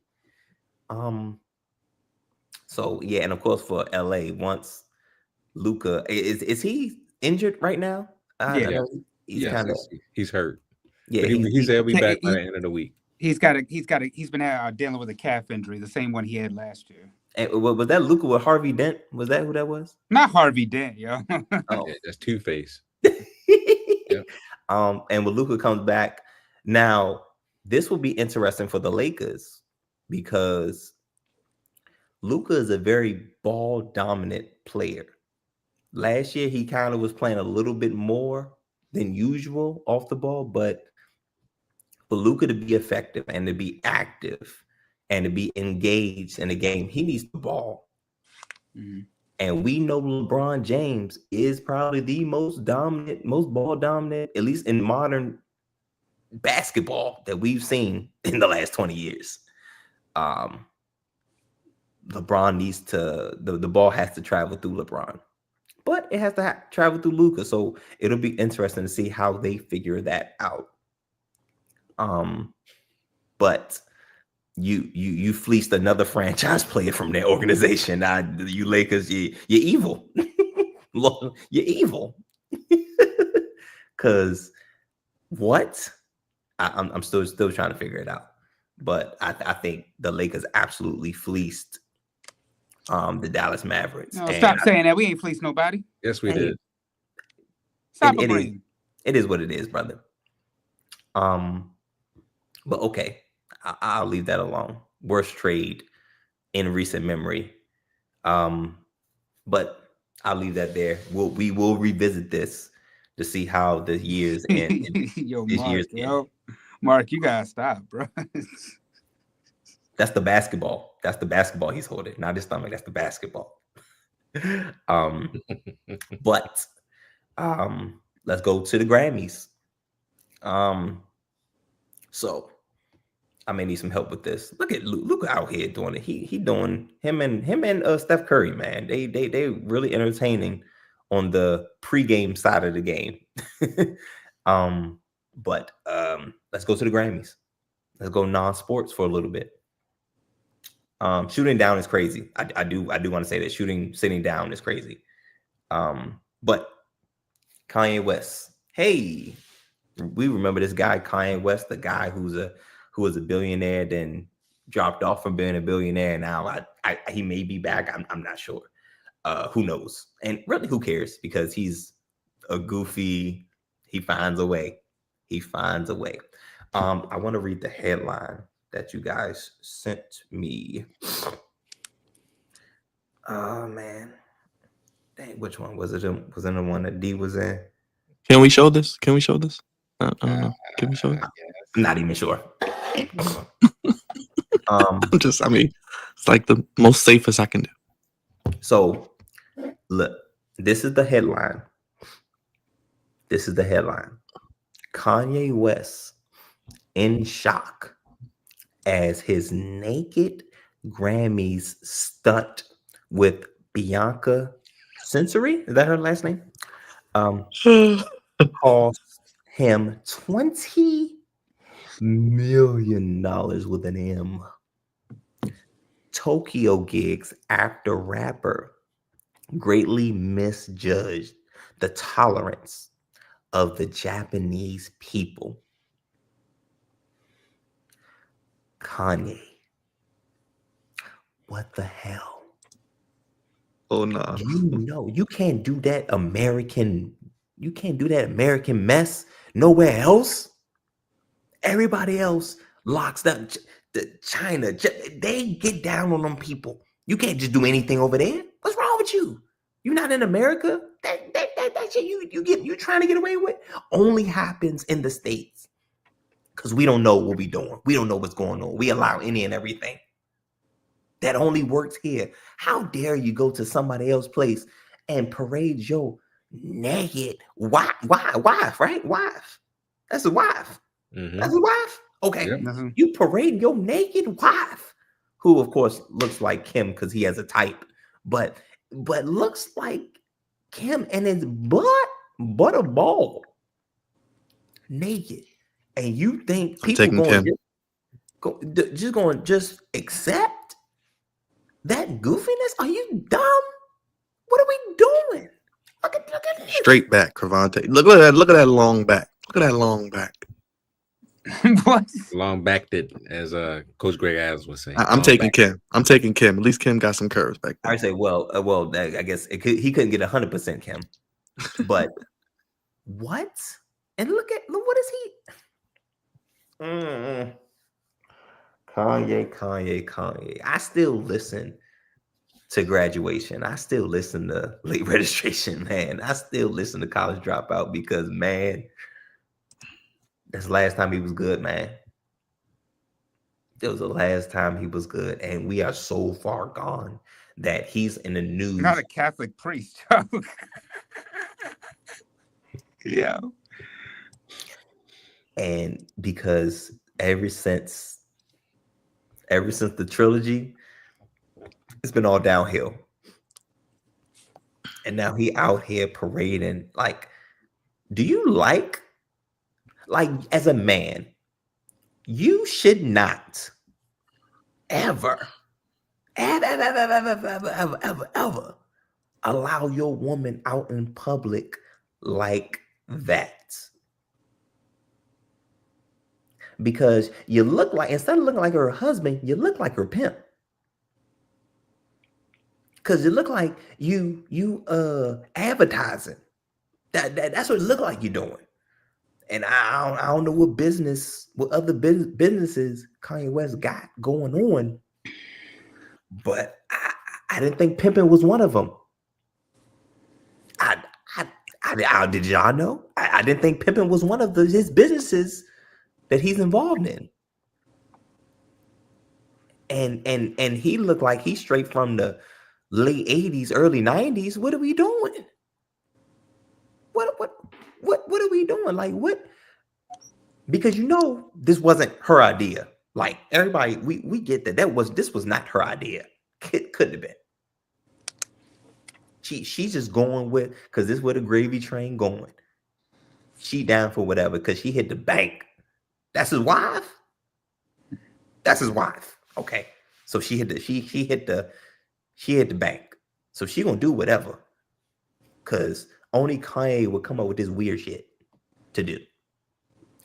So yeah, and of course for LA, once Luka is he injured right now? Yeah, he's hurt. Yeah, he said he'll be back by the end of the week. He's been dealing with a calf injury, the same one he had last year. And was that Luka with Harvey Dent? Was that who that was? Not Harvey Dent, yo. Oh, yeah, that's Two-Face. Yep. And when Luka comes back, now this will be interesting for the Lakers because Luka is a very ball dominant player. Last year, he kind of was playing a little bit more than usual off the ball, but for Luka to be effective and to be active and to be engaged in the game, he needs the ball. Mm-hmm. And we know LeBron James is probably the most ball dominant, at least in modern basketball that we've seen in the last 20 years. LeBron needs to, the ball has to travel through LeBron, but it has to travel through Luka. So it'll be interesting to see how they figure that out. But you fleeced another franchise player from their organization. Now you Lakers, you're evil. You're evil. Cause what? I'm still trying to figure it out. But I think the Lakers absolutely fleeced the Dallas Mavericks. No, stop saying that. We ain't fleeced nobody. Yes, we did. Stop it is what it is, brother. But okay. I'll leave that alone. Worst trade in recent memory. But I'll leave that there. We will revisit this to see how the years end. Mark, you gotta stop, bro. That's the basketball. That's the basketball he's holding, not his stomach. That's the basketball. But let's go to the Grammys. So I may need some help with this. Look at Luka out here doing it. He doing him and Steph Curry, man. They really entertaining on the pregame side of the game. But let's go to the Grammys. Let's go non-sports for a little bit. Shooting down is crazy. I do want to say that sitting down is crazy. But Kanye West. Hey, we remember this guy, Kanye West, the guy who was a billionaire, then dropped off from being a billionaire. Now he may be back. I'm not sure. Who knows? And really, who cares? Because he's a goofy. He finds a way. I want to read the headline that you guys sent me. Oh man, dang, which one was it? Was it the one that D was in? Can we show this? I don't know. Can we show it? I'm not even sure. It's like the most safest I can do. So look, this is the headline. Kanye West in shock as his naked Grammys stunt with Bianca Sensory. Is that her last name? Cost him $20 million with an M. Tokyo gigs after rapper greatly misjudged the tolerance of the Japanese people. Kanye. What the hell? Oh no. You know, you can't do that American mess nowhere else. Everybody else locks down. China, they get down on them people. You can't just do anything over there. What's wrong with you? You're not in America. That shit you trying to get away with only happens in the States. Because we don't know what we're doing. We don't know what's going on. We allow any and everything. That only works here. How dare you go to somebody else's place and parade your naked wife, right? Wife. That's a wife. Mhm. That's a wife. Okay. Yep. You parade your naked wife, who of course looks like Kim because he has a type, but looks like Kim and his butt a ball, naked. And you think people taking going to just accept that goofiness? Are you dumb? What are we doing? Look at this. Straight back, Cravante. Look at that. Look at that long back. Look at that long back. What? Long back that, as Coach Greg Adams would say. I'm long taking back. Kim. I'm taking Kim. At least Kim got some curves back there. I say, well, I guess he couldn't get 100% Kim, but what? And look, what is he? Kanye. I still listen to Graduation. I still listen to Late Registration, man. I still listen to College Dropout because, man, that's the last time he was good, man. It was the last time he was good, and we are so far gone that he's in the news. Not a Catholic priest. Yeah. And because ever since the trilogy, it's been all downhill. And now he out here parading. Like, do you like as a man, you should not ever allow your woman out in public like that. Because you look like, instead of looking like her husband, you look like her pimp. Because you look like you advertising. That's what it look like you're doing. And I don't know what other businesses Kanye West got going on, but I didn't think pimping was one of them. Did y'all know? I didn't think pimping was one of his businesses that he's involved in. And he looked like he's straight from the late 80s, early 90s. What are we doing? What are we doing? Like, what? Because this wasn't her idea. Like, everybody, we get that this was not her idea. Couldn't have been. She's just going with, because this is where the gravy train going. She down for whatever because she hit the bank. That's his wife. Okay, so she hit the bank. So she gonna do whatever, because only Kanye would come up with this weird shit to do,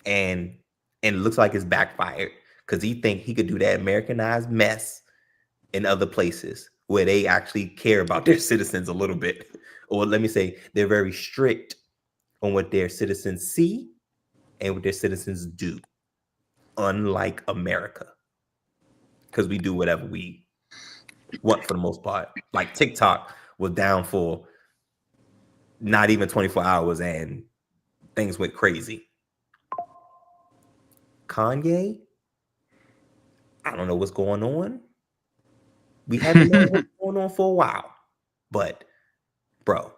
and it looks like it's backfired because he think he could do that Americanized mess in other places where they actually care about their citizens a little bit, or let me say they're very strict on what their citizens see and what their citizens do, unlike America, because we do whatever we want for the most part. Like, TikTok was down for not even 24 hours and things went crazy. Kanye, I don't know what's going on. We haven't known what's going on for a while, but bro,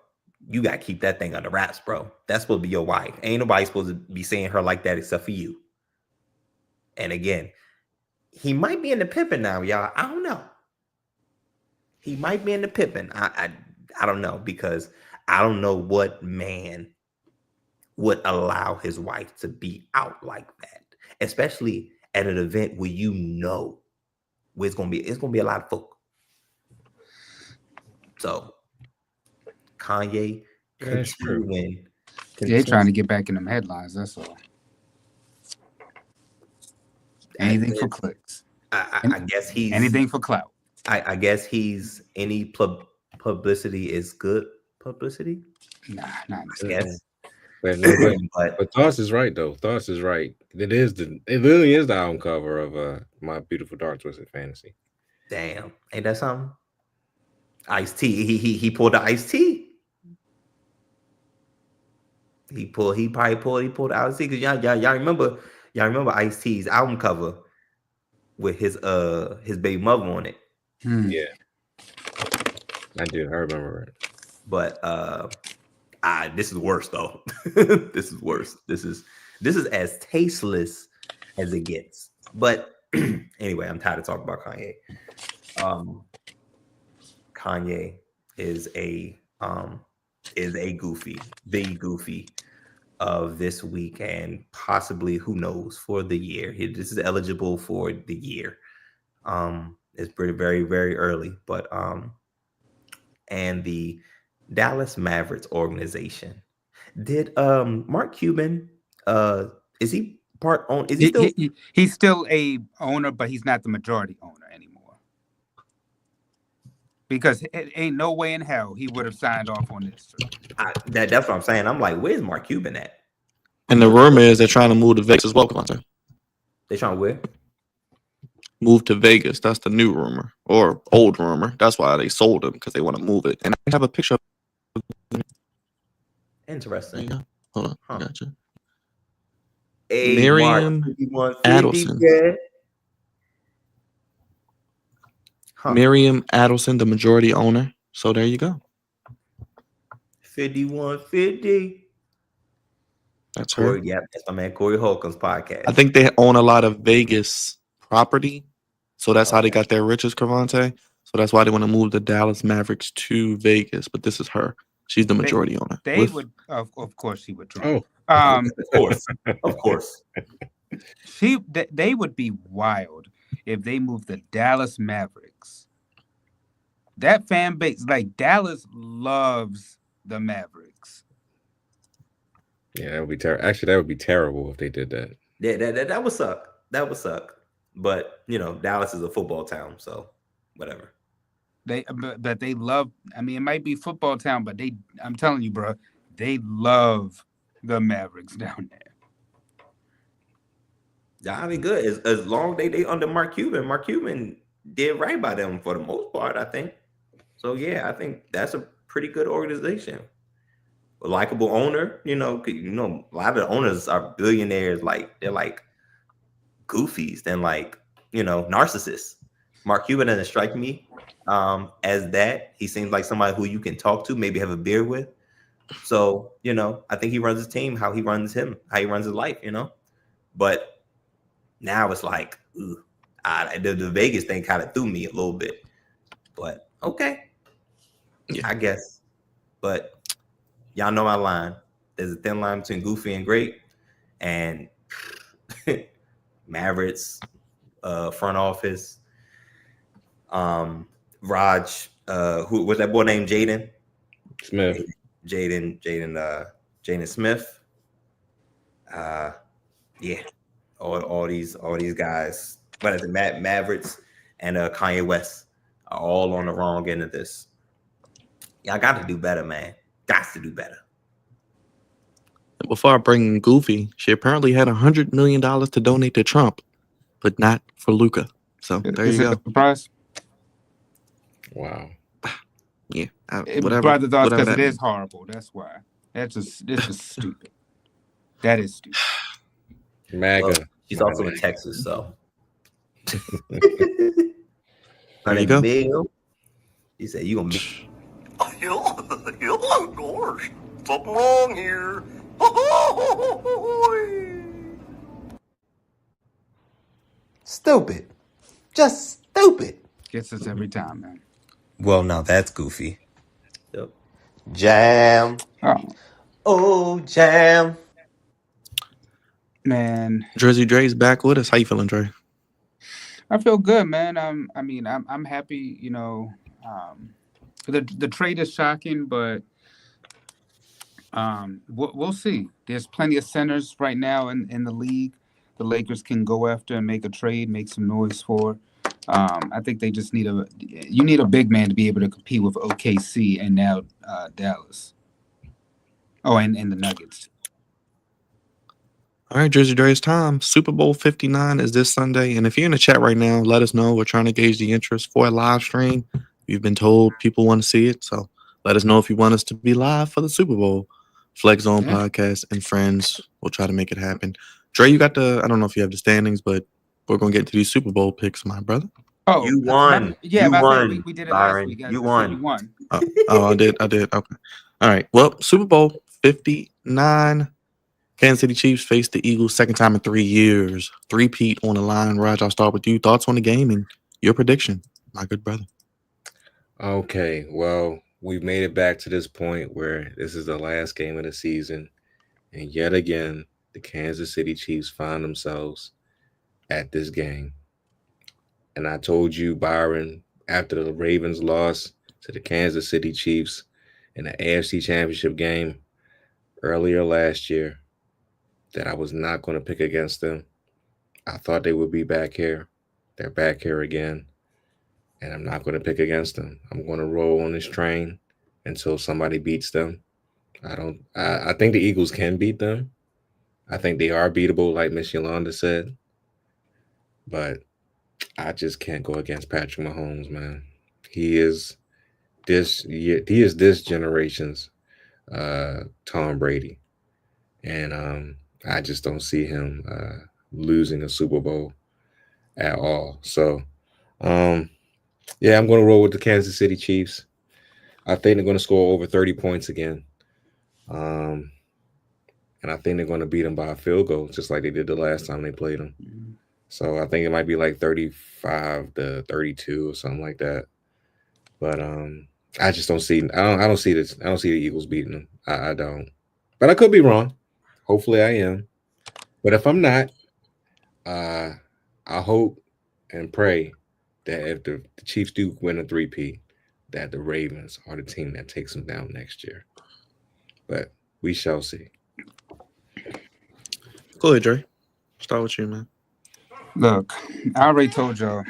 you gotta keep that thing under wraps, bro. That's supposed to be your wife. Ain't nobody supposed to be saying her like that except for you. And again, he might be in the pimping now, y'all. I don't know. He might be in the pimping. I don't know, because I don't know what man would allow his wife to be out like that, especially at an event where where it's gonna be a lot of folk. So Kanye Yeah, that's true. continuing. They're trying to get back in them headlines. That's all. Anything for clicks. I guess he's anything for clout. I guess he's any publicity is good publicity. Nah, not I guess. But Thoughts is right though. Thoughts is right. It really is the album cover of My Beautiful Dark Twisted Fantasy. Damn, ain't that something? Ice-T. He pulled the Ice-T. He probably pulled the Ice-T because y'all remember Ice-T's album cover with his baby mother on it. Yeah, I do. I remember it. But this is worse though. This is worse. This is as tasteless as it gets. But anyway, I'm tired of talking about Kanye. Kanye is a goofy, big goofy of this week and possibly, who knows, for the year. This is eligible for the year. It's pretty very, very early, but and the Dallas Mavericks organization did Mark Cuban is he part on is he still he's still a owner, but he's not the majority owner anymore, because it ain't no way in hell he would have signed off on this. That's what I'm saying. I'm like, where's Mark Cuban at? And the rumor is they're trying to move to Vegas as well, Clemson. They trying to where? Move to Vegas. That's the new rumor or old rumor. That's why they sold him, because they want to move it. And I have a picture of Interesting. Yeah. Hold on. I got you. Miriam Adelson. Miriam Adelson, the majority owner. So there you go. 5150. That's her. Yeah, that's my man Corey Holcomb's podcast. I think they own a lot of Vegas property. So that's how they got their riches, Cravante. So that's why they want to move the Dallas Mavericks to Vegas. But this is her. She's the majority owner. They would, of course, she would. Oh, of course. They would be wild if they moved the Dallas Mavericks. That fan base, like Dallas, loves the Mavericks. Yeah, that would be terrible. Actually, that would be terrible if they did that. Yeah, that would suck. That would suck. But Dallas is a football town, so whatever. But they love. I mean, it might be football town, but I'm telling you, bro, they love the Mavericks down there. Yeah, I mean, good as long as they under Mark Cuban. Mark Cuban did right by them for the most part, I think. So yeah, I think that's a pretty good organization. A likable owner, a lot of the owners are billionaires. Like they're like goofies than like narcissists. Mark Cuban doesn't strike me as that. He seems like somebody who you can talk to, maybe have a beer with. So I think he runs his team how he runs his life. But now it's like the Vegas thing kind of threw me a little bit. But okay, yeah. I guess. But y'all know my line. There's a thin line between goofy and great, and Mavericks front office. Raj, who was that boy named Jaden Smith? Jaden Smith. Yeah, all these guys, but at the Mavericks and Kanye West are all on the wrong end of this. Y'all got to do better, man. Got to do better. Before I bring in Goofy, she apparently had $100 million to donate to Trump, but not for Luka. So there you go. Surprise. Wow. Yeah. Whatever. Brother thoughts, because it is horrible. That's why. This is stupid. That is stupid. MAGA. Well, she's also in Texas, so. There you go. Bill, he said, "You gonna be." Yeah, of course. Something wrong here. Stupid. Just stupid. Gets us every time, man. Well, now that's goofy. Yep. Jam. Oh, Jam. Man. Drizzy Dre's back with us. How you feeling, Dre? I feel good, man. I'm happy. The trade is shocking, but We'll see. There's plenty of centers right now in the league. The Lakers can go after and make a trade, make some noise for. I think they just need a big man to be able to compete with OKC and now Dallas. Oh, and the Nuggets. All right, Jersey Dre, it's time. Super Bowl 59 is this Sunday. And if you're in the chat right now, let us know. We're trying to gauge the interest for a live stream. We've been told people want to see it. So let us know if you want us to be live for the Super Bowl. Flex Zone Podcast and friends will try to make it happen. Dre, you got I don't know if you have the standings, but we're going to get into these Super Bowl picks, my brother. Oh, you won. You won. We did it Byron. last week. You won. You won. I did. Okay. All right. Well, Super Bowl 59. Kansas City Chiefs face the Eagles second time in 3 years. Three-peat on the line. Raj, I'll start with you. Thoughts on the game and your prediction, my good brother. Okay, well, we've made it back to this point where this is the last game of the season. And yet again, the Kansas City Chiefs find themselves at this game. And I told you, Byron, after the Ravens lost to the Kansas City Chiefs in the AFC Championship game earlier last year, that I was not going to pick against them. I thought they would be back here. They're back here again. And I'm not going to pick against them. I'm going to roll on this train until somebody beats them. I think the Eagles can beat them. I think they are beatable, like Miss Yolanda said. But I just can't go against Patrick Mahomes, man. He is this generation's Tom Brady. And I just don't see him losing a Super Bowl at all. So, yeah, I'm going to roll with the Kansas City Chiefs. I think they're going to score over 30 points again. And I think they're going to beat them by a field goal, just like they did the last time they played them. So I think it might be like 35 to 32 or something like that. But I just don't see. I don't see this. I don't see the Eagles beating them. I don't. But I could be wrong. Hopefully I am. But if I'm not, I hope and pray that if the Chiefs do win a three-peat, that the Ravens are the team that takes them down next year. But we shall see. Go ahead, Dre. Start with you, man. Look, I already told y'all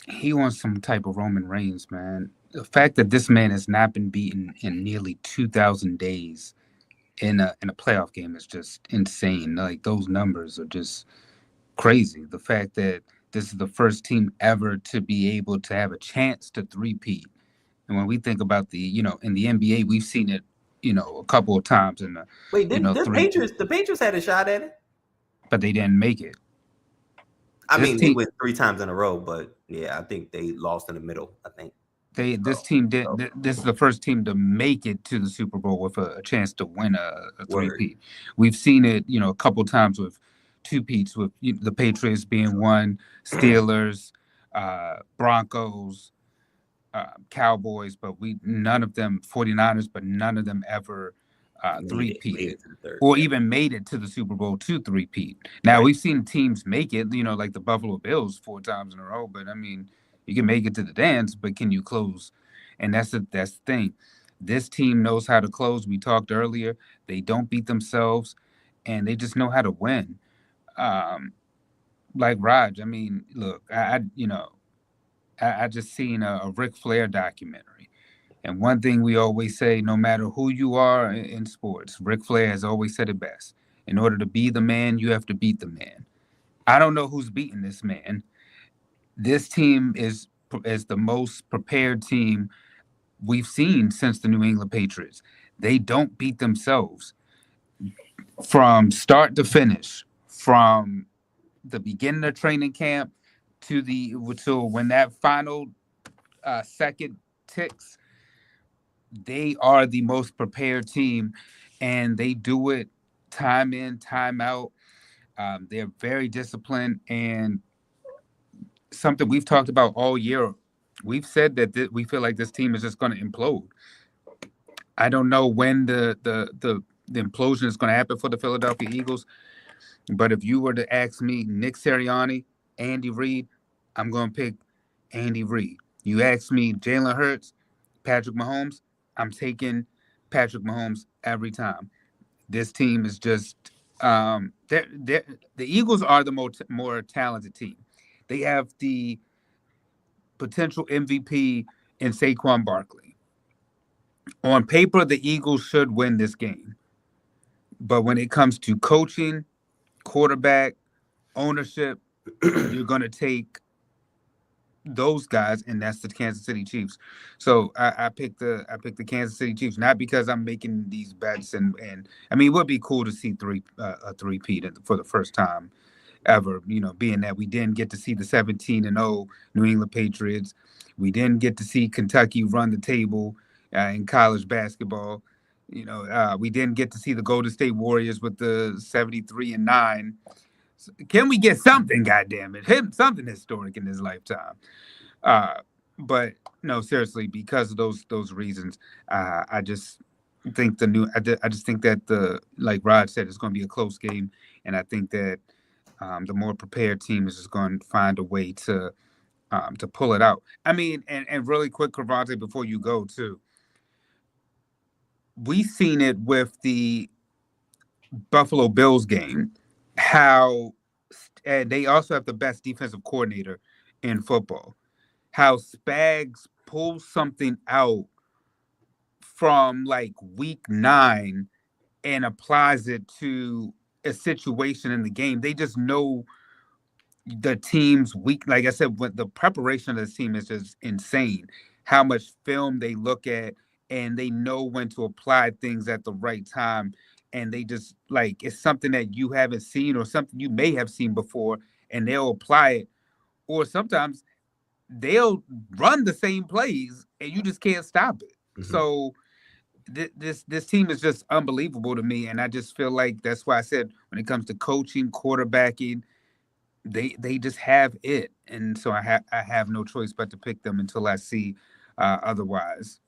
he wants some type of Roman Reigns, man. The fact that this man has not been beaten in nearly 2,000 days in a playoff game is just insane. Like, those numbers are just crazy. The fact that this is the first team ever to be able to have a chance to three-peat. And when we think about in the NBA, we've seen it, a couple of times in the the Patriots had a shot at it, but they didn't make it. They went 3 times in a row, but yeah, I think they lost in the middle. I think this team did. This is the first team to make it to the Super Bowl with a chance to win a three-peat. We've seen it, a couple times with two-peats, with the Patriots being one, Steelers, Broncos, Cowboys, but none of them, 49ers, but none of them ever three-peated or even made it to the Super Bowl to three-peat. Now, we've seen teams make it, like the Buffalo Bills 4 times in a row, but I mean, you can make it to the dance, but can you close? And that's the thing. This team knows how to close. We talked earlier. They don't beat themselves, and they just know how to win. Like Raj, I mean, look, I just seen a Ric Flair documentary. And one thing we always say, no matter who you are in sports, Ric Flair has always said it best. In order to be the man, you have to beat the man. I don't know who's beating this man. This team is the most prepared team we've seen since the New England Patriots. They don't beat themselves from start to finish, from the beginning of training camp to when that final second ticks. They are the most prepared team, and they do it time in, time out. They're very disciplined, and something we've talked about all year. We've said that we feel like this team is just going to implode. I don't know when the implosion is going to happen for the Philadelphia Eagles, but if you were to ask me, Nick Sirianni, Andy Reid, I'm going to pick Andy Reid. You ask me, Jalen Hurts, Patrick Mahomes, I'm taking Patrick Mahomes every time. This team is just the Eagles are the more talented team. They have the potential MVP in Saquon Barkley. On paper, the Eagles should win this game. But when it comes to coaching, quarterback, ownership, you're going to take those guys, and that's the Kansas City Chiefs. So I picked the Kansas City Chiefs, not because I'm making these bets, and I mean it would be cool to see a three-peat for the first time ever. You know, being that we didn't get to see the 17-0 New England Patriots, we didn't get to see Kentucky run the table in college basketball. You know, we didn't get to see the Golden State Warriors with the 73-9. Can we get something, goddamn it, something historic in this lifetime? But no, seriously, because of those reasons, I just think I just think that like Rod said, it's going to be a close game, and I think that the more prepared team is just going to find a way to pull it out. I mean, and really quick, Cravante, before you go too, we've seen it with the Buffalo Bills game, how they also have the best defensive coordinator in football. How Spags pulls something out from like week 9 and applies it to a situation in the game. They just know the team's weak. Like I said, when the preparation of the team is just insane. How much film they look at, and they know when to apply things at the right time. And they just like, it's something that you haven't seen or something you may have seen before, and they'll apply it. Or sometimes they'll run the same plays and you just can't stop it. Mm-hmm. So this team is just unbelievable to me. And I just feel like that's why I said when it comes to coaching, quarterbacking, they just have it. And so I have no choice but to pick them until I see otherwise.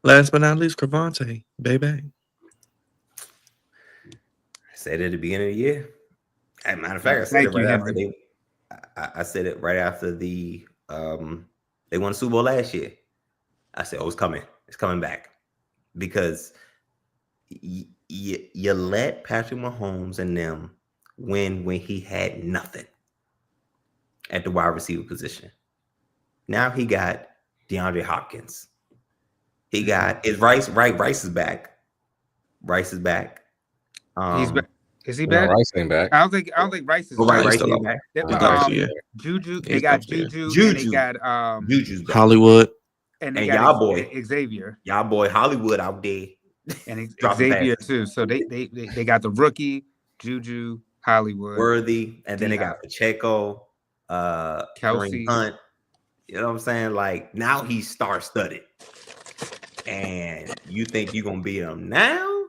Last but not least, Cravante, baby. I said it at the beginning of the year. As a matter of fact, I said it right after they won the Super Bowl last year. I said, "Oh, it's coming. It's coming back," because you let Patrick Mahomes and them win when he had nothing at the wide receiver position. Now he got DeAndre Hopkins. He got Rice. Right, Rice is back. Rice is back. He's back. Is he back? No, Rice ain't back. I don't think Rice is back. Rice ain't back. Juju. They got Juju. And they got Juju's back. Hollywood. And they got y'all boy Xavier. Y'all boy Hollywood out there. And Xavier too. So they got the rookie, Juju, Hollywood, Worthy, and then they got Pacheco, Kelsey Hunt. You know what I'm saying? Like now he's star-studded. And you think you're gonna beat him now?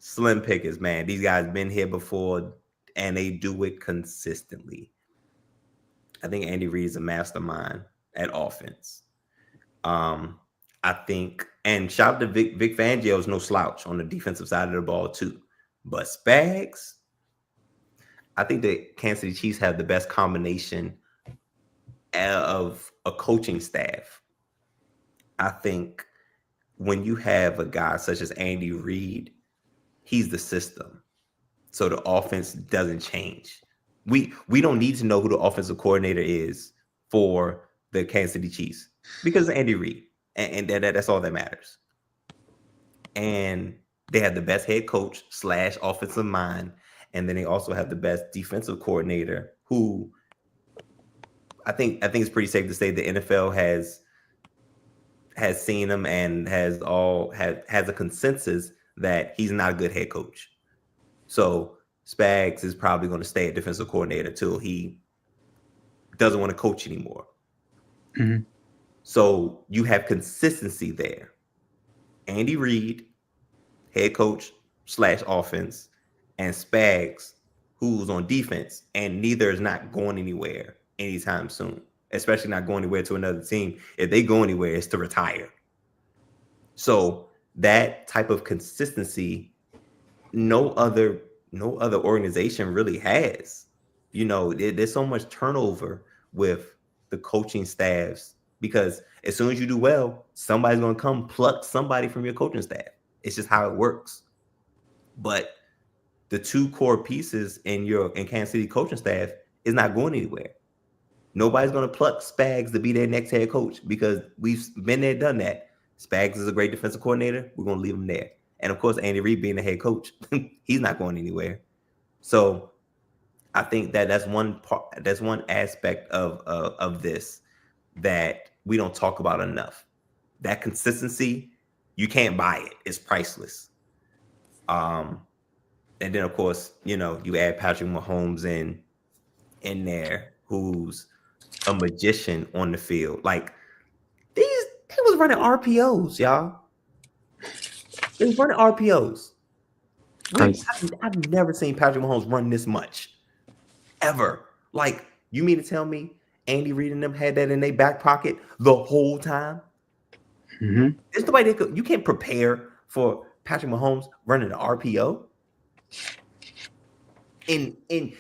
Slim pickers, man. These guys been here before, and they do it consistently. I think Andy Reid is a mastermind at offense. I think, and shout out to Vic Fangio is no slouch on the defensive side of the ball too. But Spags, I think the Kansas City Chiefs have the best combination of a coaching staff. I think when you have a guy such as Andy Reid, he's the system. So the offense doesn't change. We don't need to know who the offensive coordinator is for the Kansas City Chiefs because of Andy Reid. And that's all that matters. And they have the best head coach / offensive mind. And then they also have the best defensive coordinator who I think it's pretty safe to say the NFL has seen him and has a consensus that he's not a good head coach. So Spags is probably going to stay a defensive coordinator till he doesn't want to coach anymore. Mm-hmm. So you have consistency there. Andy Reid, head coach / offense, and Spags, who's on defense, and neither is not going anywhere anytime soon, especially not going anywhere to another team. If they go anywhere, it's to retire. So that type of consistency, no other organization really has. You know, there's so much turnover with the coaching staffs because as soon as you do well, somebody's going to come pluck somebody from your coaching staff. It's just how it works. But the two core pieces in Kansas City coaching staff is not going anywhere. Nobody's going to pluck Spags to be their next head coach because we've been there, done that. Spags is a great defensive coordinator. We're going to leave him there. And of course, Andy Reid being the head coach, he's not going anywhere. So I think that's one part. That's one aspect of this that we don't talk about enough. That consistency, you can't buy it. It's priceless. And then of course, you add Patrick Mahomes in there, who's a magician on the field. Like they was running RPOs, y'all. They was running RPOs. I've never seen Patrick Mahomes run this much, ever. Like, you mean to tell me Andy Reid and them had that in their back pocket the whole time? Mm-hmm. There's nobody you can't prepare for Patrick Mahomes running an RPO. In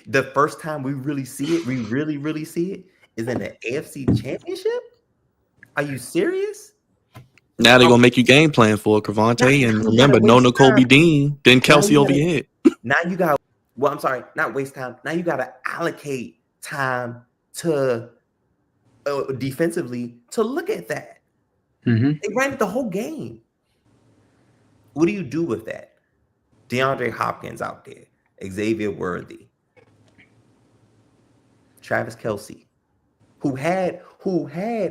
the first time we really see it, we really see it, is in the AFC Championship. Are you serious? Now they're gonna make you game plan for it, Cavante, and remember, no N'Kobe Dean, then Kelsey over your head. Now you got. Well, I'm sorry, not waste time. Now you got to allocate time to defensively to look at that. Mm-hmm. They ran it the whole game. What do you do with that? DeAndre Hopkins out there, Xavier Worthy, Travis Kelce, who had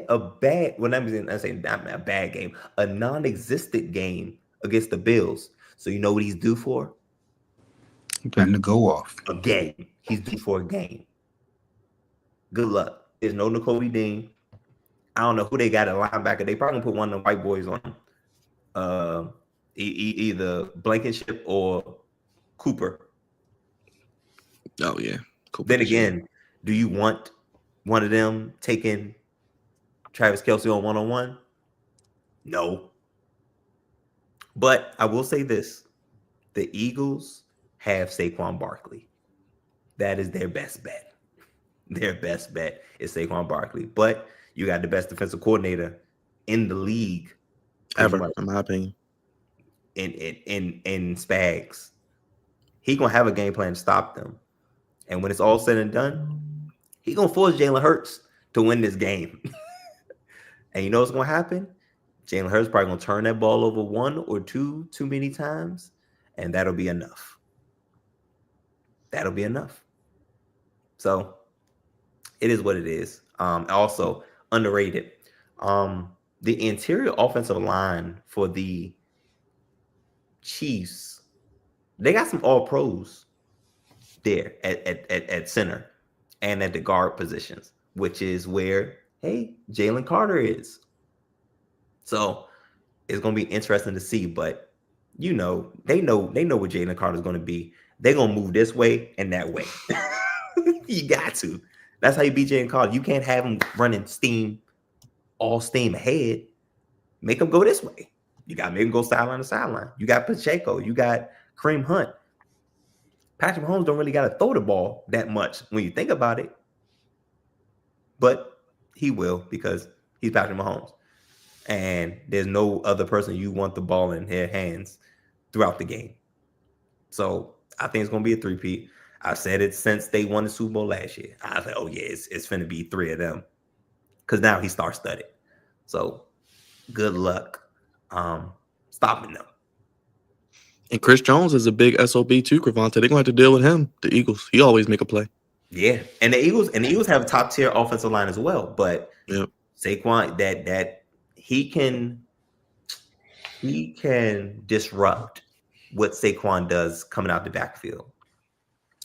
a bad, well, I say not a bad game, a non-existent game against the Bills. So you know what he's due for? Planning to go off. A game. He's due for a game. Good luck. There's no N'Kobe Dean. I don't know who they got at linebacker. They probably put one of the white boys on. Either Blankenship or Cooper. Oh yeah. Cooper. Then again, do you want one of them taking Travis Kelce on one-on-one? No. But I will say this. The Eagles have Saquon Barkley. That is their best bet. Their best bet is Saquon Barkley. But you got the best defensive coordinator in the league. Ever, in my opinion. In Spags. He going to have a game plan to stop them. And when it's all said and done, he going to force Jalen Hurts to win this game. And you know what's going to happen? Jalen Hurts probably going to turn that ball over one or two too many times, and that'll be enough. That'll be enough. So it is what it is. Also underrated. The interior offensive line for the Chiefs, they got some all pros there at center and at the guard positions, which is where, hey, Jalen Carter is. So it's gonna be interesting to see, but they know what Jalen Carter is gonna be. They're gonna move this way and that way. You got to. That's how you beat Jalen Carter. You can't have him running all steam ahead. Make him go this way. You got to make him go sideline to sideline. You got Pacheco. You got Kareem Hunt. Patrick Mahomes don't really got to throw the ball that much when you think about it. But he will because he's Patrick Mahomes. And there's no other person you want the ball in their hands throughout the game. So I think it's going to be a three-peat. I've said it since they won the Super Bowl last year. I was like, oh, yeah, it's finna be three of them. Because now he star-studded. So good luck stopping them. And Chris Jones is a big SOB too, Cravante. They're going to have to deal with him, the Eagles. He always make a play. Yeah. And the Eagles have a top-tier offensive line as well. But yep. Saquon, that he can disrupt what Saquon does coming out the backfield.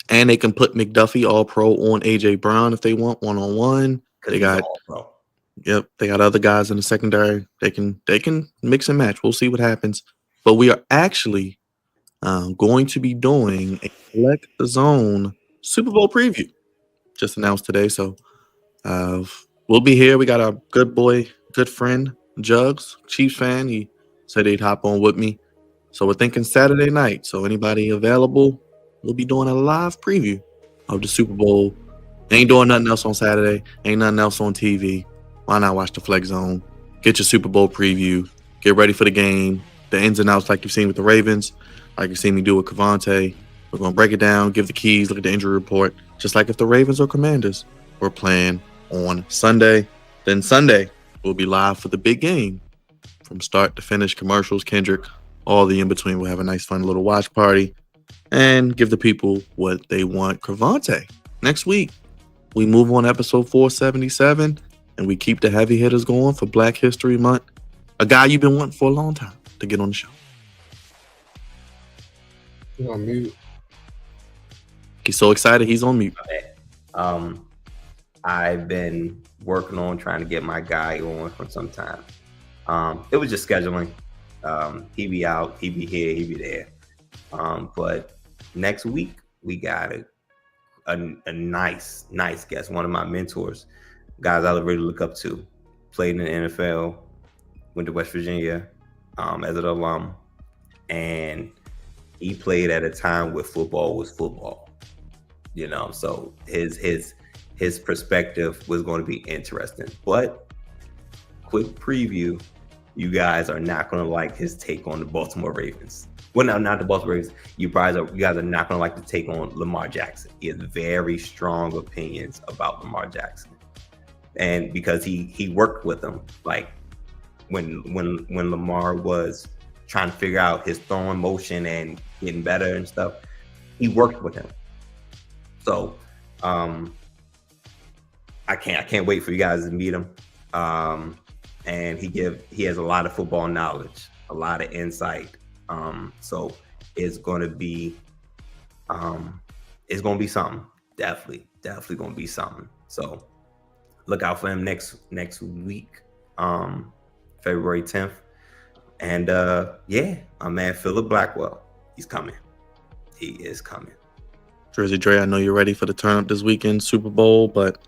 And they can put McDuffie all-pro on A.J. Brown if they want one-on-one. They got all-pro. Yep, they got other guys in the secondary. They can mix and match. We'll see what happens. But we are actually going to be doing a Select Zone Super Bowl preview. Just announced today. So we'll be here. We got our good friend, Jugs, Chiefs fan. He said he'd hop on with me. So we're thinking Saturday night. So anybody available, we'll be doing a live preview of the Super Bowl. Ain't doing nothing else on Saturday. Ain't nothing else on TV. why not watch the Flex Zone? Get your Super Bowl preview. Get ready for the game. The ins and outs like you've seen with the Ravens, like you've seen me do with Cavante. We're going to break it down, give the keys, look at the injury report, just like if the Ravens or Commanders were playing on Sunday. Then Sunday, we'll be live for the big game. From start to finish, commercials, Kendrick, all the in-between. We'll have a nice, fun little watch party and give the people what they want. Cavante, next week, we move on episode 477, and we keep the heavy hitters going for Black History Month. A guy you've been wanting for a long time to get on the show. You're on mute. He's so excited, he's on mute. I've been working on trying to get my guy on for some time. It was just scheduling. He be out, he be here, he be there. But next week we got a nice guest, one of my mentors, guys I really look up to. Played in the NFL, went to West Virginia as an alum, and he played at a time where football was football. You know, so his perspective was going to be interesting. But quick preview, you guys are not going to like his take on the Baltimore Ravens. Well, no, not the Baltimore Ravens. You guys are not going to like the take on Lamar Jackson. He has very strong opinions about Lamar Jackson, and because he worked with him, like when Lamar was trying to figure out his throwing motion and getting better and stuff, he worked with him. So I can't wait for you guys to meet him. And he has a lot of football knowledge, a lot of insight. So it's gonna be something. Definitely gonna be something. So look out for him next week, February 10th. And my man Philip Blackwell, he's coming. He is coming. Drizzy Dre, I know you're ready for the turn up this weekend, Super Bowl, but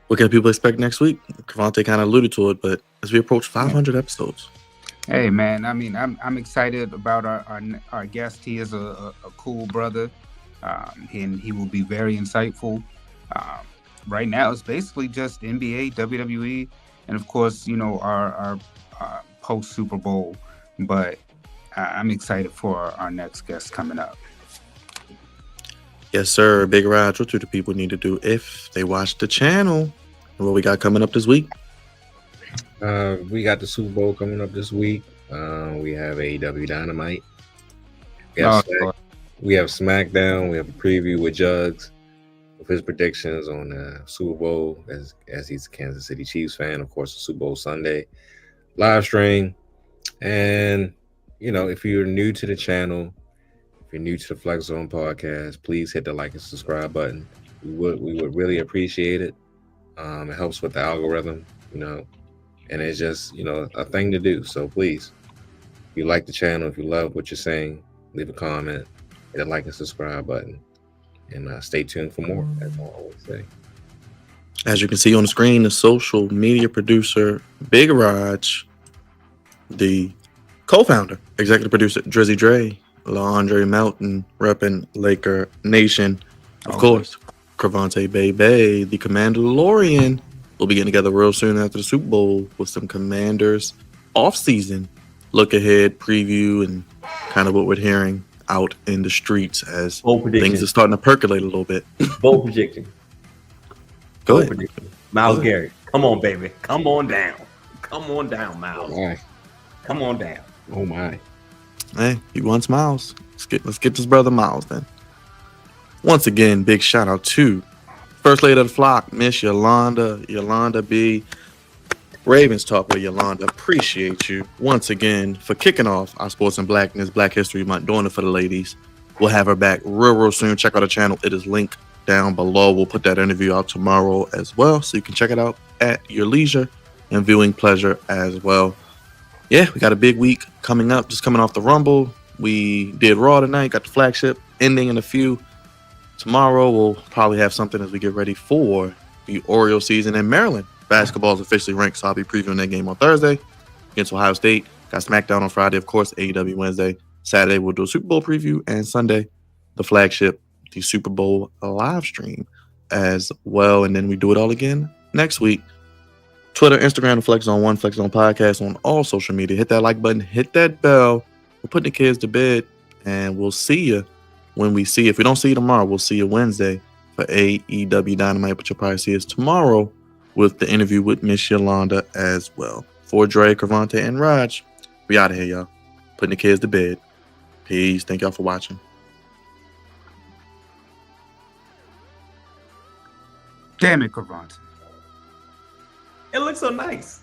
what can people expect next week? Cavante kind of alluded to it, but as we approach 500 episodes. Hey man, I mean, I'm excited about our guest. He is a cool brother, and he will be very insightful. Right now, it's basically just NBA, WWE, and of course, you know, our post Super Bowl. But I'm excited for our next guest coming up. Yes, sir. Big Raj, what do the people need to do if they watch the channel? What we got coming up this week? We got the Super Bowl coming up this week. We have AEW Dynamite. We have SmackDown. We have a preview with Jugs with his predictions on the Super Bowl as he's a Kansas City Chiefs fan. Of course, the Super Bowl Sunday live stream. And, you know, if you're new to the channel, if you're new to the Flex Zone podcast, please hit the like and subscribe button. We would really appreciate it. It helps with the algorithm, you know, and it's just, you know, a thing to do. So please, if you like the channel, if you love what you're saying, leave a comment, hit the like and subscribe button, and stay tuned for more, as I always say. As you can see on the screen, the social media producer, Big Raj, the co-founder, executive producer, Drizzy Dre, LaAndre Melton, repping Laker Nation. Of course, Cravante Bay, the Commandalorian. We'll be getting together real soon after the Super Bowl with some Commanders off-season look ahead preview and kind of what we're hearing out in the streets as things are starting to percolate a little bit. Bold prediction. Go ahead. Prediction. Miles Garrett. Come on, baby. Come on down. Come on down, Miles. Oh my. Come on down. Oh my. Hey, he wants Miles. Let's get this brother Miles then. Once again, big shout out to First Lady of the Flock, Miss Yolanda B. Ravens Talk with Yolanda. Appreciate you once again for kicking off our Sports and Blackness Black History Month, doing it for the ladies. We'll have her back real soon. Check out the channel. It is linked down below. We'll put that interview out tomorrow as well, so you can check it out at your leisure and viewing pleasure as well. Yeah, we got a big week coming up, just coming off the Rumble. We did Raw tonight, got the flagship ending in a few. Tomorrow, we'll probably have something as we get ready for the Orioles season in Maryland. Basketball is officially ranked, so I'll be previewing that game on Thursday against Ohio State. Got SmackDown on Friday, of course, AEW Wednesday. Saturday, we'll do a Super Bowl preview, and Sunday, the flagship, the Super Bowl live stream as well. And then we do it all again next week. Twitter, Instagram, the Flex Zone 1, Flex Zone Podcast on all social media. Hit that like button, hit that bell. We're putting the kids to bed, and we'll see you when we see you. If we don't see you tomorrow, we'll see you Wednesday for AEW Dynamite, but you'll probably see us tomorrow with the interview with Miss Yolanda as well. For Dre, Cravante, and Raj, we out of here, y'all. Putting the kids to bed. Peace. Thank y'all for watching. Damn it, Cravante. It looks so nice.